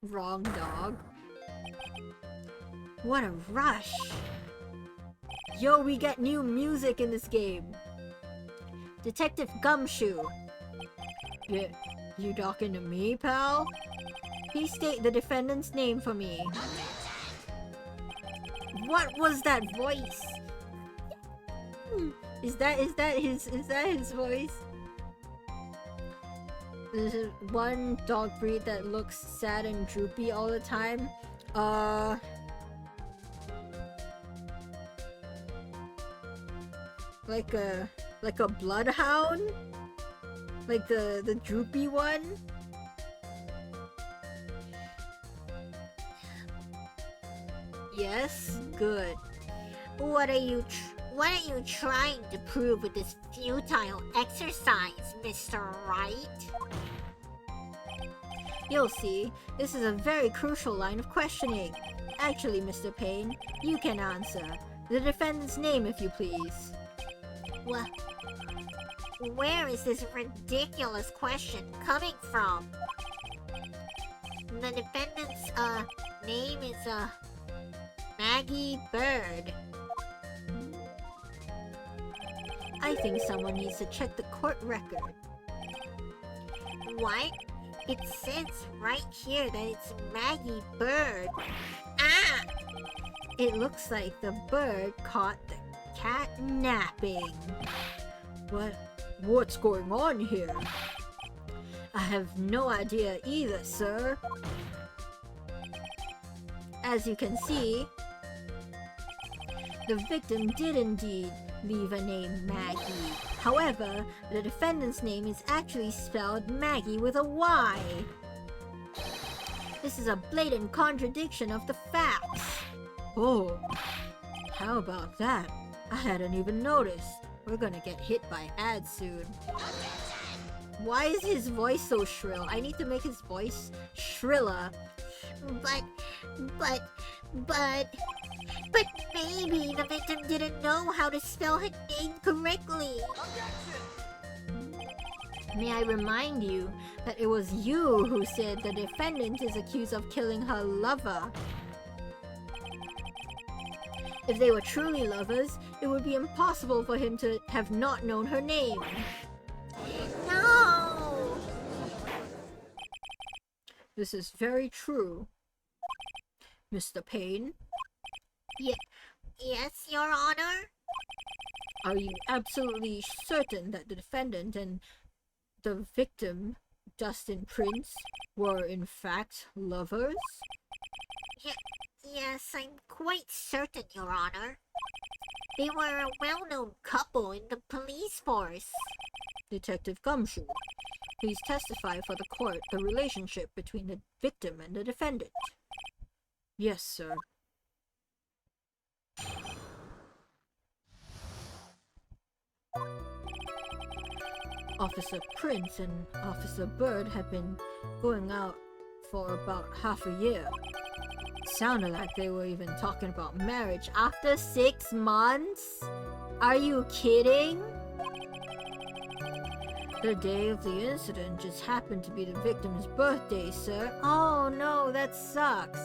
Speaker 3: Wrong dog. What a rush. Yo, we get new music in this game. Detective Gumshoe.
Speaker 2: Yeah, you talking to me, pal?
Speaker 3: Please state the defendant's name for me. What was that voice? Is that his voice? There's one dog breed that looks sad and droopy all the time. Like a bloodhound? Like the droopy one? Yes? Good.
Speaker 4: What are you trying to prove with this futile exercise, Mr. Wright?
Speaker 3: You'll see. This is a very crucial line of questioning. Actually, Mr. Payne, you can answer. The defendant's name, if you please.
Speaker 4: What? Where is this ridiculous question coming from? The defendant's, name is, Maggie Bird.
Speaker 3: I think someone needs to check the court record.
Speaker 4: What? It says right here that it's Maggie Bird. Ah!
Speaker 3: It looks like the bird caught the cat napping.
Speaker 2: What's going on here?
Speaker 3: I have no idea either, sir. As you can see, the victim did indeed leave a name Maggie. However, the defendant's name is actually spelled Maggie with a Y. This is a blatant contradiction of the facts.
Speaker 2: Oh, how about that? I hadn't even noticed.
Speaker 3: We're gonna get hit by ads soon. Why is his voice so shrill? I need to make his voice shriller.
Speaker 4: But maybe the victim didn't know how to spell her name correctly.
Speaker 3: May I remind you that it was you who said the defendant is accused of killing her lover. If they were truly lovers, it would be impossible for him to have not known her name.
Speaker 4: No!
Speaker 2: This is very true. Mr. Payne,
Speaker 4: Yes, Your Honor?
Speaker 2: are you absolutely certain that the defendant and the victim, Dustin Prince, were in fact lovers?
Speaker 4: Yes, I'm quite certain, Your Honor. They were a well-known couple in the police force.
Speaker 2: Detective Gumshoe, please testify for the court the relationship between the victim and the defendant. Yes, sir. Officer Prince and Officer Bird had been going out for about half a year. Sounded like they were even talking about marriage.
Speaker 3: After 6 months? Are you kidding?
Speaker 2: The day of the incident just happened to be the victim's birthday, sir.
Speaker 3: Oh no, that sucks.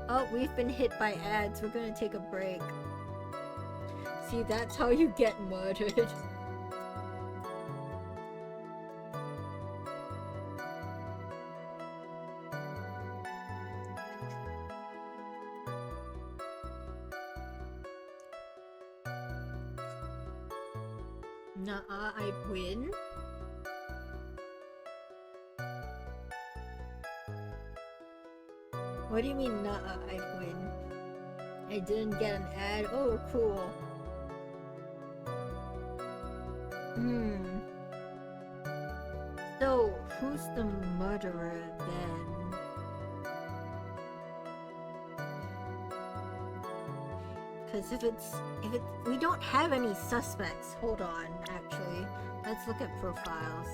Speaker 3: Oh, we've been hit by ads. We're gonna take a break.
Speaker 2: See, that's how you get murdered.
Speaker 3: Nuh-uh, I'd win. What do you mean, nuh-uh, I'd win? I didn't get an ad. Oh, cool.
Speaker 2: So, who's the murderer then?
Speaker 3: Because if it's, we don't have any suspects. Hold on, actually. Let's look at profiles.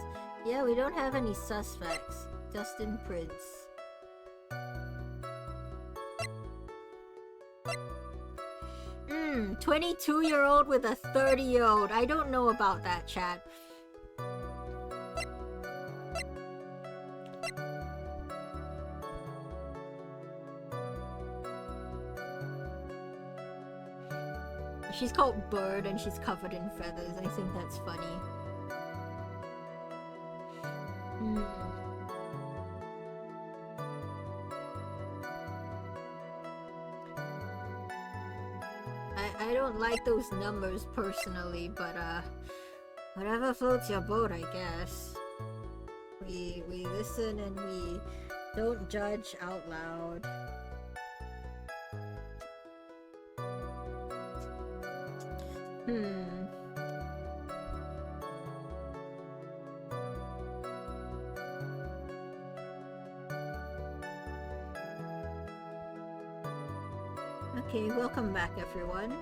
Speaker 3: Yeah, we don't have any suspects. Dustin Prince. 22-year-old with a 30-year-old. I don't know about that, chat. She's called Bird and she's covered in feathers. I think that's funny. I don't like those numbers personally, but whatever floats your boat, I guess. We listen and we don't judge out loud. Okay, welcome back, everyone.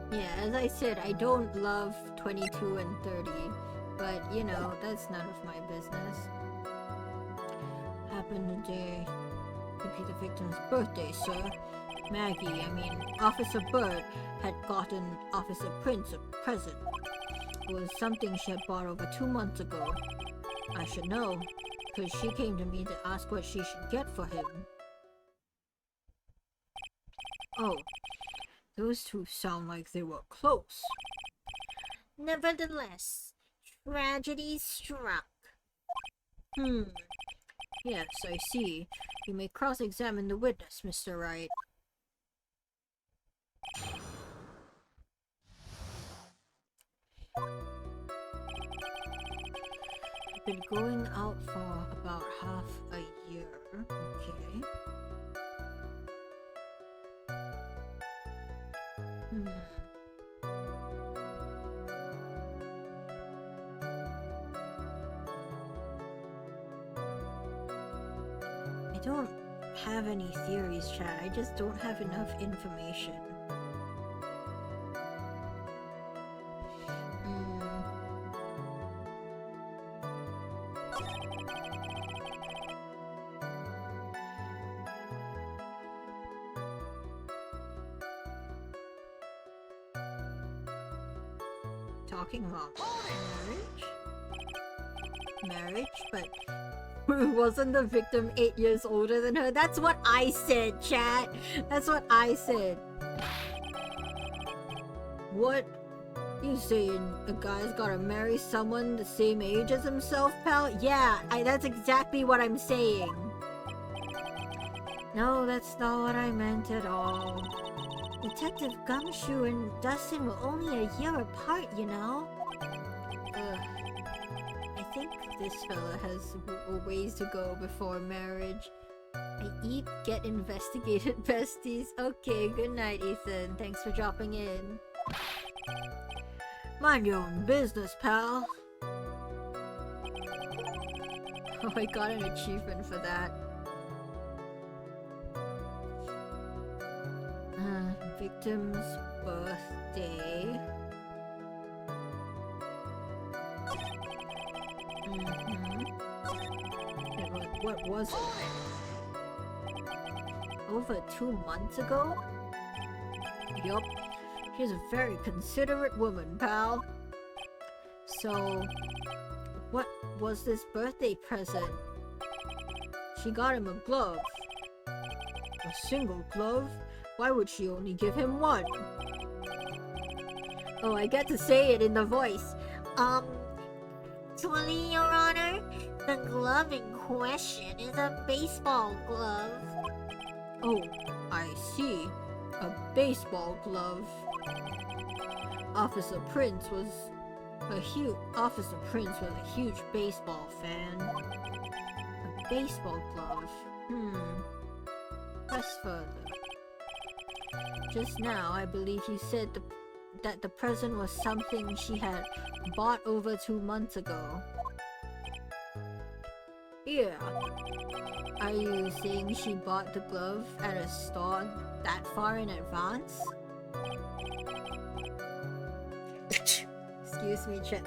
Speaker 3: Yeah, as I said, I don't love 22 and 30, but you know, that's none of my business. Happened today to be the victim's birthday, sir. Maggie, Officer Bird had gotten Officer Prince a present. It was something she had bought over 2 months ago. I should know, because she came to me to ask what she should get for him. Oh. Those two sound like they were close.
Speaker 4: Nevertheless, tragedy struck.
Speaker 2: Yes, I see. You may cross-examine the witness, Mr. Wright. I've been going out for about half a year. Okay. don't have any theories, Chad. I just don't have enough information. Talking about marriage, but wasn't the victim 8 years older than her? That's what I said, chat. That's what I said. What? You saying a guy's gotta marry someone the same age as himself, pal? Yeah, that's exactly what I'm saying. No, that's not what I meant at all. Detective Gumshoe and Dustin were only a year apart, you know? I think this fella has a ways to go before marriage. I eat, get investigated, besties. Okay, good night, Ethan. Thanks for dropping in. Mind your own business, pal. Oh, I got an achievement for that. Victim's birthday. What was it? Over 2 months ago? Yup. She's a very considerate woman, pal. So, what was this birthday present? She got him a glove. A single glove? Why would she only give him one? Oh, I get to say it in the voice.
Speaker 4: Actually, Your Honor, the glove in question is a baseball glove.
Speaker 2: Oh, I see. A baseball glove. Officer Prince was a huge baseball fan. A baseball glove. Press further. Just now, I believe you said that the present was something she had bought over 2 months ago. Yeah. Are you saying she bought the glove at a store that far in advance? Excuse me, Chet.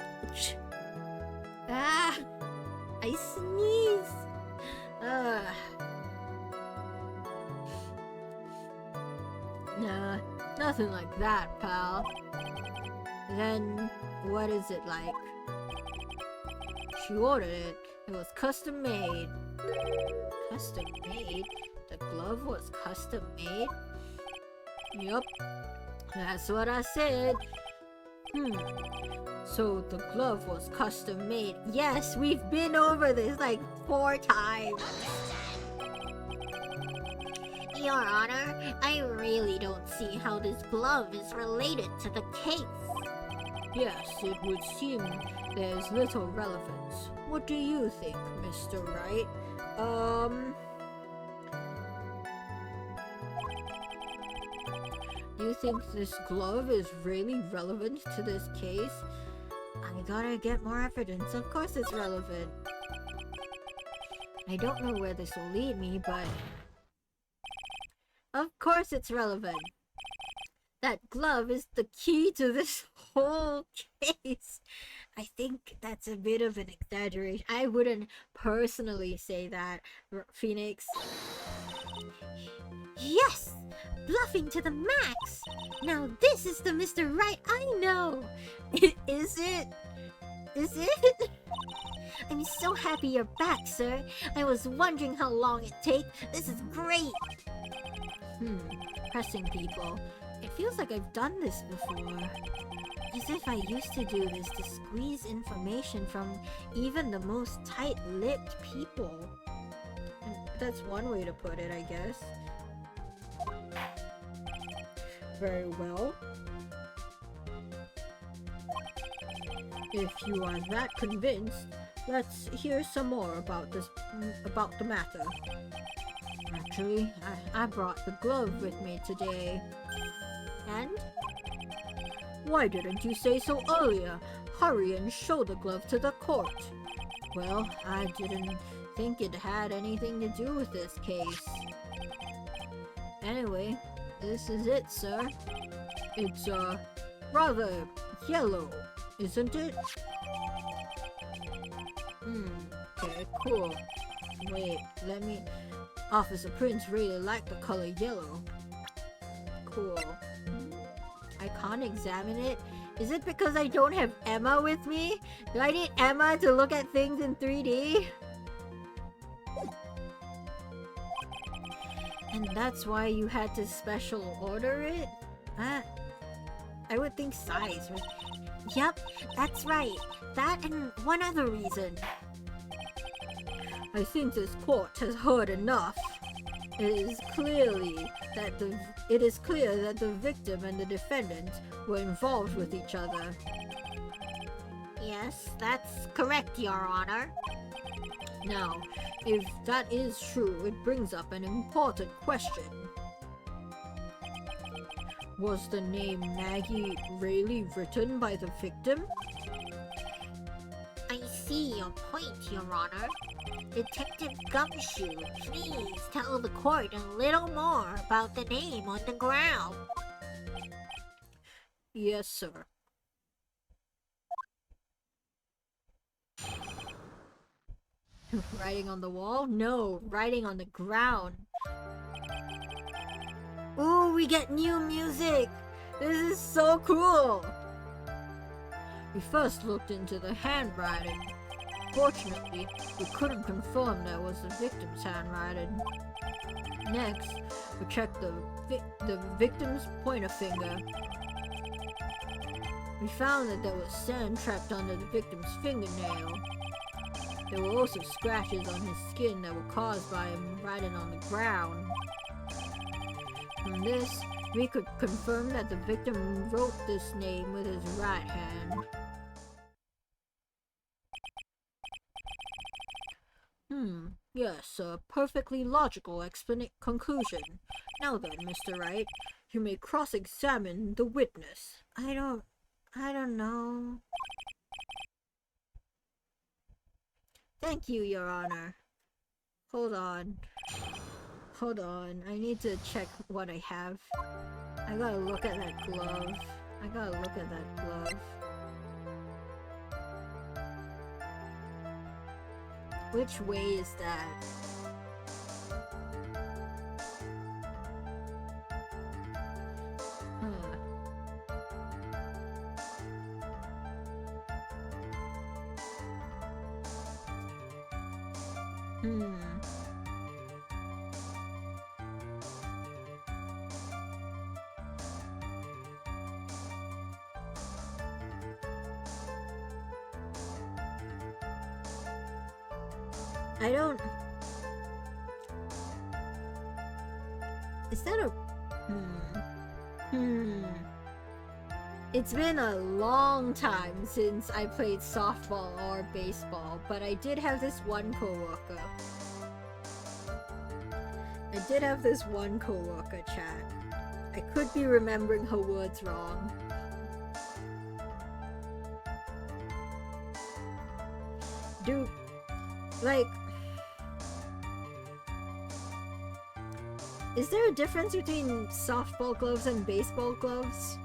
Speaker 2: Ah! I sneeze! Nah, nothing like that, pal. Then, what is it like? She ordered it. It was custom made. Custom made? The glove was custom made? Yup. That's what I said. So the glove was custom made. Yes, we've been over this like 4 times.
Speaker 4: Your Honor, I really don't see how this glove is related to the case.
Speaker 2: Yes, it would seem there's little relevance. What do you think, Mr. Wright? Do you think this glove is really relevant to this case? I gotta get more evidence. Of course it's relevant. I don't know where this will lead me, but of course it's relevant. That glove is the key to this whole case. I think that's a bit of an exaggeration. I wouldn't personally say that, Phoenix.
Speaker 4: Yes! Bluffing to the max! Now this is the Mr. Wright I know!
Speaker 2: Is it? Is it?
Speaker 4: I'm so happy you're back, sir. I was wondering how long it'd take. This is great!
Speaker 2: Pressing people. It feels like I've done this before. As if I used to do this to squeeze information from even the most tight-lipped people. That's one way to put it, I guess. Very well. If you are that convinced, let's hear some more about the matter. Actually, I brought the glove with me today. And? Why didn't you say so earlier? Hurry and show the glove to the court. Well, I didn't
Speaker 3: think it had anything to do with this case. Anyway, this is it, sir. It's, rather yellow, isn't it? Okay, cool. Wait, let me... Officer Prince really liked the color yellow. Cool. I can't examine it. Is it because I don't have Emma with me? Do I need Emma to look at things in 3D? And that's why you had to special order it? I would think size was...
Speaker 4: Yep, that's right. That and one other reason.
Speaker 3: I think this court has heard enough. It is clear that the victim and the defendant were involved with each other.
Speaker 4: Yes, that's correct, Your Honor.
Speaker 3: Now, if that is true, it brings up an important question. Was the name Maggie really written by the victim?
Speaker 4: I see your point, Your Honor. Detective Gumshoe, please tell the court a little more about the name on the ground.
Speaker 3: Yes, sir. Writing on the wall? No, writing on the ground. Ooh, we get new music! This is so cool! We first looked into the handwriting. Fortunately, we couldn't confirm that was the victim's handwriting. Next, we checked the victim's pointer finger. We found that there was sand trapped under the victim's fingernail. There were also scratches on his skin that were caused by him writing on the ground. From this, we could confirm that the victim wrote this name with his right hand. Yes, a perfectly logical conclusion. Now then, Mr. Wright, you may cross-examine the witness. I don't know. Thank you, Your Honor. Hold on. I need to check what I have. I gotta look at that glove. Which way is that? I don't... Is that a... It's been a long time since I played softball or baseball, but I did have this one coworker. Chat. I could be remembering her words wrong. Dude, like... Is there a difference between softball gloves and baseball gloves?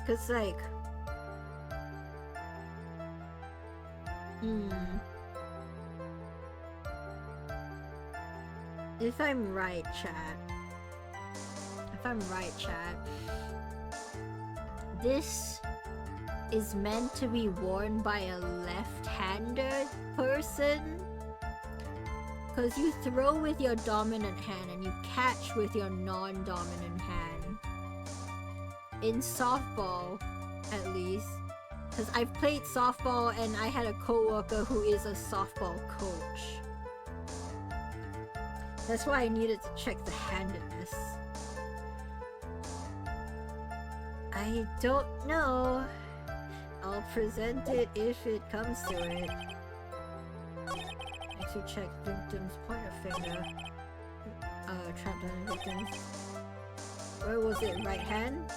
Speaker 3: Cause like... If I'm right, chat. This is meant to be worn by a left-handed person. Cause you throw with your dominant hand and you catch with your non-dominant hand. In softball, at least. Cause I've played softball and I had a coworker who is a softball coach. That's why I needed to check the handedness. I don't know. I'll present it if it comes to it. Next we check victim's pointer finger. Trapped on the victim's...
Speaker 2: Where was it? Right hand?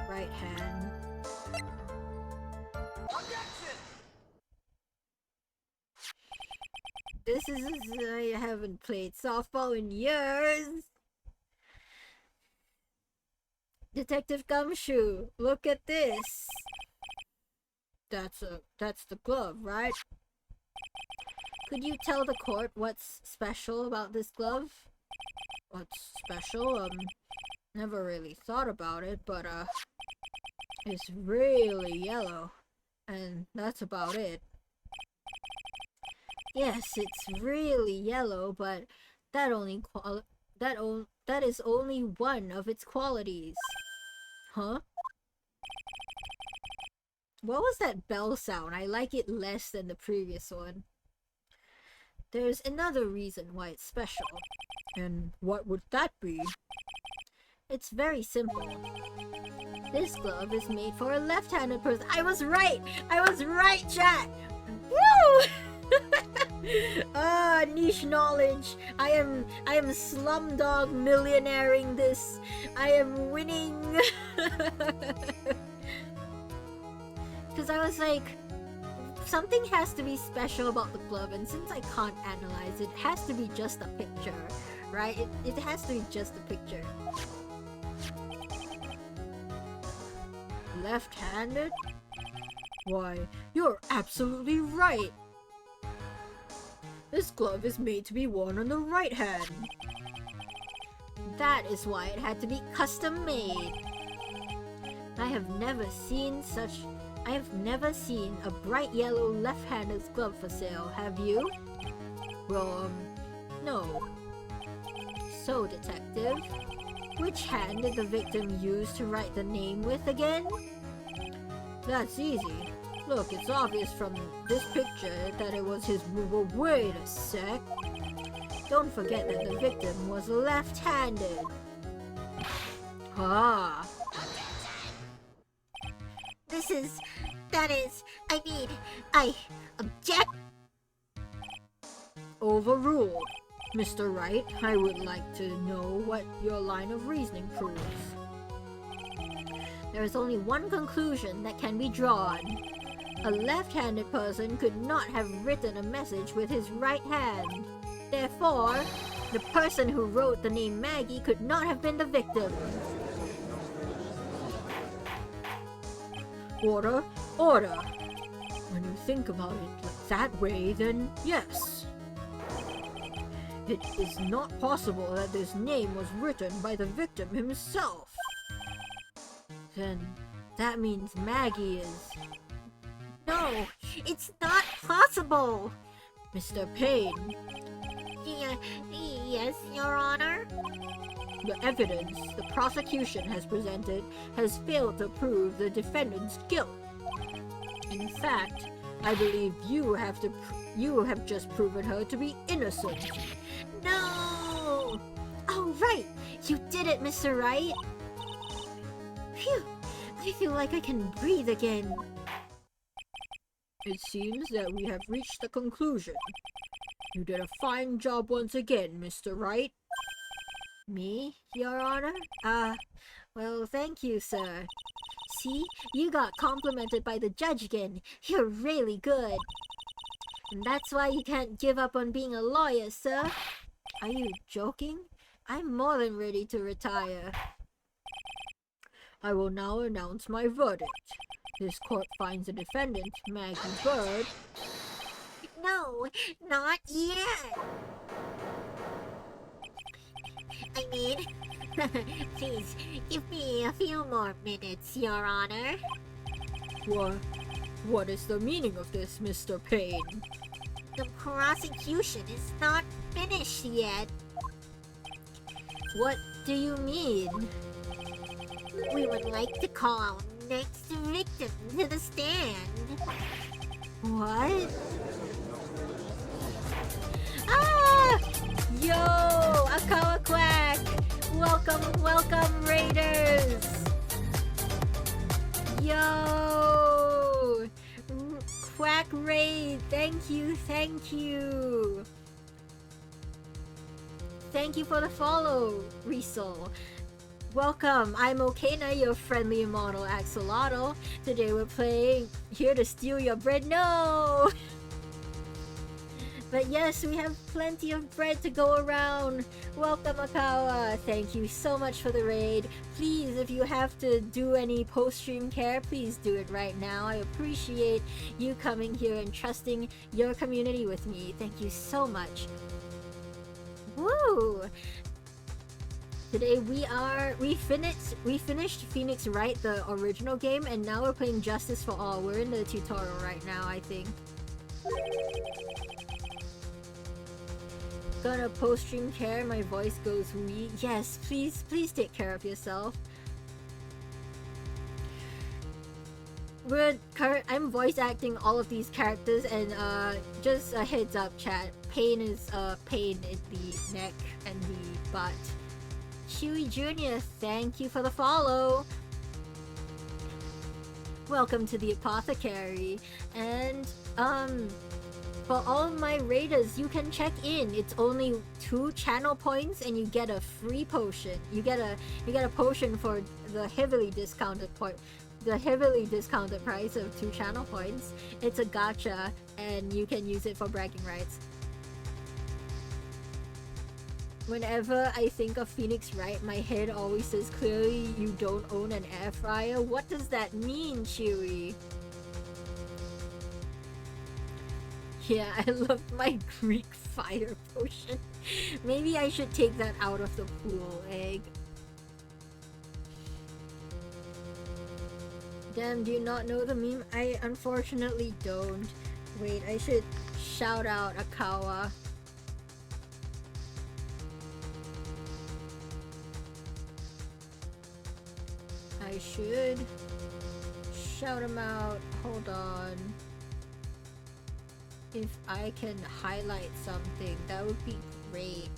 Speaker 2: Right hand. This is... I haven't played softball in years! Detective Gumshoe, look at this! That's the glove, right? Could you tell the court what's special about this glove? What's special? Never really thought about it, but it's really yellow. And that's about it. Yes, it's really yellow, but that is only one of its qualities. Huh? What was that bell sound? I like it less than the previous one. There's another reason why it's special. And what would that be? It's very simple. This glove is made for a left-handed person. I was right! I was right, chat! Woo! Niche knowledge. I am slumdog millionairing this. I am winning. Because I was like, something has to be special about the glove, and since I can't analyze it, it has to be just a picture, right? It has to be just a picture. Left-handed? Why, you're absolutely right. This glove is made to be worn on the right hand. That is why it had to be custom made. I have never seen a bright yellow left-handed glove for sale, have you? Well, no. So, detective, which hand did the victim use to write the name with again? That's easy. Look, it's obvious from this picture that it was his... Wait a sec. Don't forget that the victim was left-handed. Ah.
Speaker 4: I object.
Speaker 2: Overruled. Mr. Wright, I would like to know what your line of reasoning proves.
Speaker 3: There is only one conclusion that can be drawn. A left-handed person could not have written a message with his right hand. Therefore, the person who wrote the name Maggie could not have been the victim.
Speaker 2: Order, order. When you think about it that way, then yes. It is not possible that this name was written by the victim himself. Then that means Maggie is...
Speaker 4: No, it's not possible.
Speaker 2: Mr. Payne.
Speaker 4: Yes, Your Honor?
Speaker 2: The evidence the prosecution has presented has failed to prove the defendant's guilt. In fact, I believe you have just proven her to be innocent.
Speaker 4: No! Oh, right! You did it, Mr. Wright! Phew! I feel like I can breathe again.
Speaker 2: It seems that we have reached a conclusion. You did a fine job once again, Mr. Wright.
Speaker 3: Me, Your Honor? Well, thank you, sir. See, you got complimented by the judge again. You're really good. And that's why you can't give up on being a lawyer, sir. Are you joking? I'm more than ready to retire.
Speaker 2: I will now announce my verdict. This court finds the defendant, Maggie Bird...
Speaker 4: No, not yet! I mean, please, give me a few more minutes, Your Honor.
Speaker 2: What is the meaning of this, Mr. Payne?
Speaker 4: The prosecution is not finished yet.
Speaker 3: What do you mean?
Speaker 4: We would like to call our next victim to the stand.
Speaker 3: What? Ah! Yo! Akawa Quack! Welcome, Raiders! Yo! Quack Raid! Thank you! thank you for the follow, Riesel. Welcome, I'm Okena, your friendly immortal axolotl. Today we're playing Here to Steal Your Bread. No! But yes, we have plenty of bread to go around. Welcome, Akawa. Thank you so much for the raid. Please, if you have to do any post-stream care, please do it right now. I appreciate you coming here and trusting your community with me. Thank you so much. Woo! Today we finished Phoenix Wright, the original game, and now we're playing Justice for All. We're in the tutorial right now, I think. Gonna post-stream care, my voice goes weak. Yes, please take care of yourself. I'm voice acting all of these characters, and just a heads up, chat. Pain is pain in the neck and the butt. Chewy Jr., thank you for the follow. Welcome to the Apothecary, and for all my raiders, you can check in. It's only 2 channel points, and you get a free potion. You get a potion for the heavily discounted price of 2 channel points. It's a gacha, and you can use it for bragging rights. Whenever I think of Phoenix Wright, my head always says, clearly you don't own an air fryer. What does that mean, Chewy? Yeah, I love my Greek fire potion. Maybe I should take that out of the pool, egg. Damn, do you not know the meme? I unfortunately don't. Wait, I should shout out Akawa. I should shout him out. Hold on. If I can highlight something, that would be great.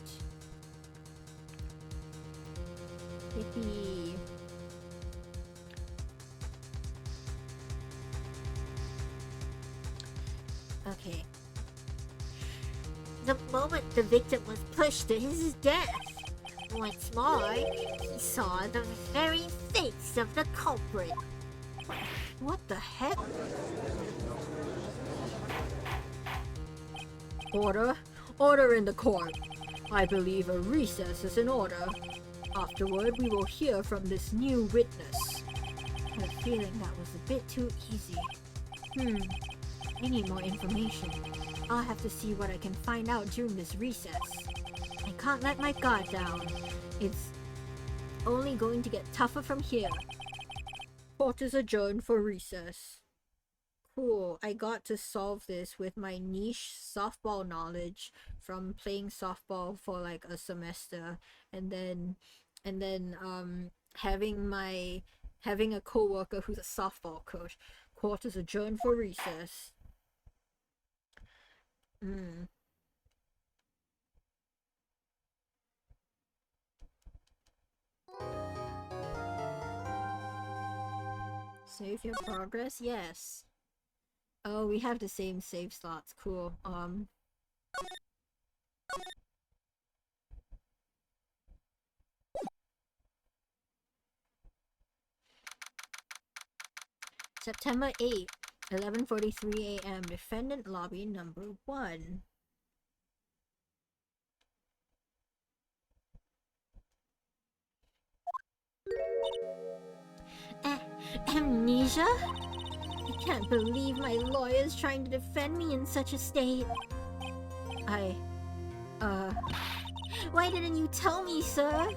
Speaker 3: Yippee.
Speaker 4: Okay. The moment the victim was pushed to his death, once more, he saw the very face of the culprit.
Speaker 3: What the heck? Order? Order in the court. I believe a recess is in order. Afterward, we will hear from this new witness. I have a feeling that was a bit too easy. I need more information. I'll have to see what I can find out during this recess. I can't let my guard down. It's only going to get tougher from here. Court is adjourned for recess. Cool, I got to solve this with my niche softball knowledge from playing softball for like a semester, and then having a coworker who's a softball coach. Court is adjourned for recess. Save your progress? Yes. Oh, we have the same save slots. Cool. September 8th, 11:43 a.m. Defendant lobby number 1. Amnesia? I can't believe my lawyer's trying to defend me in such a state. Why didn't you tell me, sir?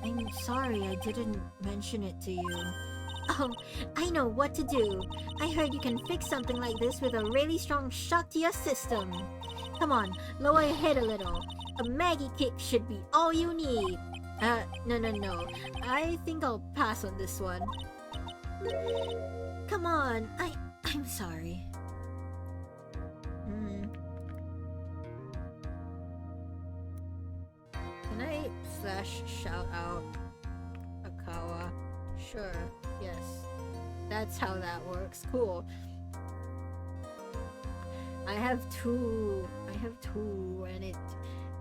Speaker 3: I'm sorry I didn't mention it to you. Oh, I know what to do. I heard you can fix something like this with a really strong shock to your system. Come on, lower your head a little. A Maggie kick should be all you need. No. I think I'll pass on this one. Come on, I'm sorry. Can I flash shout out Akawa? Sure, yes. That's how that works. Cool. I have two, and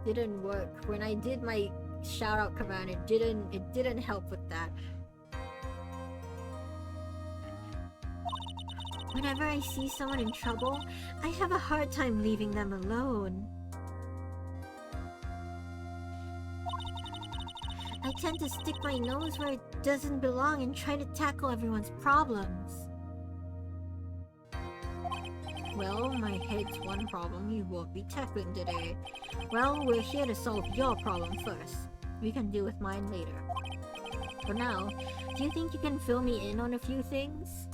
Speaker 3: didn't work. When I did my shout out command, it didn't help with that. Whenever I see someone in trouble, I have a hard time leaving them alone. I tend to stick my nose where it doesn't belong and try to tackle everyone's problems. Well, my head's one problem you won't be tackling today. Well, we're here to solve your problem first. We can deal with mine later. For now, do you think you can fill me in on a few things?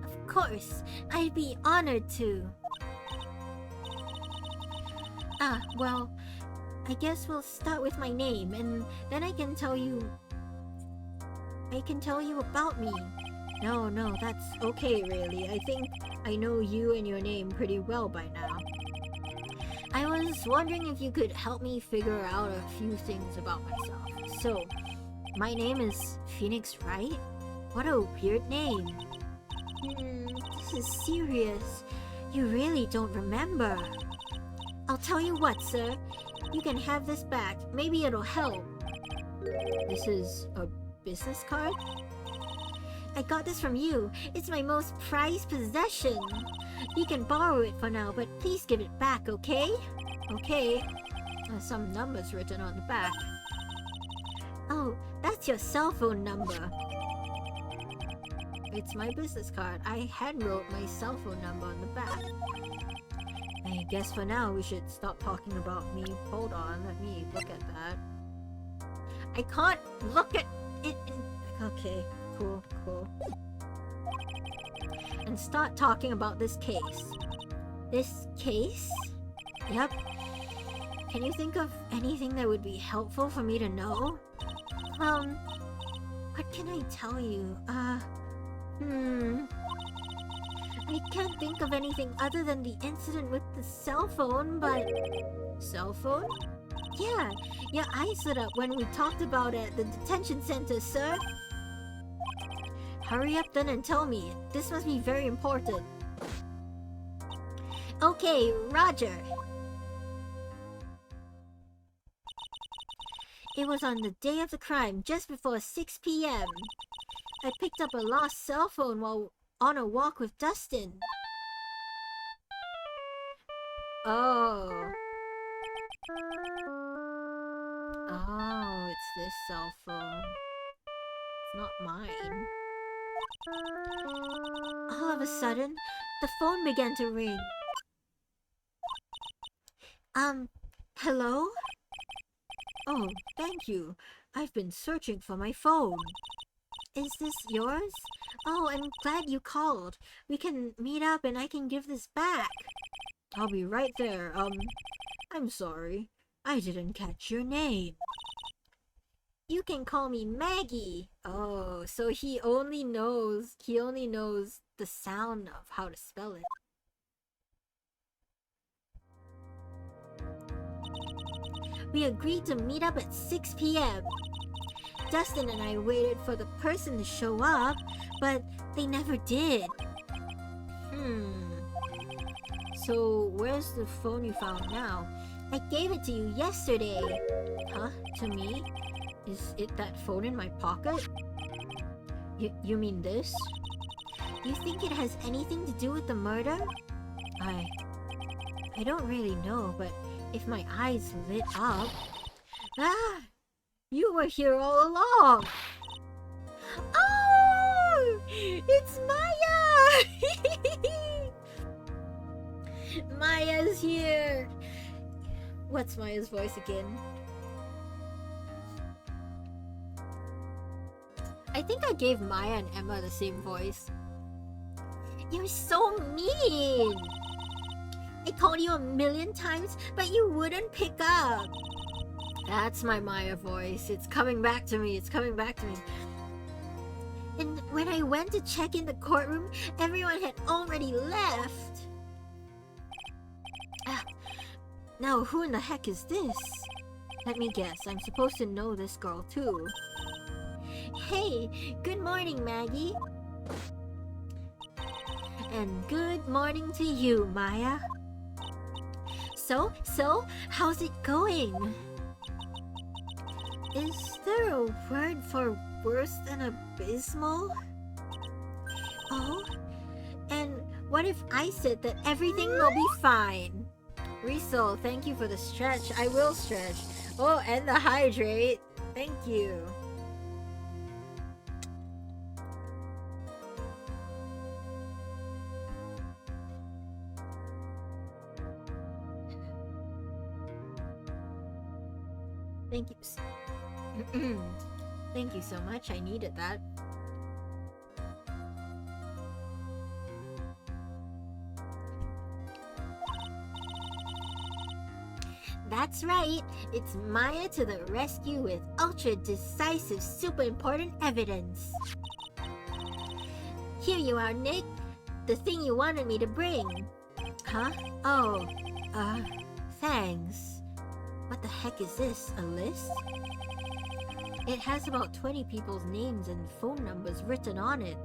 Speaker 3: Of course, I'd be honored to. Well, I guess we'll start with my name, and then I can tell you about me. No, that's okay, really. I think I know you and your name pretty well by now. I was wondering if you could help me figure out a few things about myself. So, my name is Phoenix Wright? What a weird name. This is serious. You really don't remember. I'll tell you what, sir. You can have this back. Maybe it'll help. This is a business card? I got this from you. It's my most prized possession. You can borrow it for now, but please give it back, okay? Okay. There's some numbers written on the back. Oh, that's your cell phone number. It's my business card. I handwrote my cell phone number on the back. I guess for now we should stop talking about me. Hold on, let me look at that. I can't look at it in... Okay, cool. And start talking about this case. This case? Yep. Can you think of anything that would be helpful for me to know? What can I tell you? I can't think of anything other than the incident with the cell phone, but... Cell phone? Yeah, your eyes lit up when we talked about it at the detention center, sir. Hurry up then and tell me. This must be very important. Okay, Roger. It was on the day of the crime, just before 6 p.m. I picked up a lost cell phone while on a walk with Dustin. Oh, it's this cell phone. It's not mine. All of a sudden, the phone began to ring. Hello? Oh, thank you. I've been searching for my phone. Is this yours? Oh, I'm glad you called. We can meet up and I can give this back. I'll be right there. I'm sorry. I didn't catch your name. You can call me Maggie. Oh, so he only knows the sound of how to spell it. We agreed to meet up at 6 p.m. Dustin and I waited for the person to show up, but they never did. So where's the phone you found now? I gave it to you yesterday. Huh? To me? Is it that phone in my pocket? You mean this? You think it has anything to do with the murder? I don't really know, but if my eyes lit up... Ah! You were here all along! Oh! It's Maya! Maya's here! What's Maya's voice again? I think I gave Maya and Emma the same voice. You're so mean! I called you 1,000,000 times, but you wouldn't pick up. That's my Maya voice. It's coming back to me. And when I went to check in the courtroom, everyone had already left. Now, who in the heck is this? Let me guess. I'm supposed to know this girl, too. Hey, good morning, Maggie. And good morning to you, Maya.
Speaker 4: So, how's it going?
Speaker 3: Is there a word for worse than abysmal?
Speaker 4: Oh? And what if I said that everything will be fine?
Speaker 3: Riso, thank you for the stretch. I will stretch. Oh, and the hydrate. Thank you. Thank you. Thank you so much. I needed that.
Speaker 4: That's right. It's Maya to the rescue with ultra decisive, super important evidence. Here you are, Nick. The thing you wanted me to bring.
Speaker 3: Huh? Oh, thanks. What the heck is this? A list? It has about 20 people's names and phone numbers written on it.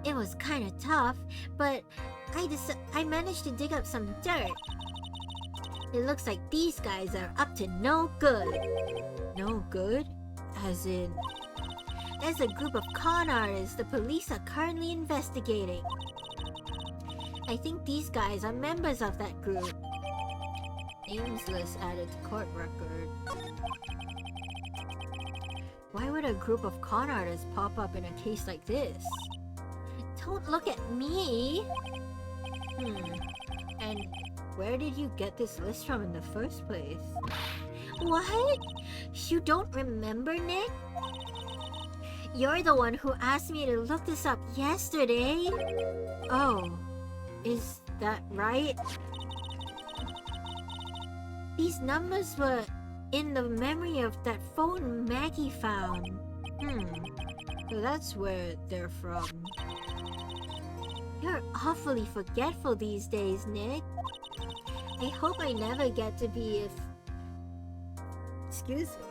Speaker 4: It was kinda tough, but I managed to dig up some dirt. It looks like these guys are up to no good.
Speaker 3: No good? As in...
Speaker 4: There's a group of con artists the police are currently investigating. I think these guys are members of that group.
Speaker 3: Names list added to court record. Why would a group of con artists pop up in a case like this?
Speaker 4: Don't look at me!
Speaker 3: And where did you get this list from in the first place?
Speaker 4: What? You don't remember, Nick? You're the one who asked me to look this up yesterday.
Speaker 3: Oh, is that right?
Speaker 4: These numbers were in the memory of that phone Maggie found.
Speaker 3: So that's where they're from.
Speaker 4: You're awfully forgetful these days, Nick. I hope I never get to be if...
Speaker 3: Excuse me.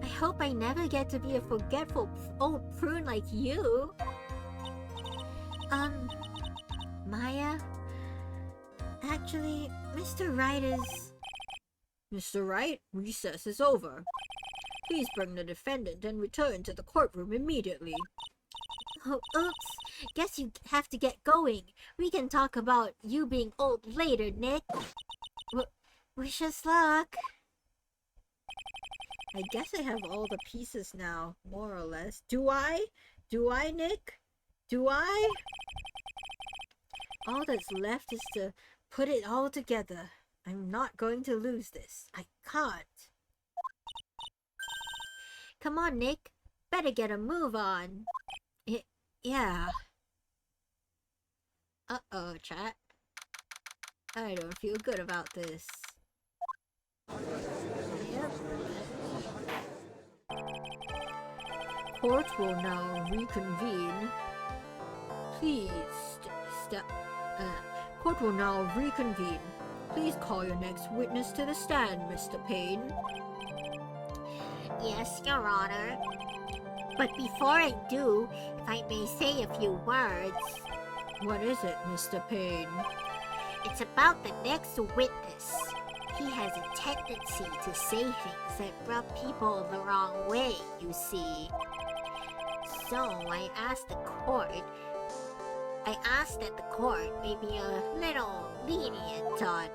Speaker 4: I hope I never get to be a forgetful old prune like you. Maya? Actually, Mr. Wright is...
Speaker 3: Mr. Wright, recess is over. Please bring the defendant and return to the courtroom immediately.
Speaker 4: Oh, oops. Guess you have to get going. We can talk about you being old later, Nick. Wish us luck.
Speaker 3: I guess I have all the pieces now, more or less. Do I? Do I, Nick? Do I? All that's left is to put it all together. I'm not going to lose this. I can't.
Speaker 4: Come on, Nick. Better get a move on.
Speaker 3: Yeah. Uh-oh, chat. I don't feel good about this. Yep. Court will now reconvene. Please court will now reconvene. Please call your next witness to the stand, Mr. Payne.
Speaker 4: Yes, Your Honor. But before I do, if I may say a few words...
Speaker 3: What is it, Mr. Payne?
Speaker 4: It's about the next witness. He has a tendency to say things that rub people the wrong way, you see. So I asked that the court may be a little lenient on...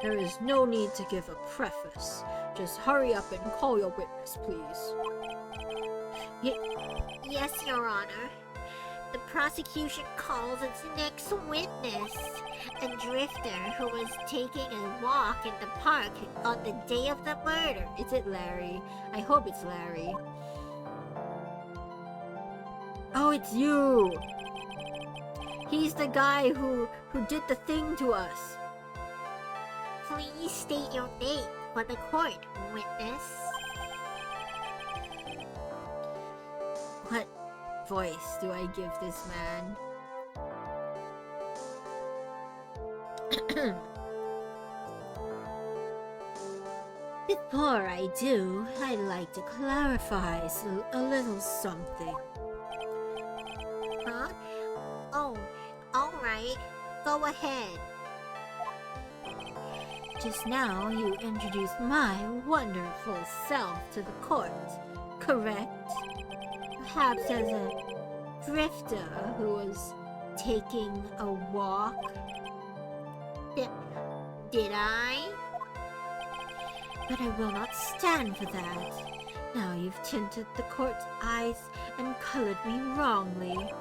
Speaker 3: There is no need to give a preface. Just hurry up and call your witness, please.
Speaker 4: Yes, Your Honor. The prosecution calls its next witness, a drifter who was taking a walk in the park on the day of the murder.
Speaker 3: Is it Larry? I hope it's Larry. Oh, it's you! He's the guy who did the thing to us.
Speaker 4: Please state your name for the court, witness.
Speaker 3: What voice do I give this man? Before I do, I'd like to clarify a little something.
Speaker 4: Go ahead.
Speaker 3: Just now, you introduced my wonderful self to the court, correct? Perhaps as a drifter who was taking a walk?
Speaker 4: Did I?
Speaker 3: But I will not stand for that. Now you've tinted the court's eyes and colored me wrongly.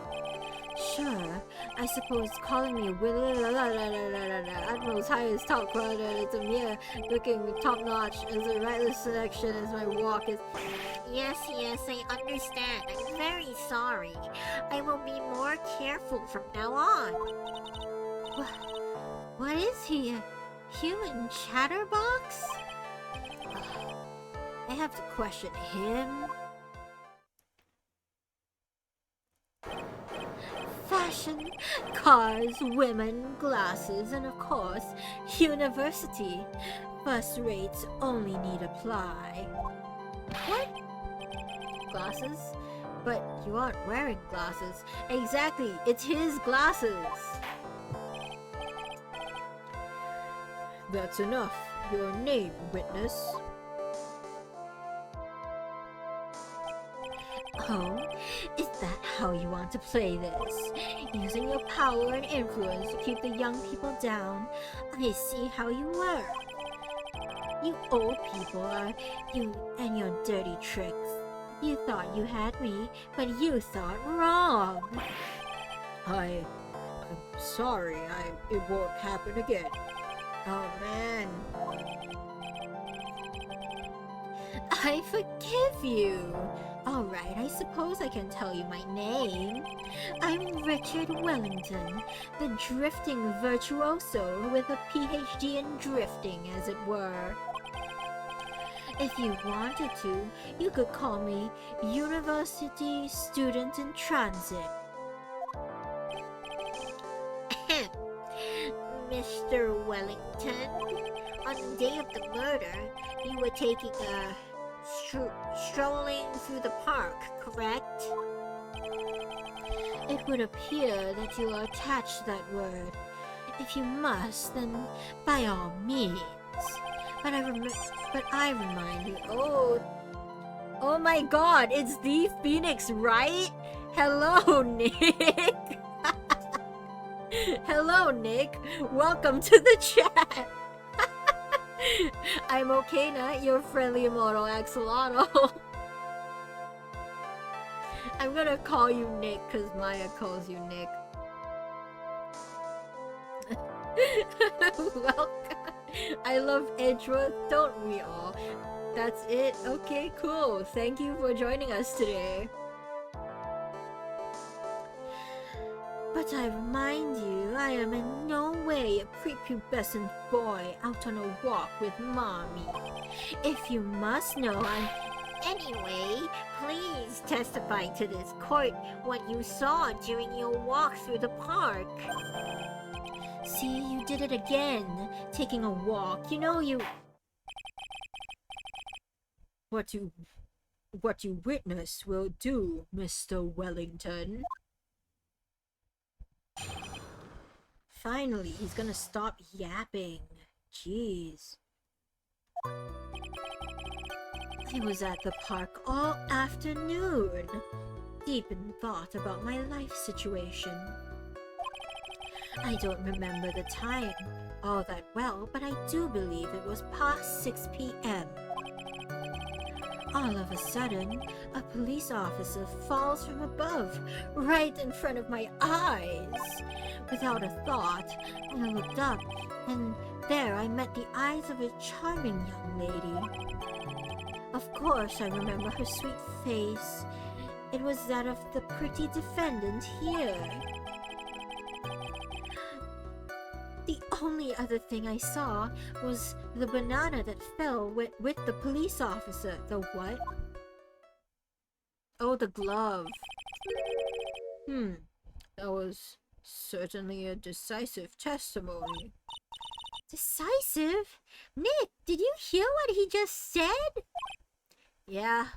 Speaker 3: Sure, I suppose calling me Admiral's highest top quality to mere looking top-notch as a rightless selection as my walk is...
Speaker 4: Yes, I understand. I'm very sorry. I will be more careful from now on.
Speaker 3: What is he, a human chatterbox? I have to question him. Fashion, cars, women, glasses, and of course, university. First rates only need apply. What? Glasses? But you aren't wearing glasses. Exactly, it's his glasses.
Speaker 2: That's enough. Your name, witness.
Speaker 3: Oh, is that how you want to play this? Using your power and influence to keep the young people down? I see how you work. You old people are, you and your dirty tricks. You thought you had me, but you thought wrong.
Speaker 2: I'm sorry. It won't happen again.
Speaker 3: Oh man. I forgive you. Alright, I suppose I can tell you my name. I'm Richard Wellington, the drifting virtuoso with a PhD in drifting, as it were. If you wanted to, you could call me University Student in Transit.
Speaker 4: Mr. Wellington, on the day of the murder, you were taking a strolling through the park, correct?
Speaker 3: It would appear that you are attached to that word. If you must, then by all means. But I remind you, oh my god, it's the Phoenix, right? Hello, Nick. Hello, Nick. Welcome to the chat. I'm Okana, your friendly immortal axolotl. I'm gonna call you Nick because Maya calls you Nick. Welcome. I love Edgeworth, don't we all? That's it? Okay, cool. Thank you for joining us today. But I remind you, I am in no way a prepubescent boy out on a walk with mommy. If you must know, I'm...
Speaker 4: Anyway, please testify to this court what you saw during your walk through the park.
Speaker 3: See, you did it again. Taking a walk. You know you...
Speaker 2: What you witness will do, Mr. Wellington.
Speaker 3: Finally, he's gonna stop yapping. Jeez. I was at the park all afternoon, deep in thought about my life situation. I don't remember the time all that well, but I do believe it was past 6 p.m. All of a sudden, a police officer falls from above, right in front of my eyes. Without a thought, I looked up, and there I met the eyes of a charming young lady. Of course, I remember her sweet face. It was that of the pretty defendant here. The only other thing I saw was the banana that fell with the police officer. The what? Oh, the glove.
Speaker 2: That was certainly a decisive testimony.
Speaker 3: Decisive? Nick, did you hear what he just said?
Speaker 2: Yeah.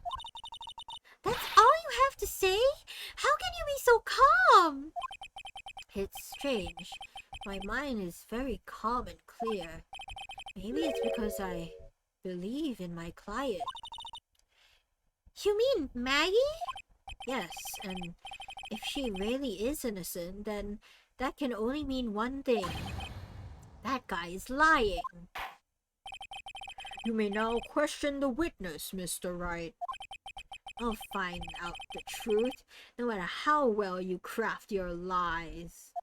Speaker 3: That's all you have to say? How can you be so calm?
Speaker 2: It's strange.
Speaker 3: My mind is very calm and clear. Maybe it's because I believe in my client.
Speaker 4: You mean Maggie?
Speaker 3: Yes, and if she really is innocent, then that can only mean one thing. That guy is lying.
Speaker 2: You may now question the witness, Mr. Wright.
Speaker 3: I'll find out the truth, no matter how well you craft your lies.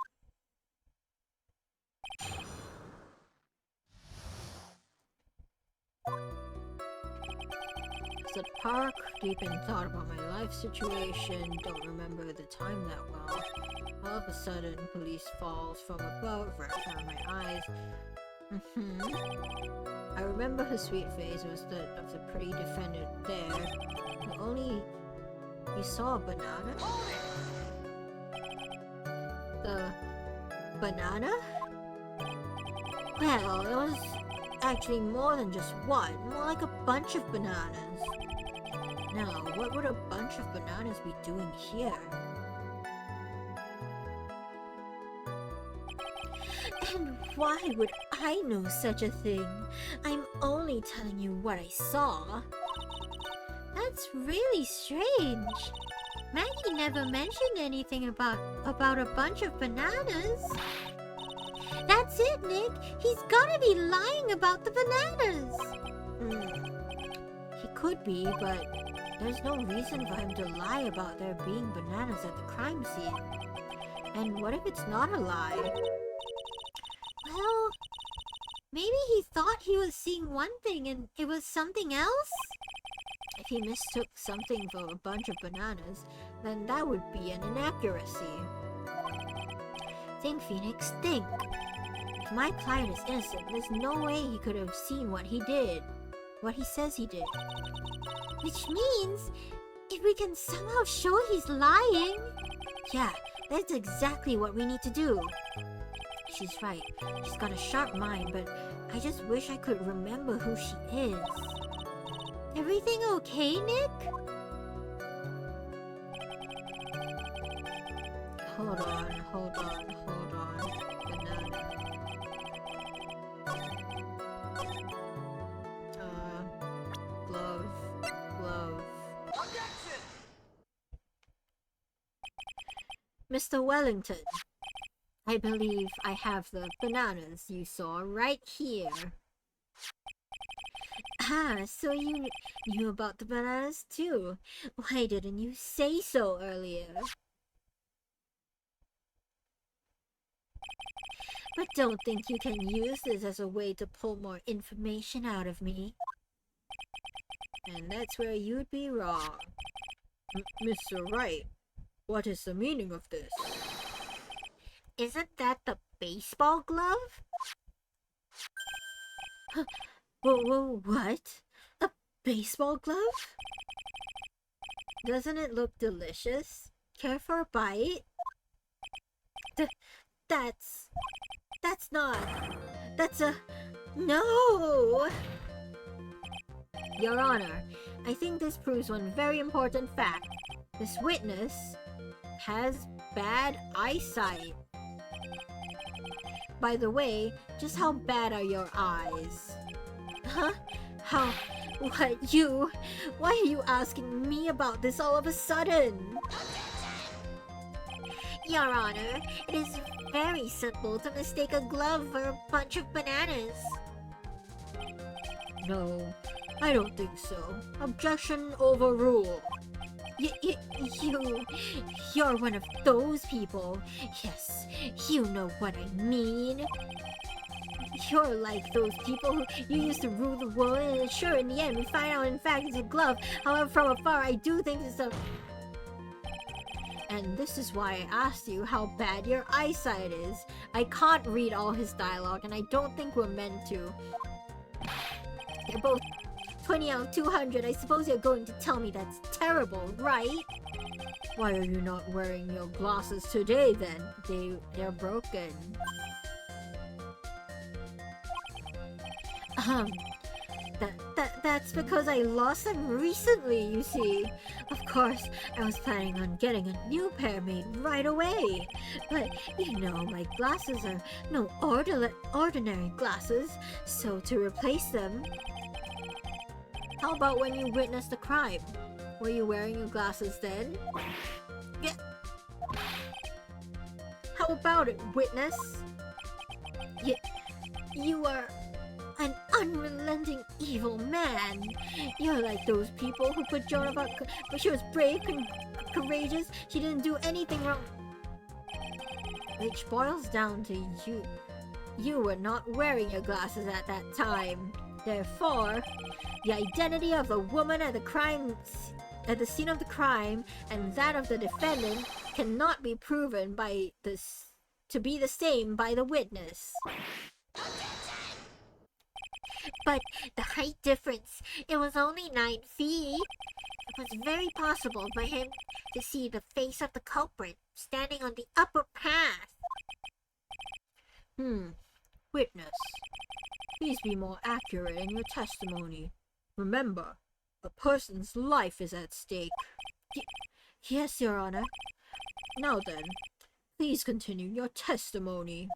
Speaker 3: It's at park, deep in thought about my life situation, don't remember the time that well. All of a sudden, police falls from above, right in front of my eyes. I remember her sweet face was that of the pretty defendant there. But only you saw a banana? The banana? Well, it was actually more than just one, more like a bunch of bananas. Now, what would a bunch of bananas be doing here? And why would I know such a thing? I'm only telling you what I saw.
Speaker 4: That's really strange. Maggie never mentioned anything about a bunch of bananas. That's it, Nick. He's gotta be lying about the bananas.
Speaker 3: He could be, but there's no reason for him to lie about there being bananas at the crime scene. And what if it's not a lie?
Speaker 4: Well, maybe he thought he was seeing one thing and it was something else?
Speaker 3: If he mistook something for a bunch of bananas, then that would be an inaccuracy. Think, Phoenix, think. If my client is innocent, there's no way he could have seen what he did. What he says he did.
Speaker 4: Which means, if we can somehow show he's lying...
Speaker 3: Yeah, that's exactly what we need to do. She's right. She's got a sharp mind, but I just wish I could remember who she is.
Speaker 4: Everything okay, Nick?
Speaker 3: Hold on. Banana. Glove. Mr. Wellington, I believe I have the bananas you saw right here.
Speaker 4: Ah, so you knew about the bananas too. Why didn't you say so earlier?
Speaker 3: But don't think you can use this as a way to pull more information out of me. And that's where you'd be wrong.
Speaker 2: Mr. Wright, what is the meaning of this?
Speaker 4: Isn't that the baseball glove?
Speaker 3: Whoa, what? A baseball glove? Doesn't it look delicious? Care for a bite? That's a... No! Your Honor, I think this proves one very important fact. This witness has bad eyesight. By the way, just how bad are your eyes? Huh? How? What, you? Why are you asking me about this all of a sudden?
Speaker 4: Your Honor, it is very simple to mistake a glove for a bunch of bananas.
Speaker 2: No, I don't think so. Objection overruled.
Speaker 3: You're one of those people. Yes, you know what I mean. You're like those people who you used to rule the world, and sure, in the end, we find out in fact it's a glove. However, from afar, I do think it's a... And this is why I asked you how bad your eyesight is. I can't read all his dialogue, and I don't think we're meant to. They're both 20 out of 200. I suppose you're going to tell me that's terrible, right?
Speaker 2: Why are you not wearing your glasses today then?
Speaker 3: They're broken. That's because I lost them recently, you see. Of course, I was planning on getting a new pair made right away. But, you know, my glasses are no ordinary glasses, so to replace them... How about when you witnessed the crime? Were you wearing your glasses then? Yeah. How about it, witness? You are an unrelenting evil man. You're like those people who put Joan of Arc, but she was brave and courageous. She didn't do anything wrong. Which boils down to you. You were not wearing your glasses at that time. Therefore, the identity of the woman at the scene of the crime and that of the defendant cannot be proven to be the same by the witness.
Speaker 4: But the height difference, it was only 9 feet. It was very possible for him to see the face of the culprit standing on the upper path.
Speaker 3: Witness, please be more accurate in your testimony. Remember, a person's life is at stake. Yes, Your Honor. Now then, please continue your testimony.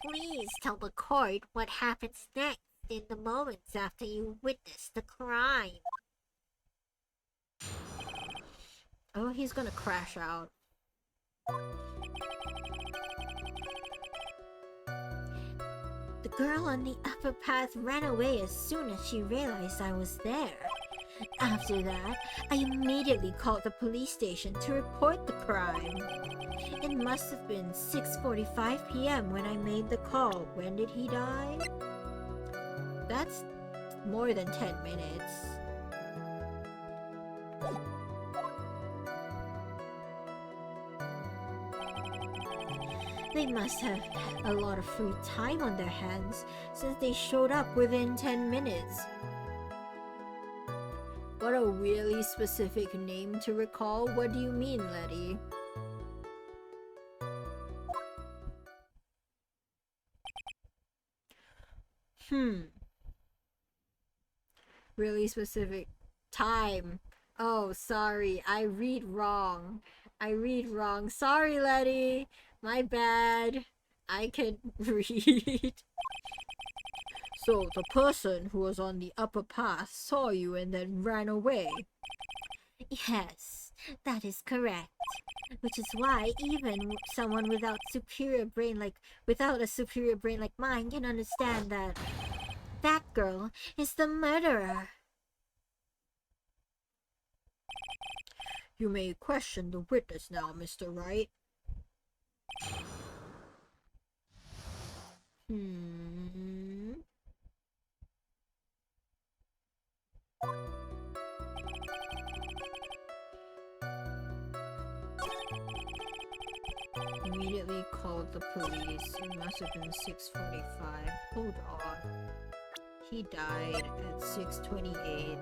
Speaker 4: Please tell the court what happens next in the moments after you witness the crime.
Speaker 3: Oh, he's gonna crash out.
Speaker 4: The girl on the upper path ran away as soon as she realized I was there.
Speaker 3: After that, I immediately called the police station to report the crime. It must have been 6:45 p.m. when I made the call. When did he die? That's more than 10 minutes. They must have a lot of free time on their hands since they showed up within 10 minutes. What a really specific name to recall. What do you mean, Letty? Really specific time. Oh, sorry. I read wrong. Sorry, Letty. My bad. I can read. So, the person who was on the upper path saw you and then ran away.
Speaker 4: Yes, that is correct. Which is why even someone without a superior brain like mine can understand that that girl is the murderer.
Speaker 3: You may question the witness now, Mr. Wright. Immediately called the police. It must have been 6:45. Hold on. He died at 6:28.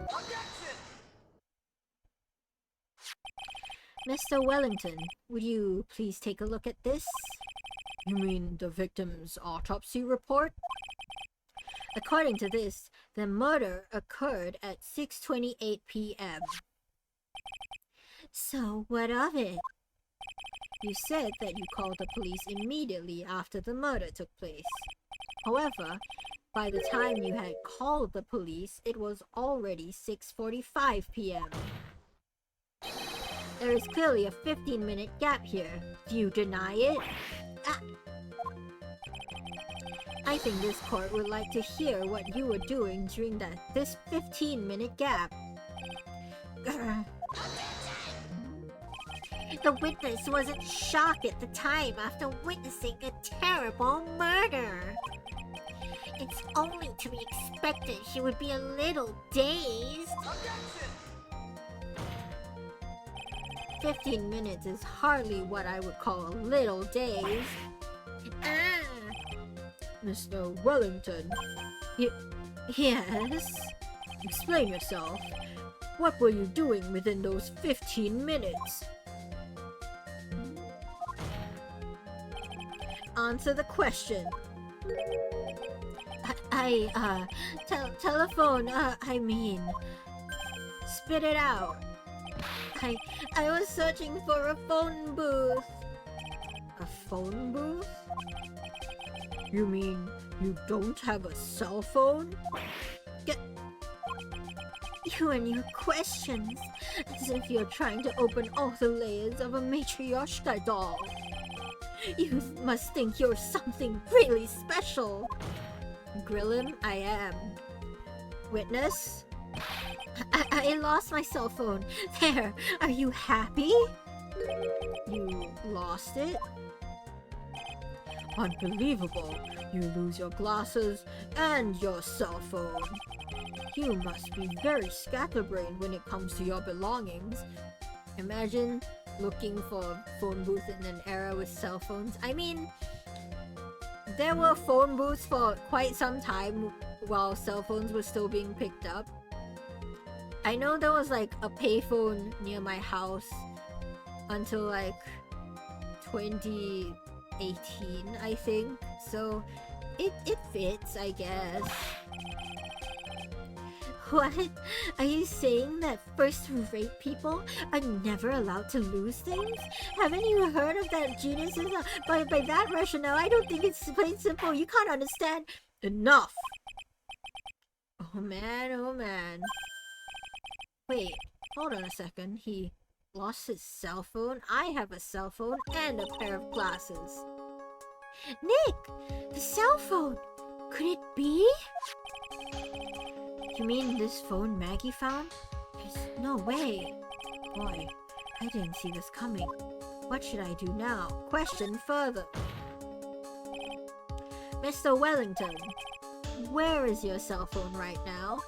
Speaker 4: Mr. Wellington, would you please take a look at this?
Speaker 3: You mean the victim's autopsy report?
Speaker 4: According to this, the murder occurred at 6:28 p.m. So what of it?
Speaker 3: You said that you called the police immediately after the murder took place. However, by the time you had called the police, it was already 6:45 p.m.
Speaker 4: There is clearly a 15-minute gap here. Do you deny it?
Speaker 3: I think this court would like to hear what you were doing during this 15-minute gap.
Speaker 4: The witness was in shock at the time after witnessing a terrible murder. It's only to be expected she would be a little dazed.
Speaker 3: 15 minutes is hardly what I would call a little dazed. Mr. Wellington.
Speaker 4: Yes?
Speaker 3: Explain yourself. What were you doing within those 15 minutes? Answer the question. Telephone, I mean, spit it out. I was searching for a phone booth.
Speaker 2: A phone booth? You mean you don't have a cell phone?
Speaker 3: You and your questions, as if you're trying to open all the layers of a matryoshka doll. You must think you're something really special.
Speaker 2: Grill him, I am. Witness?
Speaker 3: I lost my cell phone. There, are you happy?
Speaker 2: You lost it? Unbelievable. You lose your glasses and your cell phone. You must be very scatterbrained when it comes to your belongings.
Speaker 3: Imagine looking for a phone booth in an era with cell phones. I mean, there were phone booths for quite some time while cell phones were still being picked up. I know there was like a payphone near my house until like 2018, I think. So it fits, I guess. What? Are you saying that first-rate people are never allowed to lose things? Haven't you heard of that geniuses? By that rationale, I don't think it's plain simple. You can't understand.
Speaker 2: Enough!
Speaker 3: Oh man, oh man. Wait, hold on a second. He lost his cell phone? I have a cell phone and a pair of glasses. Nick! The cell phone! Could it be? You mean this phone Maggie found? There's no way. Boy, I didn't see this coming. What should I do now? Question further. Mr. Wellington, where is your cell phone right now?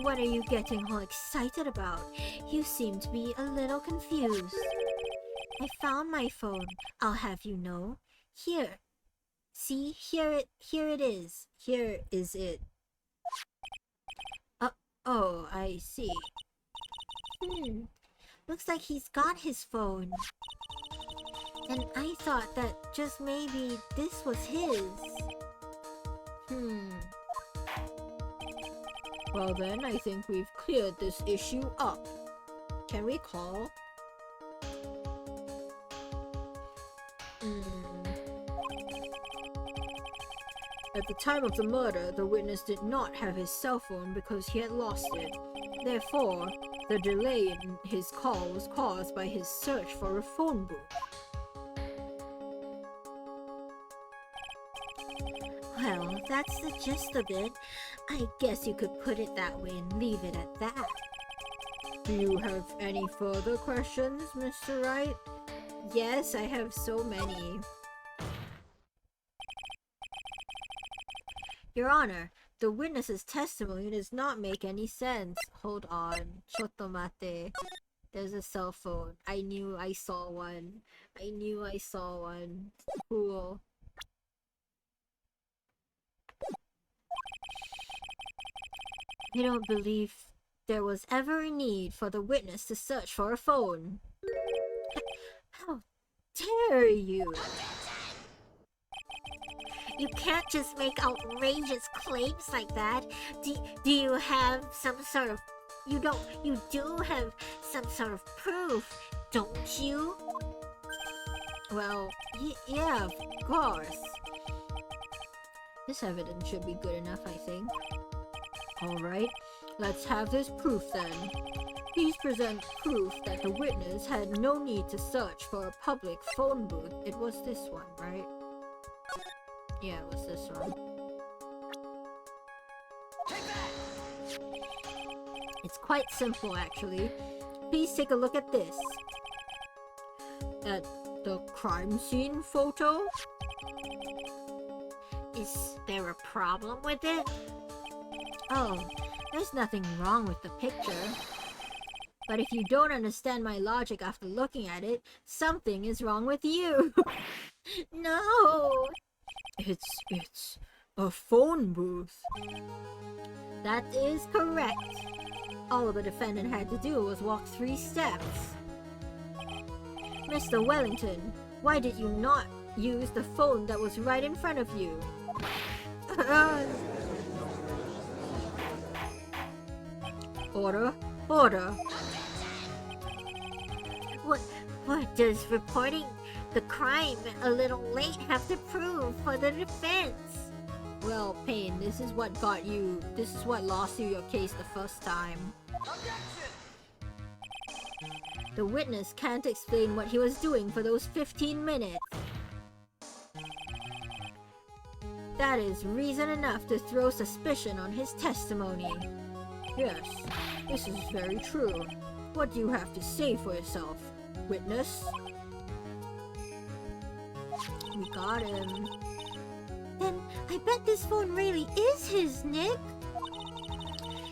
Speaker 3: What are you getting all excited about? You seem to be a little confused. I found my phone, I'll have you know. Here. See, here it is.
Speaker 2: Here is it. Oh, I see.
Speaker 3: Looks like he's got his phone. And I thought that just maybe this was his.
Speaker 2: Well then, I think we've cleared this issue up. Can we call? At the time of the murder, the witness did not have his cell phone because he had lost it. Therefore, the delay in his call was caused by his search for a phone booth.
Speaker 3: Well, that's the gist of it. I guess you could put it that way and leave it at that.
Speaker 2: Do you have any further questions, Mr. Wright?
Speaker 3: Yes, I have so many. Your Honor, the witness's testimony does not make any sense. Hold on. Chotomate. There's a cell phone. I knew I saw one. I knew I saw one. Cool. You don't believe there was ever a need for the witness to search for a phone? How dare you! You can't just make outrageous claims like that. Do you have some sort of... You do have some sort of proof, don't you?
Speaker 2: Well, yeah, of course. This evidence should be good enough, I think. Alright, let's have this proof then. Please present proof that the witness had no need to search for a public phone booth. It was this one, right? Yeah, it was this one.
Speaker 3: It's quite simple, actually. Please take a look at this.
Speaker 2: At the crime scene photo?
Speaker 4: Is there a problem with it?
Speaker 3: Oh, there's nothing wrong with the picture. But if you don't understand my logic after looking at it, something is wrong with you. No!
Speaker 2: It's a phone booth.
Speaker 3: That is correct. All the defendant had to do was walk 3 steps. Mr. Wellington, Why did you not use the phone that was right in front of you? Order, order.
Speaker 4: What does reporting the crime a little late have to prove for the defense?
Speaker 3: Well, Payne, this is what lost you your case the first time. The witness can't explain what he was doing for those 15 minutes. That is reason enough to throw suspicion on his testimony. Yes, this is very true. What do you have to say for yourself, witness? We got him.
Speaker 4: Then I bet this phone really is his, Nick.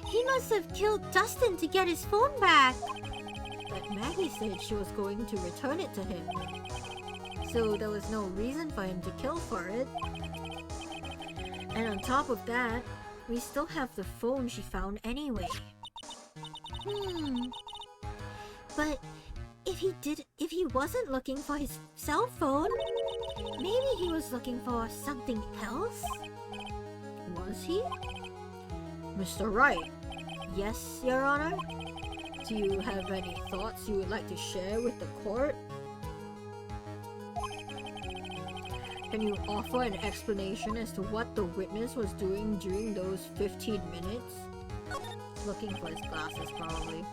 Speaker 4: He must have killed Dustin to get his phone back.
Speaker 3: But Maggie said she was going to return it to him. So there was no reason for him to kill for it. And on top of that, we still have the phone she found anyway.
Speaker 4: But if he wasn't looking for his cell phone, maybe he was looking for something else?
Speaker 3: Was he? Mr. Wright. Yes, Your Honor? Do you have any thoughts you would like to share with the court? Can you offer an explanation as to what the witness was doing during those 15 minutes? Looking for his glasses, probably.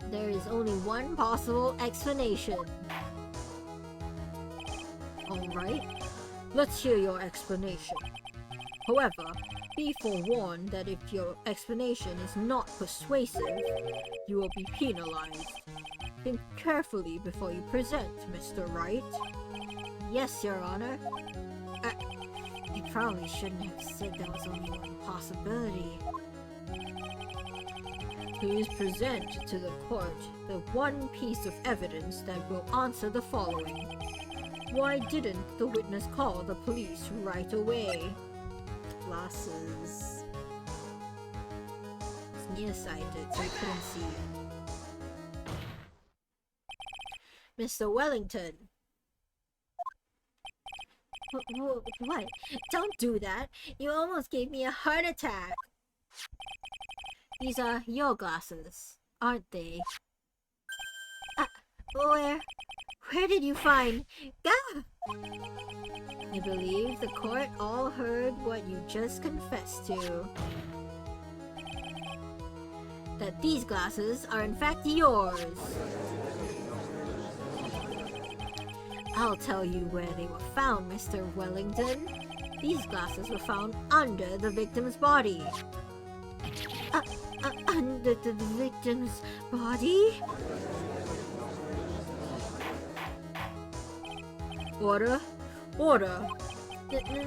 Speaker 3: There is only one possible explanation. Alright, let's hear your explanation. However, be forewarned that if your explanation is not persuasive, you will be penalized. Think carefully before you present, Mr. Wright. Yes, Your Honor.
Speaker 4: I probably shouldn't have said there was only one possibility.
Speaker 3: Please present to the court the one piece of evidence that will answer the following. Why didn't the witness call the police right away? Glasses. It's nearsighted, so he couldn't see. Mr. Wellington.
Speaker 4: What? Don't do that. You almost gave me a heart attack.
Speaker 3: These are your glasses, aren't they?
Speaker 4: Where did you find...
Speaker 3: I believe the court all heard what you just confessed to. That these glasses are in fact yours. I'll tell you where they were found, Mr. Wellington. These glasses were found under the victim's body.
Speaker 4: Under the victim's body?
Speaker 3: Order! Order!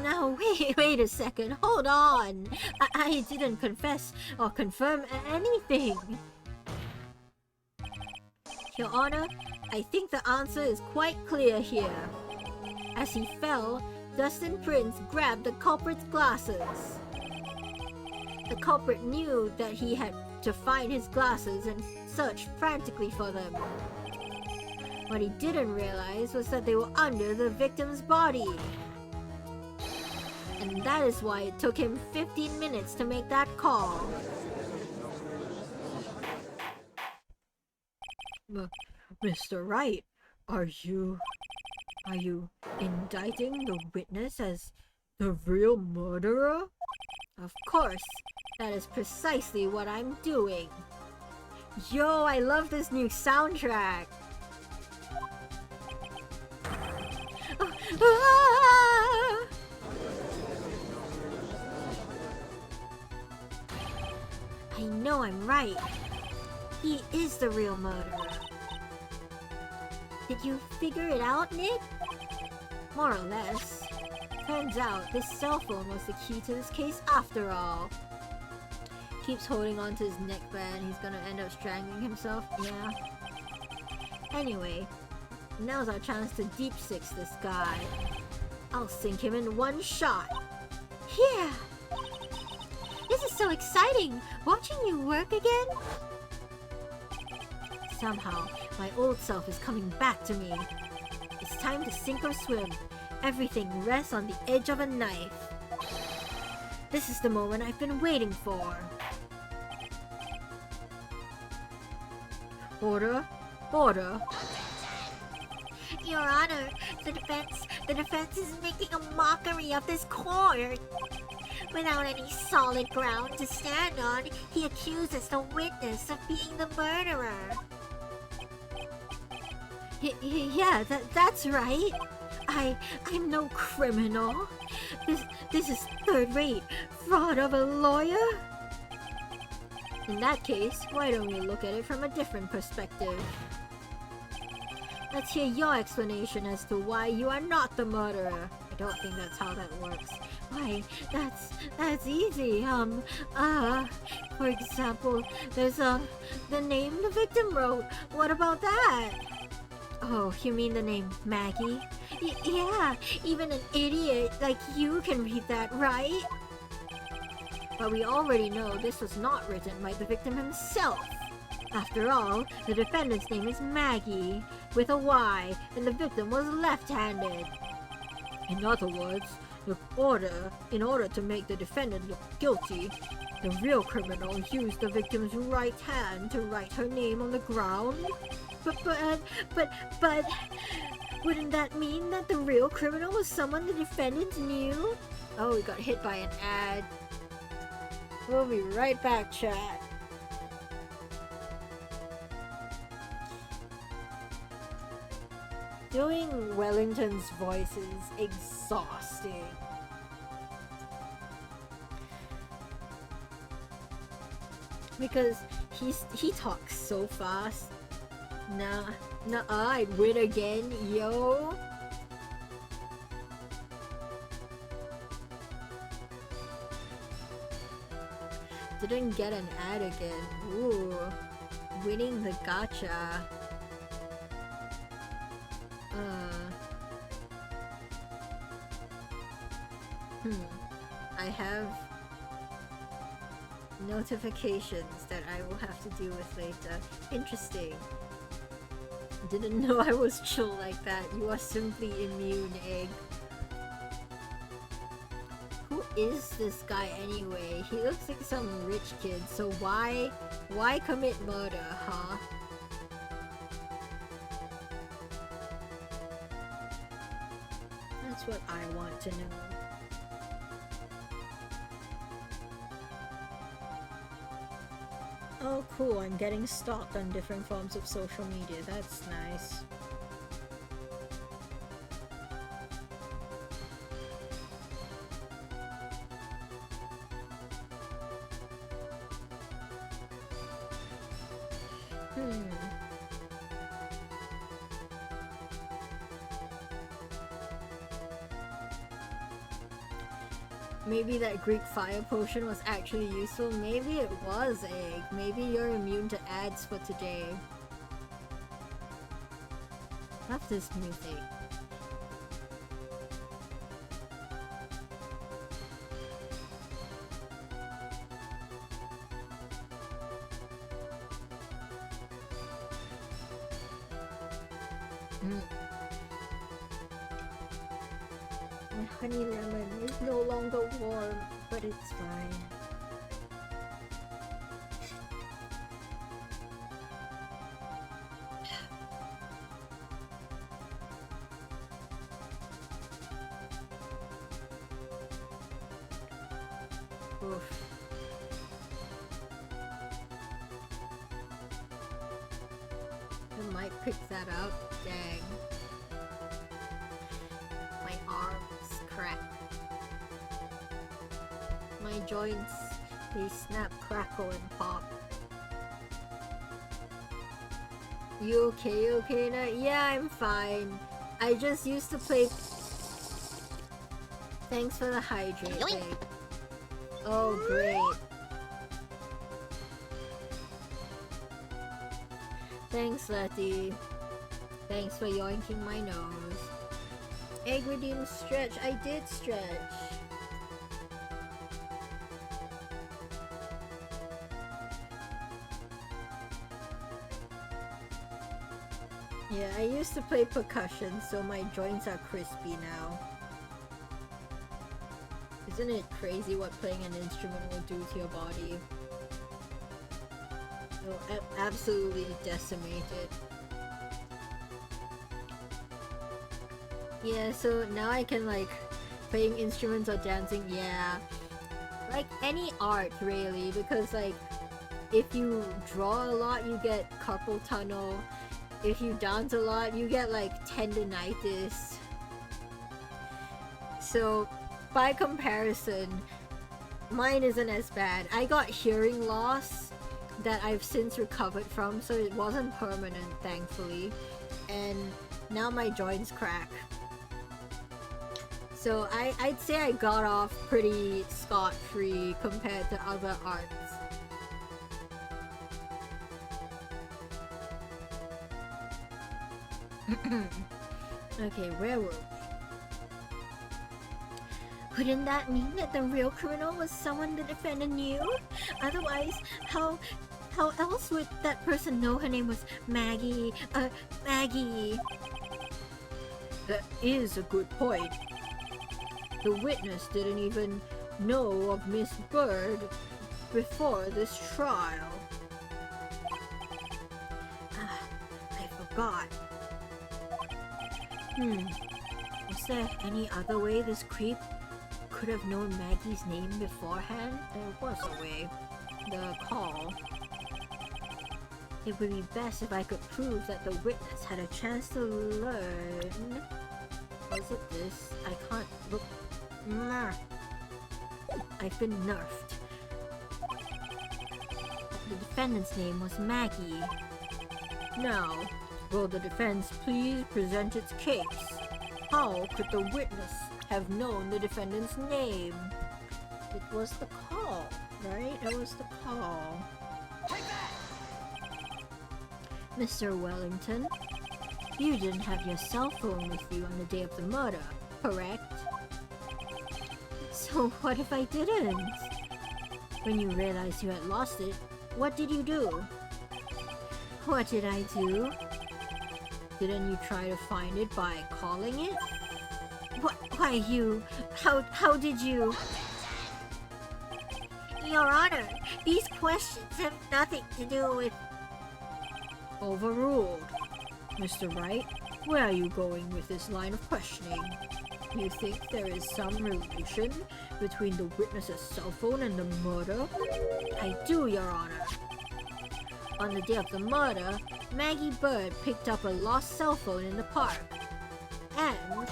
Speaker 4: Now, wait a second. Hold on.
Speaker 3: I didn't confess or confirm anything. Your Honor, I think the answer is quite clear here. As he fell, Dustin Prince grabbed the culprit's glasses. The culprit knew that he had to find his glasses and searched frantically for them. What he didn't realize was that they were under the victim's body. And that is why it took him 15 minutes to make that call. Mr. Wright, are you indicting the witness as the real murderer? Of course, that is precisely what I'm doing. Yo, I love this new soundtrack.
Speaker 4: I know I'm right. He is the real murderer. Did you figure it out, Nick?
Speaker 3: More or less. Turns out this cell phone was the key to this case after all. Keeps holding on to his neckband, he's gonna end up strangling himself, yeah. Anyway, now's our chance to deep six this guy. I'll sink him in one shot.
Speaker 4: Yeah! This is so exciting! Watching you work again?
Speaker 3: Somehow, my old self is coming back to me. It's time to sink or swim. Everything rests on the edge of a knife. This is the moment I've been waiting for. Order. Order.
Speaker 4: Your Honor, the defense is making a mockery of this court. Without any solid ground to stand on, he accuses the witness of being the murderer.
Speaker 3: Yeah, that's right. I'm no criminal. This is third-rate fraud of a lawyer. In that case, why don't we look at it from a different perspective? Let's hear your explanation as to why you are not the murderer. I don't think that's how that works. Why, that's easy. For example, there's the name the victim wrote. What about that? Oh, you mean the name Maggie? Yeah, even an idiot like you can read that, right? But we already know this was not written by the victim himself. After all, the defendant's name is Maggie, with a Y, and the victim was left-handed. In other words, in order to make the defendant look guilty, the real criminal used the victim's right hand to write her name on the ground. But wouldn't that mean that the real criminal was someone the defendant knew? Oh, we got hit by an ad. We'll be right back, chat. Doing Wellington's voice is exhausting. Because he talks so fast. Nah, I'd win again, yo. Didn't get an ad again. Ooh, winning the gacha. I have notifications that I will have to deal with later. Interesting. Didn't know I was chill like that. You are simply immune, Egg. Who is this guy anyway? He looks like some rich kid, so why commit murder, huh? That's what I want to know. Oh cool, I'm getting stalked on different forms of social media. That's nice. Maybe that Greek fire potion was actually useful. Maybe it was, Egg. Maybe you're immune to ads for today. Love this music. My honey lemon is no longer warm, but it's fine. Oof. I might pick that up. Dang. My arms crack. My joints, they snap, crackle, and pop. You okay, now? Yeah, I'm fine. I just used to play... Thanks for the hydrate, babe. Oh, great. Thanks, Letty. Thanks for yoinking my nose. Egg redeemed stretch. I did stretch. Yeah, I used to play percussion, so my joints are crispy now. Isn't it crazy what playing an instrument will do to your body? It will absolutely decimate it. Yeah, so now I can like playing instruments or dancing, yeah. Like any art really, because like if you draw a lot you get carpal tunnel. If you dance a lot you get like tendinitis. So by comparison, mine isn't as bad. I got hearing loss that I've since recovered from, so it wasn't permanent thankfully. And now my joints crack. So I'd say I got off pretty scot-free compared to other arts. Okay, where were we?
Speaker 4: Wouldn't that mean that the real criminal was someone the defendant knew? Otherwise, how else would that person know her name was Maggie? Maggie.
Speaker 2: That is a good point. The witness didn't even know of Miss Bird before this trial.
Speaker 4: I forgot.
Speaker 3: Was there any other way this creep could have known Maggie's name beforehand?
Speaker 2: There was a way.
Speaker 3: The call. It would be best if I could prove that the witness had a chance to learn. Was it this? I can't look. I've been nerfed. The defendant's name was Maggie.
Speaker 2: Now, will the defense please present its case? How could the witness have known the defendant's name?
Speaker 3: It was the call, right? It was the call. Mr. Wellington, you didn't have your cell phone with you on the day of the murder, correct? So what if I didn't? When you realized you had lost it, what did you do? What did I do?
Speaker 2: Didn't you try to find it by calling it?
Speaker 3: Why you? How did you?
Speaker 4: Your Honor, these questions have nothing to do with...
Speaker 2: Overruled. Mr. Wright, where are you going with this line of questioning? You think there is some relation between the witness's cell phone and the murder?
Speaker 3: I do, Your Honor. On the day of the murder, Maggie Bird picked up a lost cell phone in the park. And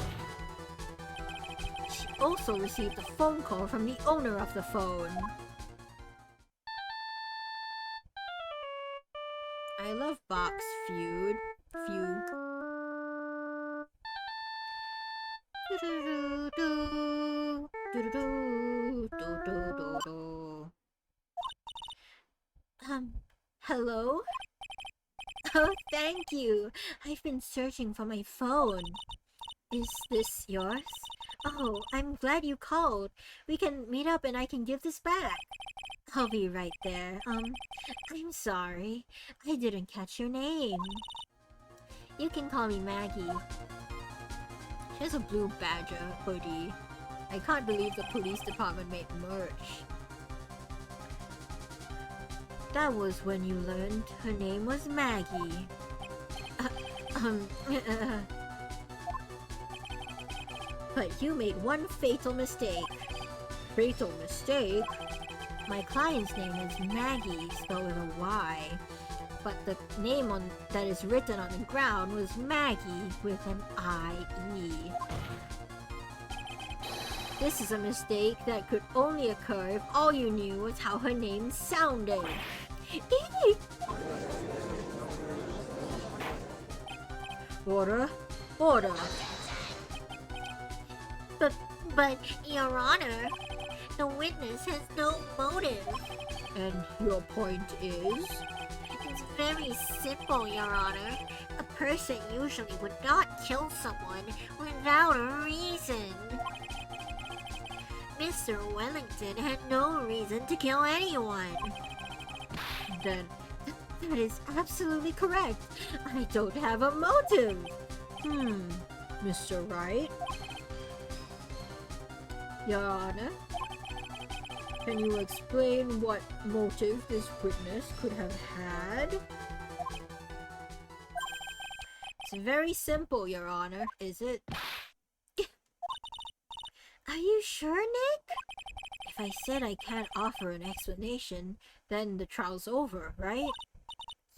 Speaker 3: she also received a phone call from the owner of the phone.
Speaker 2: I love Box Fugue.
Speaker 3: Hello? Oh, thank you. I've been searching for my phone. Is this yours? Oh, I'm glad you called. We can meet up and I can give this back. I'll be right there. I'm sorry. I didn't catch your name. You can call me Maggie.
Speaker 2: She has a blue badger hoodie. I can't believe the police department made merch.
Speaker 3: That was when you learned her name was Maggie. But you made one fatal mistake.
Speaker 2: Fatal mistake?
Speaker 3: My client's name is Maggie, spelled with a Y. But the name that is written on the ground was Maggie with an I-E. This is a mistake that could only occur if all you knew was how her name sounded.
Speaker 2: Order! Order!
Speaker 4: But, Your Honor, the witness has no motive.
Speaker 2: And your point is?
Speaker 4: It's very simple, Your Honor. A person usually would not kill someone without a reason. Mr. Wellington had no reason to kill anyone.
Speaker 2: Then
Speaker 3: That is absolutely correct. I don't have a motive.
Speaker 2: Mr. Wright? Your Honor? Can you explain what motive this witness could have had?
Speaker 3: It's very simple, Your Honor, is it? Are you sure, Nick? If I said I can't offer an explanation, then the trial's over, right?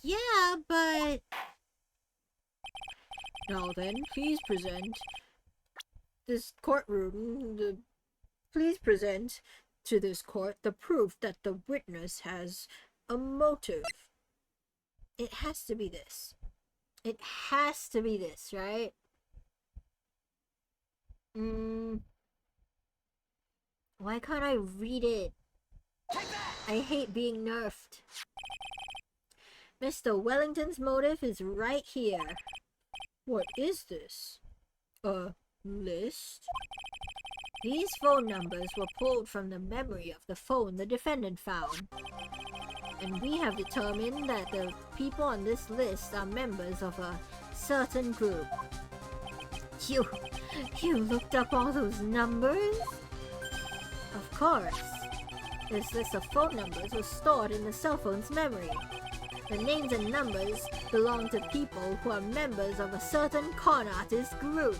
Speaker 3: Yeah, but...
Speaker 2: Now then, please present this courtroom, please present to this court the proof that the witness has a motive.
Speaker 3: It has to be this. It has to be this, right? Why can't I read it? I hate being nerfed. Mr. Wellington's motive is right here.
Speaker 2: What is this? A list?
Speaker 3: These phone numbers were pulled from the memory of the phone the defendant found. And we have determined that the people on this list are members of a certain group. You looked up all those numbers? Of course. This list of phone numbers was stored in the cell phone's memory. The names and numbers belong to people who are members of a certain con artist group.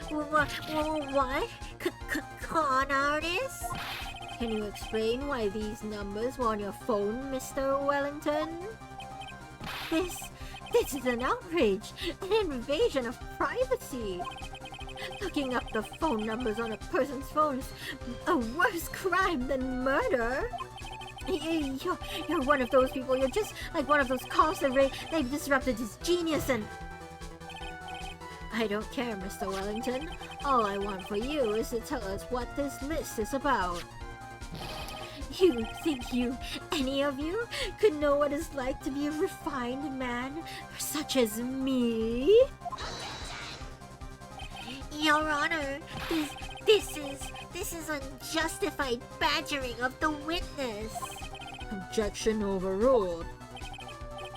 Speaker 4: What? Con artists?
Speaker 3: Can you explain why these numbers were on your phone, Mr. Wellington? This is an outrage, an invasion of privacy. Looking up the phone numbers on a person's phone is a worse crime than murder. You're one of those people. You're just like one of those cops that they've disrupted his genius and... I don't care, Mr. Wellington. All I want for you is to tell us what this list is about. You think any of you, could know what it's like to be a refined man such as me?
Speaker 4: Your Honor, this is unjustified badgering of the witness.
Speaker 2: Objection overruled.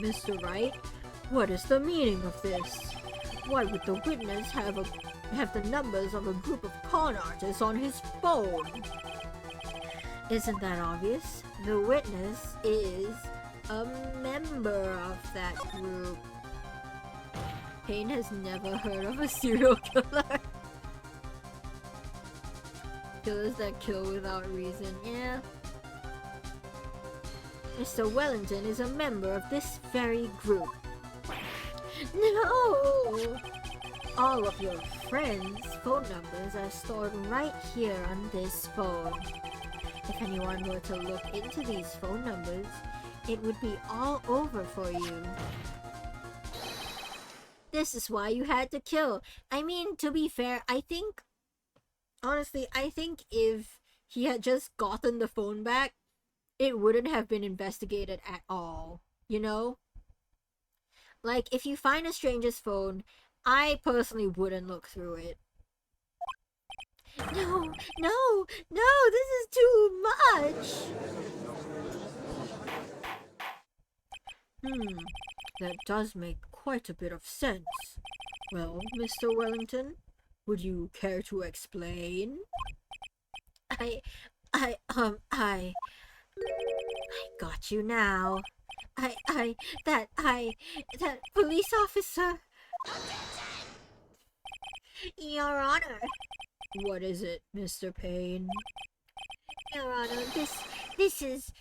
Speaker 2: Mr. Wright, what is the meaning of this? Why would the witness have the numbers of a group of con artists on his phone?
Speaker 3: Isn't that obvious? The witness is a member of that group. Payne has never heard of a serial killer. Killers that kill without reason, yeah. Mr. Wellington is a member of this very group. No! All of your friends' phone numbers are stored right here on this phone. If anyone were to look into these phone numbers, it would be all over for you. This is why you had to kill. I mean, to be fair, I think if he had just gotten the phone back, it wouldn't have been investigated at all. You know? Like, if you find a stranger's phone, I personally wouldn't look through it. No, this is too much!
Speaker 2: That does make quite a bit of sense. Well, Mr. Wellington, would you care to explain?
Speaker 3: I got you now. That police officer.
Speaker 4: Your Honor.
Speaker 2: What is it, Mr. Payne?
Speaker 4: Your Honor, this is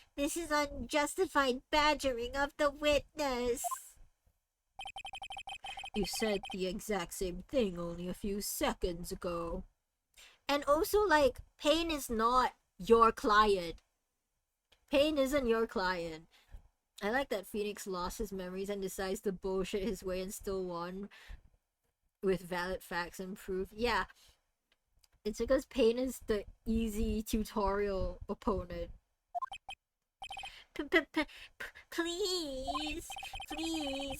Speaker 4: unjustified badgering of the witness.
Speaker 2: You said the exact same thing only a few seconds ago.
Speaker 3: And also, like, Payne is not your client. Payne isn't your client. I like that Phoenix lost his memories and decides to bullshit his way and still won with valid facts and proof. Yeah. It's because Payne is the easy tutorial opponent.
Speaker 4: Please,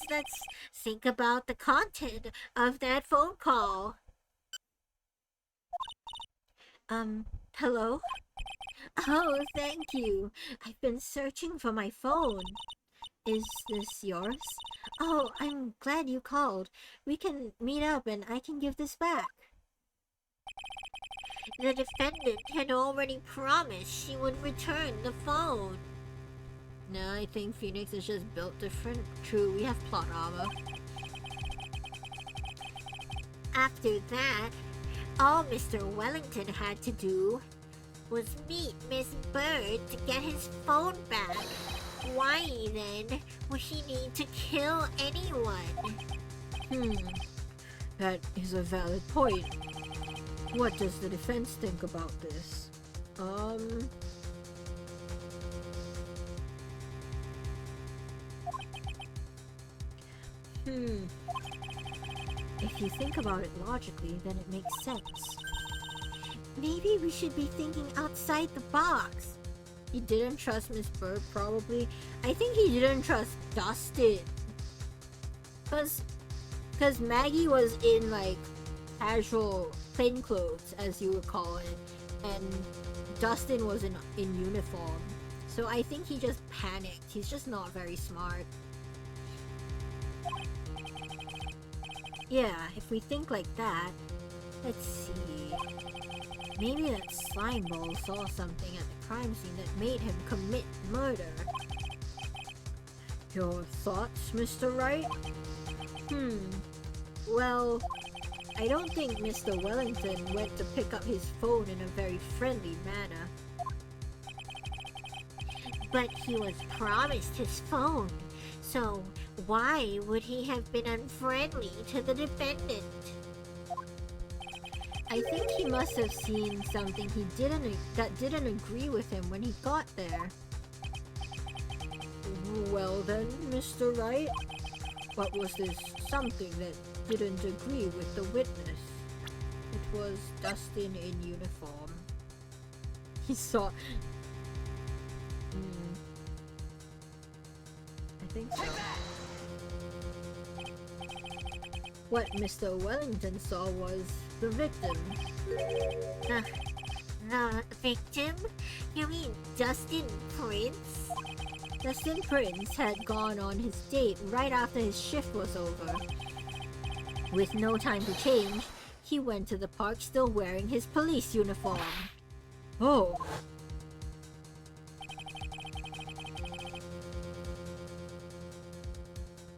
Speaker 4: let's think about the content of that phone call.
Speaker 3: Hello? Oh, thank you. I've been searching for my phone. Is this yours? Oh, I'm glad you called. We can meet up and I can give this back.
Speaker 4: The defendant had already promised she would return the phone.
Speaker 3: No, I think Phoenix is just built different. True, we have plot armor.
Speaker 4: After that, all Mr. Wellington had to do was meet Miss Bird to get his phone back. Why then would he need to kill anyone?
Speaker 2: That is a valid point. What does the defense think about this?
Speaker 3: If you think about it logically, then it makes sense.
Speaker 4: Maybe we should be thinking outside the box.
Speaker 3: He didn't trust Miss Bird, probably. I think he didn't trust Dustin. Because Maggie was in, like, casual plainclothes, as you would call it. And Dustin was in uniform. So I think he just panicked. He's just not very smart. Yeah, if we think like that, let's see. Maybe that slime ball saw something at the crime scene that made him commit murder.
Speaker 2: Your thoughts, Mr. Wright?
Speaker 3: Well, I don't think Mr. Wellington went to pick up his phone in a very friendly manner.
Speaker 4: But he was promised his phone, so why would he have been unfriendly to the defendant?
Speaker 3: I think he must have seen something that didn't agree with him when he got there.
Speaker 2: Well then, Mr. Wright, what was this something that didn't agree with the witness?
Speaker 3: It was Dustin in uniform.
Speaker 2: He saw...
Speaker 3: I think so. What Mr. Wellington saw was the victim.
Speaker 4: The victim? You mean Dustin Prince?
Speaker 3: Dustin Prince had gone on his date right after his shift was over. With no time to change, he went to the park still wearing his police uniform.
Speaker 2: Oh!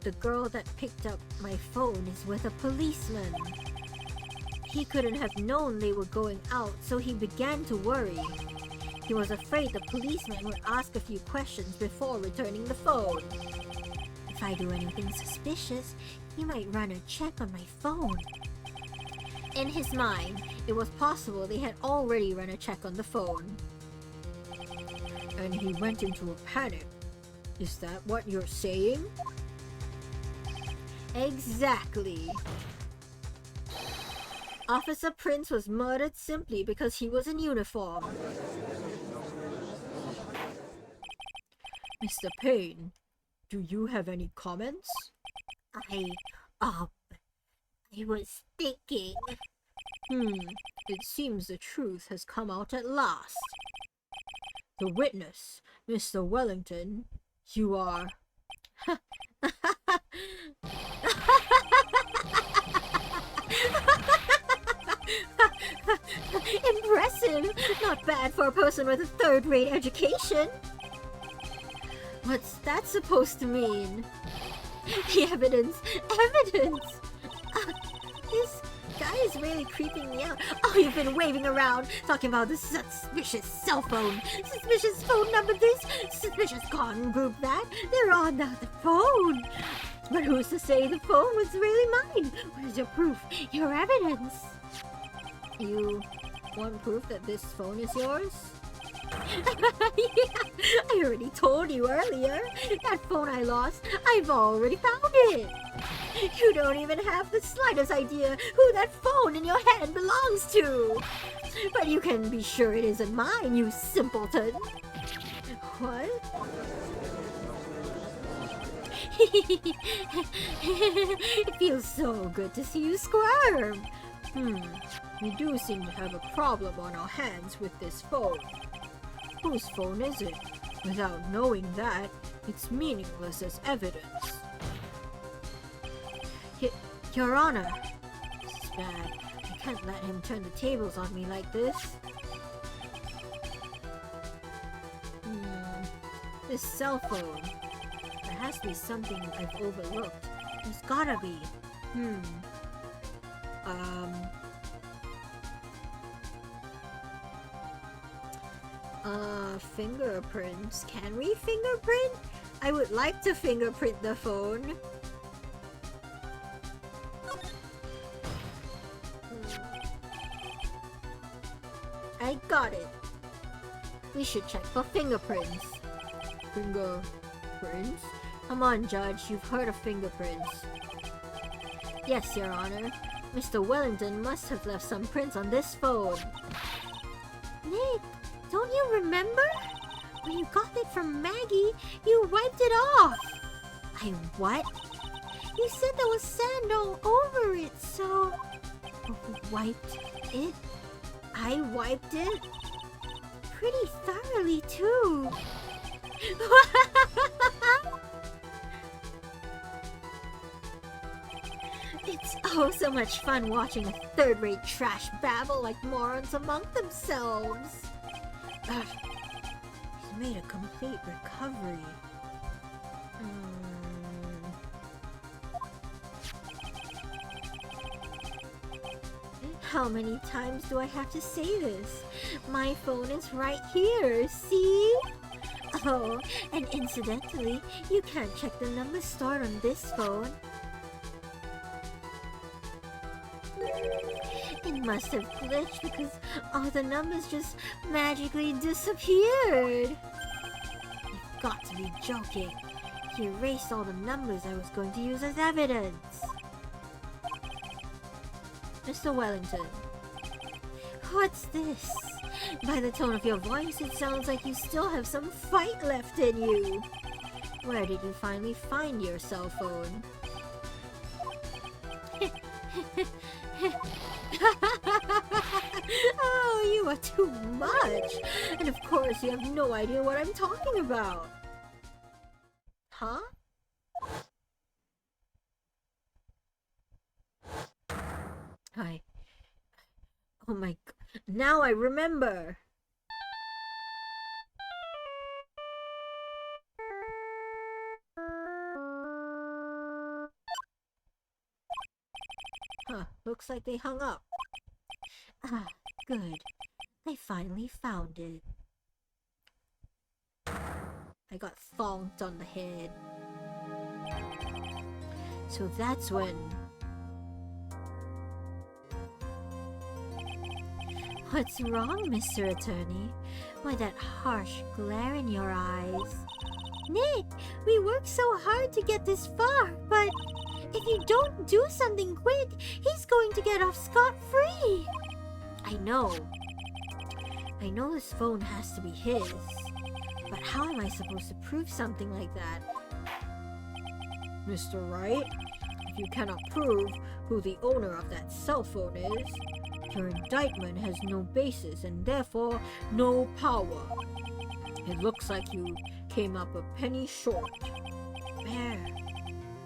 Speaker 3: The girl that picked up my phone is with a policeman. He couldn't have known they were going out, so he began to worry. He was afraid the policeman would ask a few questions before returning the phone. If I do anything suspicious, he might run a check on my phone. In his mind, it was possible they had already run a check on the phone.
Speaker 2: And he went into a panic. Is that what you're saying?
Speaker 3: Exactly. Officer Prince was murdered simply because he was in uniform.
Speaker 2: Mr. Payne, do you have any comments?
Speaker 4: I was thinking.
Speaker 2: It seems the truth has come out at last. The witness, Mr. Wellington, you are...
Speaker 3: Impressive! Not bad for a person with a third-rate education. What's that supposed to mean? The evidence! Evidence! This guy is really creeping me out. Oh, you've been waving around, talking about this suspicious cell phone. Suspicious phone number this, suspicious con group that. They're on the phone. But who's to say the phone was really mine? Where's your proof? Your evidence? You want proof that this phone is yours? Yeah, I already told you earlier. That phone I lost, I've already found it. You don't even have the slightest idea who that phone in your hand belongs to. But you can be sure it isn't mine, you simpleton. What? It feels so good to see you squirm.
Speaker 2: We do seem to have a problem on our hands with this phone. Whose phone is it? Without knowing that, it's meaningless as evidence. Your Honor, this is bad. I can't let him turn the tables on me like this. This cell phone. There has to be something I've overlooked. There's gotta be. Fingerprints. Can we fingerprint? I would like to fingerprint the phone. I got it. We should check for fingerprints. Fingerprints? Come on, Judge. You've heard of fingerprints. Yes, Your Honor. Mr. Wellington must have left some prints on this phone.
Speaker 3: Nick, don't you remember? When you got it from Maggie, you wiped it off.
Speaker 2: I what?
Speaker 3: You said there was sand all over it, so...
Speaker 2: Wiped it? I wiped it?
Speaker 3: Pretty thoroughly, too.
Speaker 2: It's oh so much fun watching a third-rate trash babble like morons among themselves. He's made a complete recovery. How many times do I have to say this? My phone is right here, see? Oh, and incidentally, you can't check the numbers stored on this phone. It must have glitched because all the numbers just magically disappeared. You've got to be joking. He erased all the numbers I was going to use as evidence. Mr. Wellington. What's this? By the tone of your voice, it sounds like you still have some fight left in you. Where did you finally find your cell phone? Oh, you are too much! And of course, you have no idea what I'm talking about. Huh? Oh my god. Now I remember! Huh, looks like they hung up. Ah, good. They finally found it. I got thonked on the head. So that's when... What's wrong, Mr. Attorney? Why that harsh glare in your eyes?
Speaker 3: Nick, we worked so hard to get this far, but if you don't do something quick, he's going to get off scot-free.
Speaker 2: I know this phone has to be his. But how am I supposed to prove something like that? Mr. Wright, if you cannot prove who the owner of that cell phone is, your indictment has no basis and therefore no power. It looks like you came up a penny short.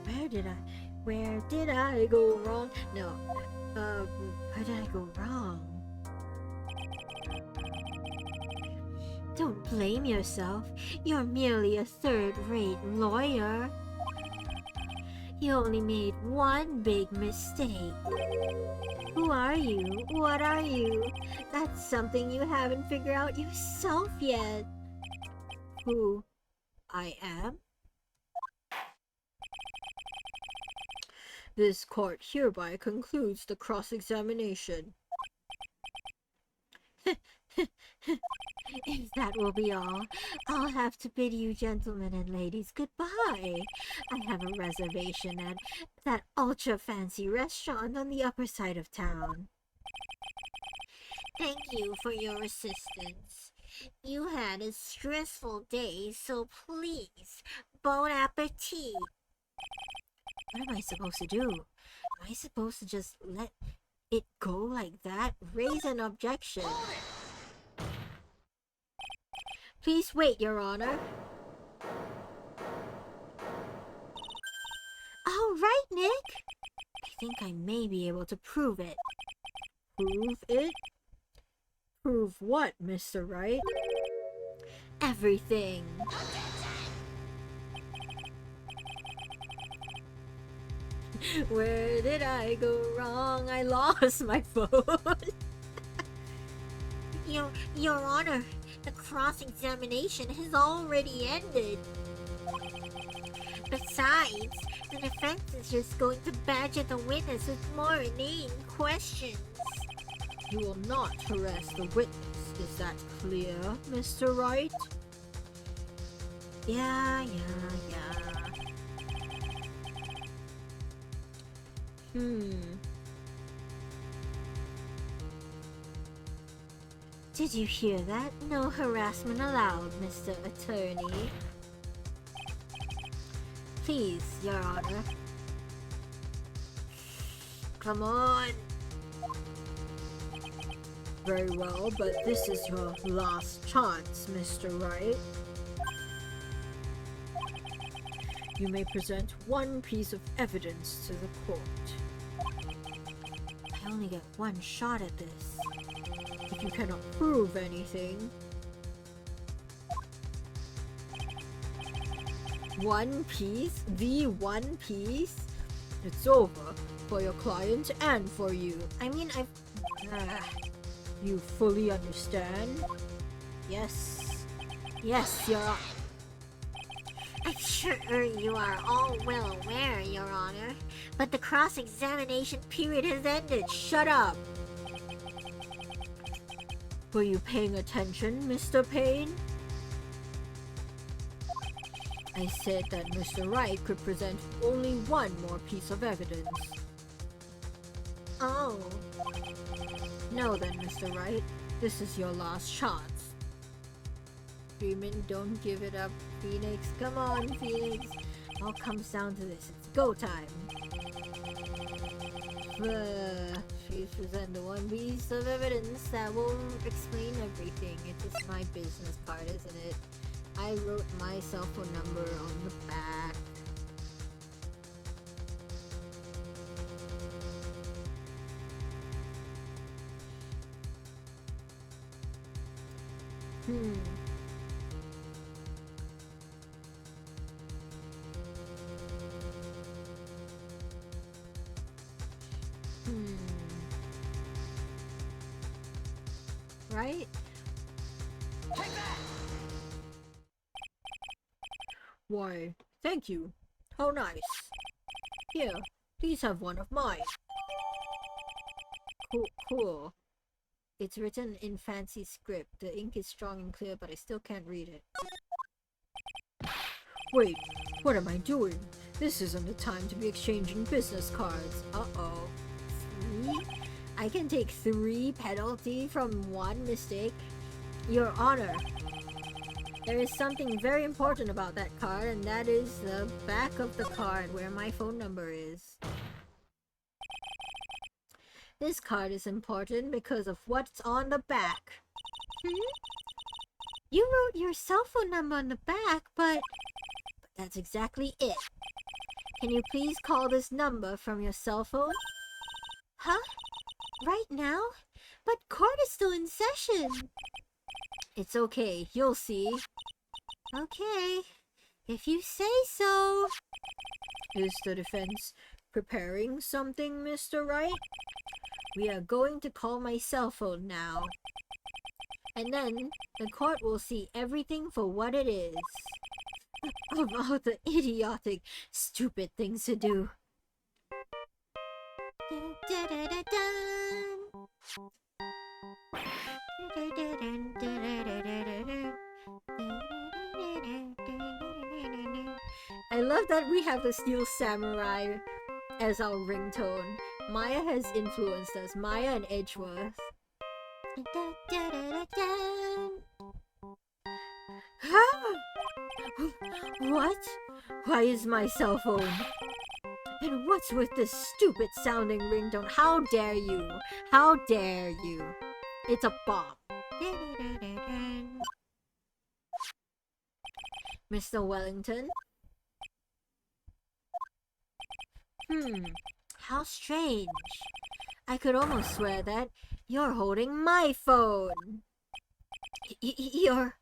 Speaker 2: Where did I go wrong? No, where did I go wrong? Don't blame yourself. You're merely a third-rate lawyer. You only made one big mistake. Who are you? What are you? That's something you haven't figured out yourself yet. Who I am? This court hereby concludes the cross-examination. If that will be all, I'll have to bid you gentlemen and ladies goodbye. I have a reservation at that ultra-fancy restaurant on the upper side of town.
Speaker 4: Thank you for your assistance. You had a stressful day, so please, bon appetit.
Speaker 2: What am I supposed to do? Am I supposed to just let
Speaker 3: it go like that? Raise an objection. Please wait, Your Honor. All right, Nick. I think I may be able to prove it.
Speaker 2: Prove it? Prove what, Mr. Wright?
Speaker 3: Everything. Where did I go wrong? I lost my phone.
Speaker 4: Your Honor, the cross-examination has already ended. Besides, the defense is just going to badger the witness with more inane questions.
Speaker 2: You will not harass the witness. Is that clear, Mr. Wright?
Speaker 3: Yeah. Did you hear that? No harassment allowed, Mr. Attorney. Please, Your Honor. Come on.
Speaker 2: Very well, but this is your last chance, Mr. Wright. You may present one piece of evidence to the court.
Speaker 3: I only get one shot at this.
Speaker 2: If you cannot prove anything,
Speaker 3: One piece? The one piece?
Speaker 2: it's over for your client and for you.
Speaker 3: I mean,
Speaker 2: You fully understand?
Speaker 3: Yes. Yes, Your Honor.
Speaker 4: I'm sure you are all well aware, Your Honor, but the cross-examination period has ended.
Speaker 3: Shut up!
Speaker 2: Were you paying attention, Mr. Payne? I said that Mr. Wright could present only one more piece of evidence.
Speaker 4: Oh,
Speaker 2: Now then, Mr. Wright, this is your last chance.
Speaker 3: Freeman, don't give it up. Phoenix, come on, Phoenix. All comes down to this. It's go time. Please present the one piece of evidence that will explain everything. It's just my business card, isn't it? I wrote my cell phone number on the back. Right?
Speaker 2: Why, thank you. How nice. Here, please have one of mine.
Speaker 3: Cool. It's written in fancy script. The ink is strong and clear, but I still can't read it.
Speaker 2: Wait, what am I doing? This isn't the time to be exchanging business cards.
Speaker 3: Uh-oh. 3? I can take 3 penalty from 1 mistake? Your Honor, there is something very important about that card, and that is the back of the card where my phone number is. This card is important because of what's on the back. You wrote your cell phone number on the back, but that's exactly it. Can you please call this number from your cell phone? Huh? Right now? But court is still in session. It's okay, you'll see. Okay, if you say so.
Speaker 2: Is the defense preparing something, Mr. Wright?
Speaker 3: We are going to call my cell phone now. And then the court will see everything for what it is. Of all the idiotic, stupid things to do. I love that we have the Steel Samurai as our ringtone. Maya has influenced us. Maya and Edgeworth. Huh? What? Why is my cell phone? And what's with this stupid sounding ringtone? How dare you? How dare you? It's a bomb. Mr. Wellington? How strange. I could almost swear that you're holding my phone. You're...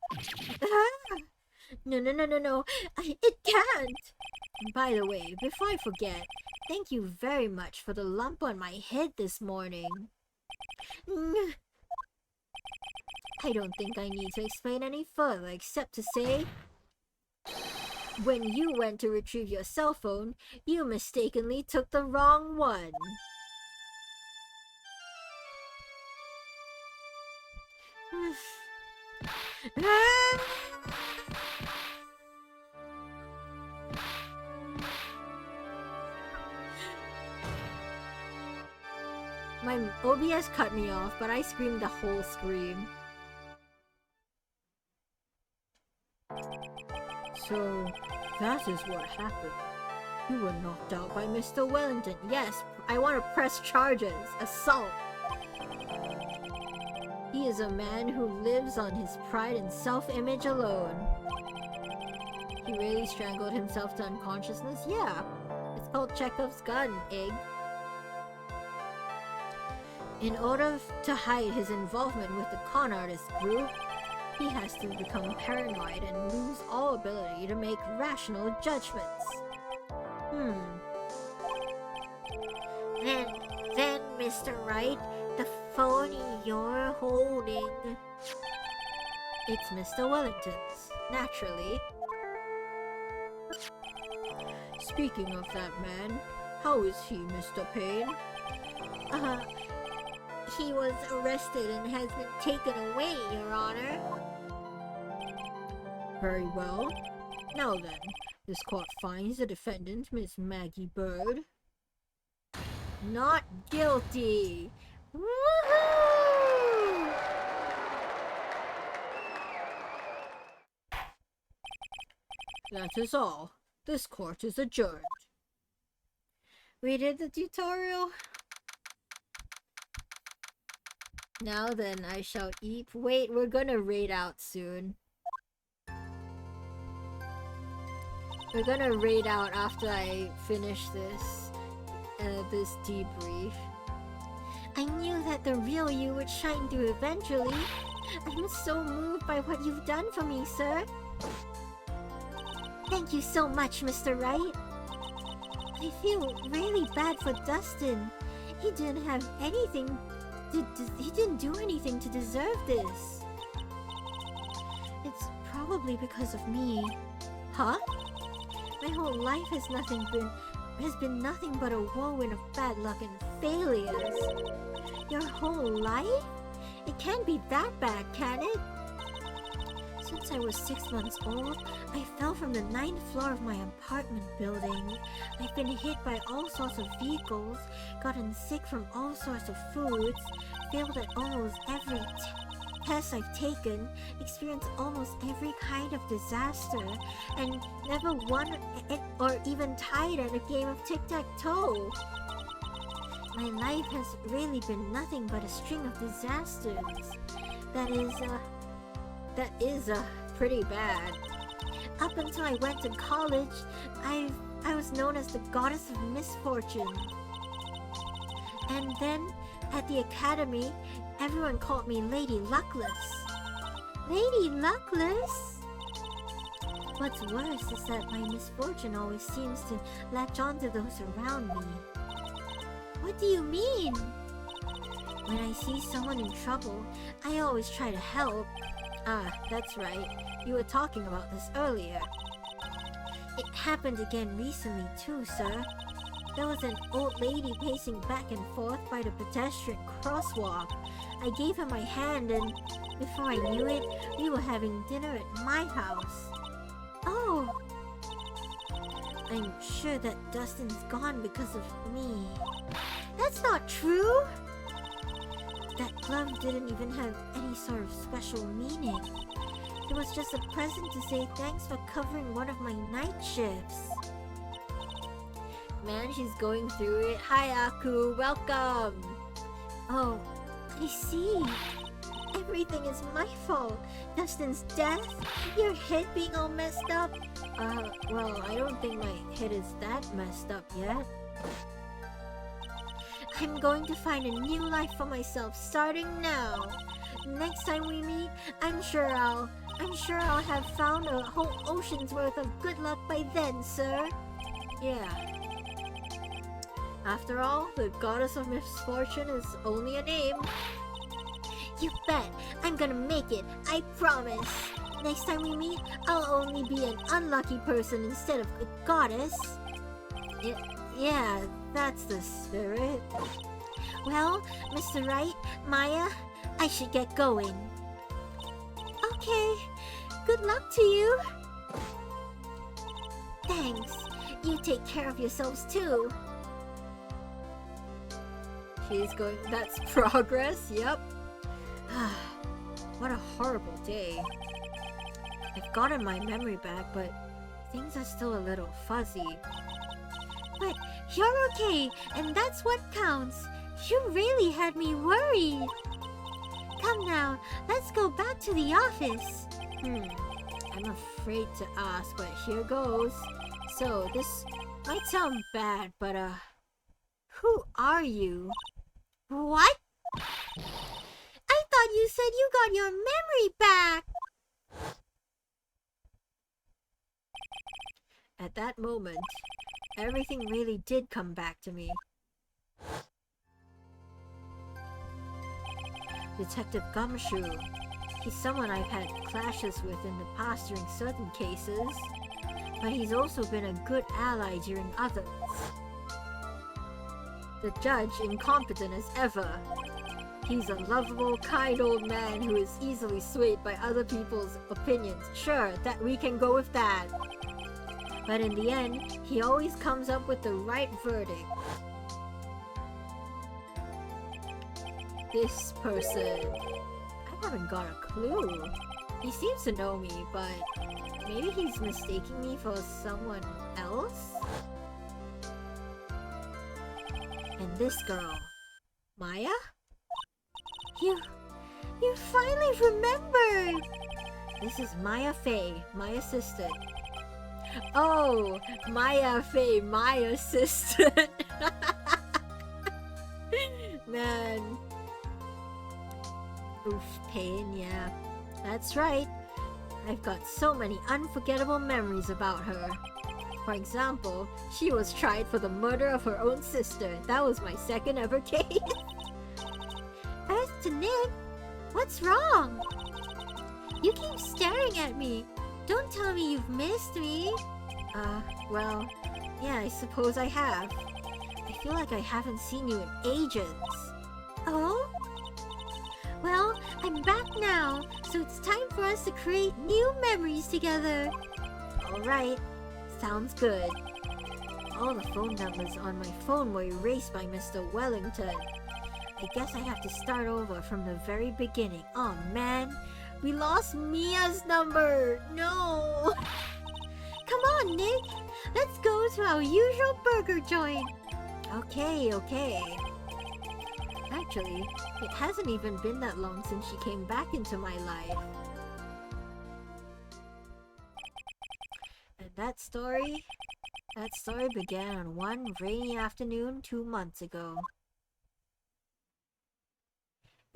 Speaker 3: No. It can't. By the way, before I forget, thank you very much for the lump on my head this morning. I don't think I need to explain any further except to say, when you went to retrieve your cell phone, you mistakenly took the wrong one. My OBS cut me off, but I screamed the whole scream. So, that is what happened. You were knocked out by Mr. Wellington. Yes, I want to press charges. Assault. He is a man who lives on his pride and self-image alone. He really strangled himself to unconsciousness? Yeah. It's called Chekhov's gun, egg. In order to hide his involvement with the con artist group, he has to become paranoid and lose all ability to make rational judgments.
Speaker 4: Then, Mr. Wright, the phone you're holding...
Speaker 3: It's Mr. Wellington's, naturally. Speaking of that man, how is he, Mr. Payne?
Speaker 4: He was arrested and has been taken away, Your Honor.
Speaker 3: Very well. Now then, this court finds the defendant, Miss Maggie Bird, not guilty. Woohoo! That is all. This court is adjourned. We did the tutorial. Now then, I shall eat. Wait, we're gonna raid out soon. We're gonna raid out after I finish this debrief.
Speaker 4: I knew that the real you would shine through eventually. I'm so moved by what you've done for me, sir. Thank you so much, Mr. Wright. I feel really bad for Dustin. He didn't have anything. He didn't do anything to deserve this. It's probably because of me.
Speaker 3: Huh?
Speaker 4: My whole life has been nothing but a whirlwind of bad luck and failures.
Speaker 3: Your whole life? It can't be that bad, can it?
Speaker 4: Since I was 6 months old, I fell from the 9th floor of my apartment building. I've been hit by all sorts of vehicles, gotten sick from all sorts of foods, failed at almost every test I've taken, experienced almost every kind of disaster, and never won or even tied at a game of tic-tac-toe. My life has really been nothing but a string of disasters. That is
Speaker 3: pretty bad.
Speaker 4: Up until I went to college, I was known as the goddess of misfortune. And then, at the academy, everyone called me Lady Luckless. Lady Luckless? What's worse is that my misfortune always seems to latch on to those around me. What do you mean? When I see someone in trouble, I always try to help.
Speaker 3: Ah, that's right. You were talking about this earlier.
Speaker 4: It happened again recently too, sir. There was an old lady pacing back and forth by the pedestrian crosswalk. I gave her my hand and, before I knew it, we were having dinner at my house. Oh! I'm sure that Dustin's gone because of me. That's not true! That glove didn't even have any sort of special meaning. It was just a present to say thanks for covering one of my night shifts.
Speaker 3: man. She's going through it. Hi, Aku. Welcome.
Speaker 4: Oh, I see. Everything is my fault. Dustin's death, your head being all messed up.
Speaker 3: Well, I don't think my head is that messed up yet.
Speaker 4: I'm going to find a new life for myself starting now. Next time we meet, I'm sure I'll have found a whole ocean's worth of good luck by then, sir.
Speaker 3: Yeah. After all, the goddess of misfortune is only a name.
Speaker 4: You bet. I'm gonna make it. I promise. Next time we meet, I'll only be an unlucky person instead of a goddess.
Speaker 3: Yeah, that's the spirit.
Speaker 4: Well, Mr. Wright, Maya, I should get going. Okay. Good luck to you. Thanks. You take care of yourselves too.
Speaker 3: She's going. That's progress. Yep. What a horrible day. I've gotten my memory back, but things are still a little fuzzy.
Speaker 4: But you're okay, and that's what counts. You really had me worried. Come now, let's go back to the office.
Speaker 3: I'm afraid to ask, but here goes. So, this might sound bad, but who are you?
Speaker 4: What? I thought you said you got your memory back.
Speaker 3: At that moment, everything really did come back to me. Detective Gumshoe. He's someone I've had clashes with in the past during certain cases, but he's also been a good ally during others. The judge, incompetent as ever. He's a lovable, kind old man who is easily swayed by other people's opinions. Sure, that we can go with that. But in the end, he always comes up with the right verdict. This person, I haven't got a clue. He seems to know me, but maybe he's mistaking me for someone else? And this girl, Maya?
Speaker 4: You finally remembered!
Speaker 3: This is Maya Fey, my assistant. Oh, Maya Fey, my assistant. Man. Oof, pain, yeah. That's right. I've got so many unforgettable memories about her. For example, she was tried for the murder of her own sister. That was my second ever case.
Speaker 4: As to Nick, what's wrong? You keep staring at me. Don't tell me you've missed me.
Speaker 3: Well, yeah, I suppose I have. I feel like I haven't seen you in ages.
Speaker 4: Oh? Well, I'm back now, so it's time for us to create new memories together.
Speaker 3: Alright, sounds good. All the phone numbers on my phone were erased by Mr. Wellington. I guess I have to start over from the very beginning. Oh man, we lost Mia's number! No!
Speaker 4: Come on, Nick! Let's go to our usual burger joint!
Speaker 3: Okay. Actually, it hasn't even been that long since she came back into my life. And that story began on one rainy afternoon 2 months ago.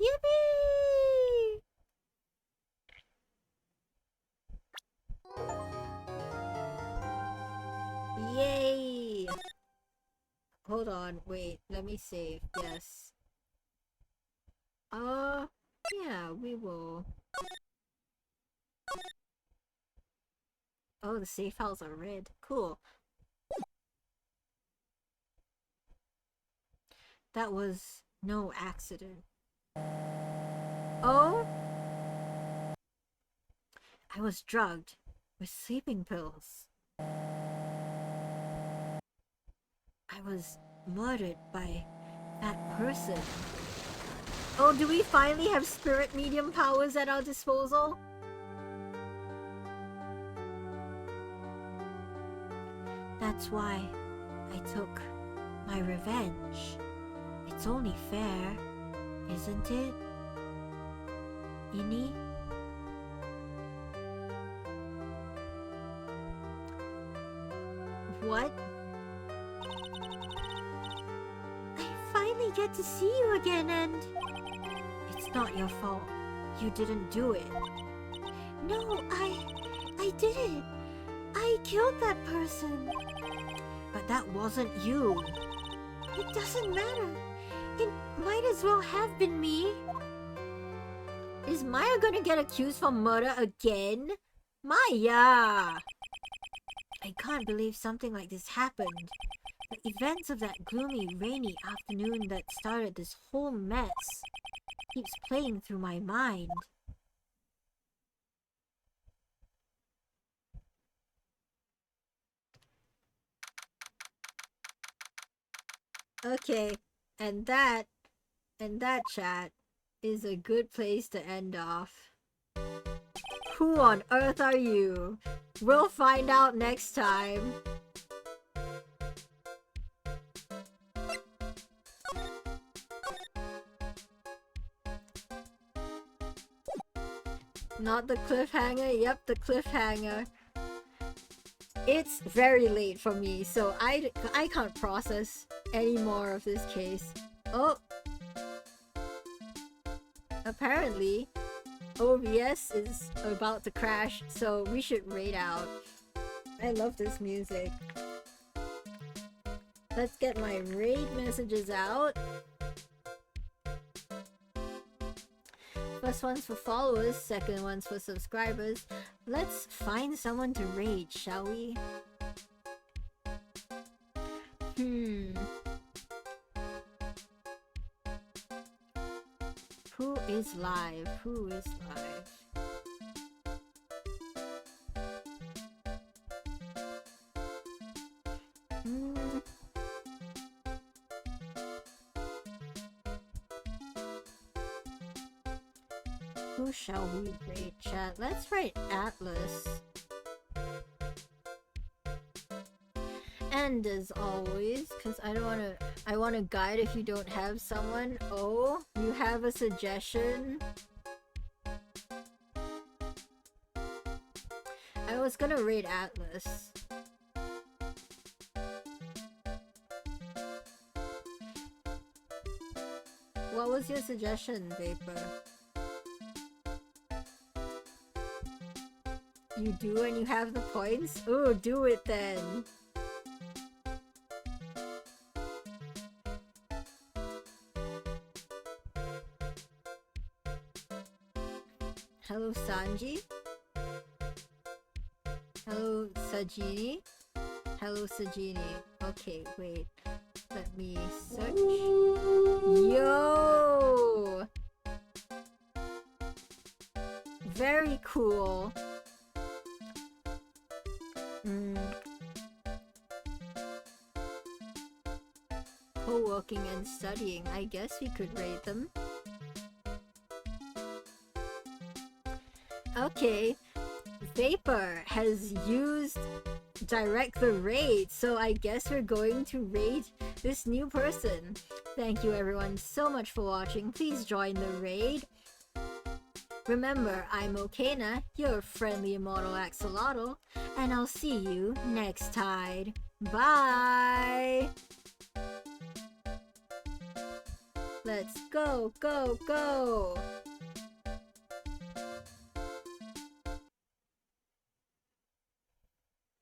Speaker 4: Yippee!
Speaker 3: Yay! Hold on, wait, let me save. Yes. Yeah, we will. Oh, the save files are red. Cool. That was no accident. Oh? I was drugged with sleeping pills. I was murdered by that person. Oh, do we finally have spirit medium powers at our disposal? That's why I took my revenge. It's only fair, isn't it? Innie? What? I finally get to see you again and... It's not your fault. You didn't do it. No, I didn't. I killed that person. But that wasn't you. It doesn't matter. It might as well have been me. Is Maya gonna get accused for murder again? Maya! I can't believe something like this happened. The events of that gloomy, rainy afternoon that started this whole mess keeps playing through my mind. Okay, and that chat is a good place to end off. Who on earth are you? We'll find out next time. Not the cliffhanger? Yep, the cliffhanger. It's very late for me, so I can't process any more of this case. Oh! Apparently, OBS is about to crash, so we should raid out. I love this music. Let's get my raid messages out. First one's for followers, second one's for subscribers. Let's find someone to raid, shall we? Who is live? Who is live? Who shall we raid, chat? Let's write Atlas. And as always, because I want to guide if you don't have someone. Oh, you have a suggestion? I was gonna raid Atlas. What was your suggestion, Vapor? You do and you have the points? Ooh, do it then! Hello, Sanji? Hello, Sajini? Hello, Sajini. Okay, wait. Let me search. Yo! Very cool. Co-working and studying. I guess we could rate them. Okay. Vapor has used direct the raid, so I guess we're going to raid this new person. Thank you everyone so much for watching. Please join the raid. Remember, I'm Okena, your friendly immortal axolotl, and I'll see you next tide. Bye! Let's go, go, go!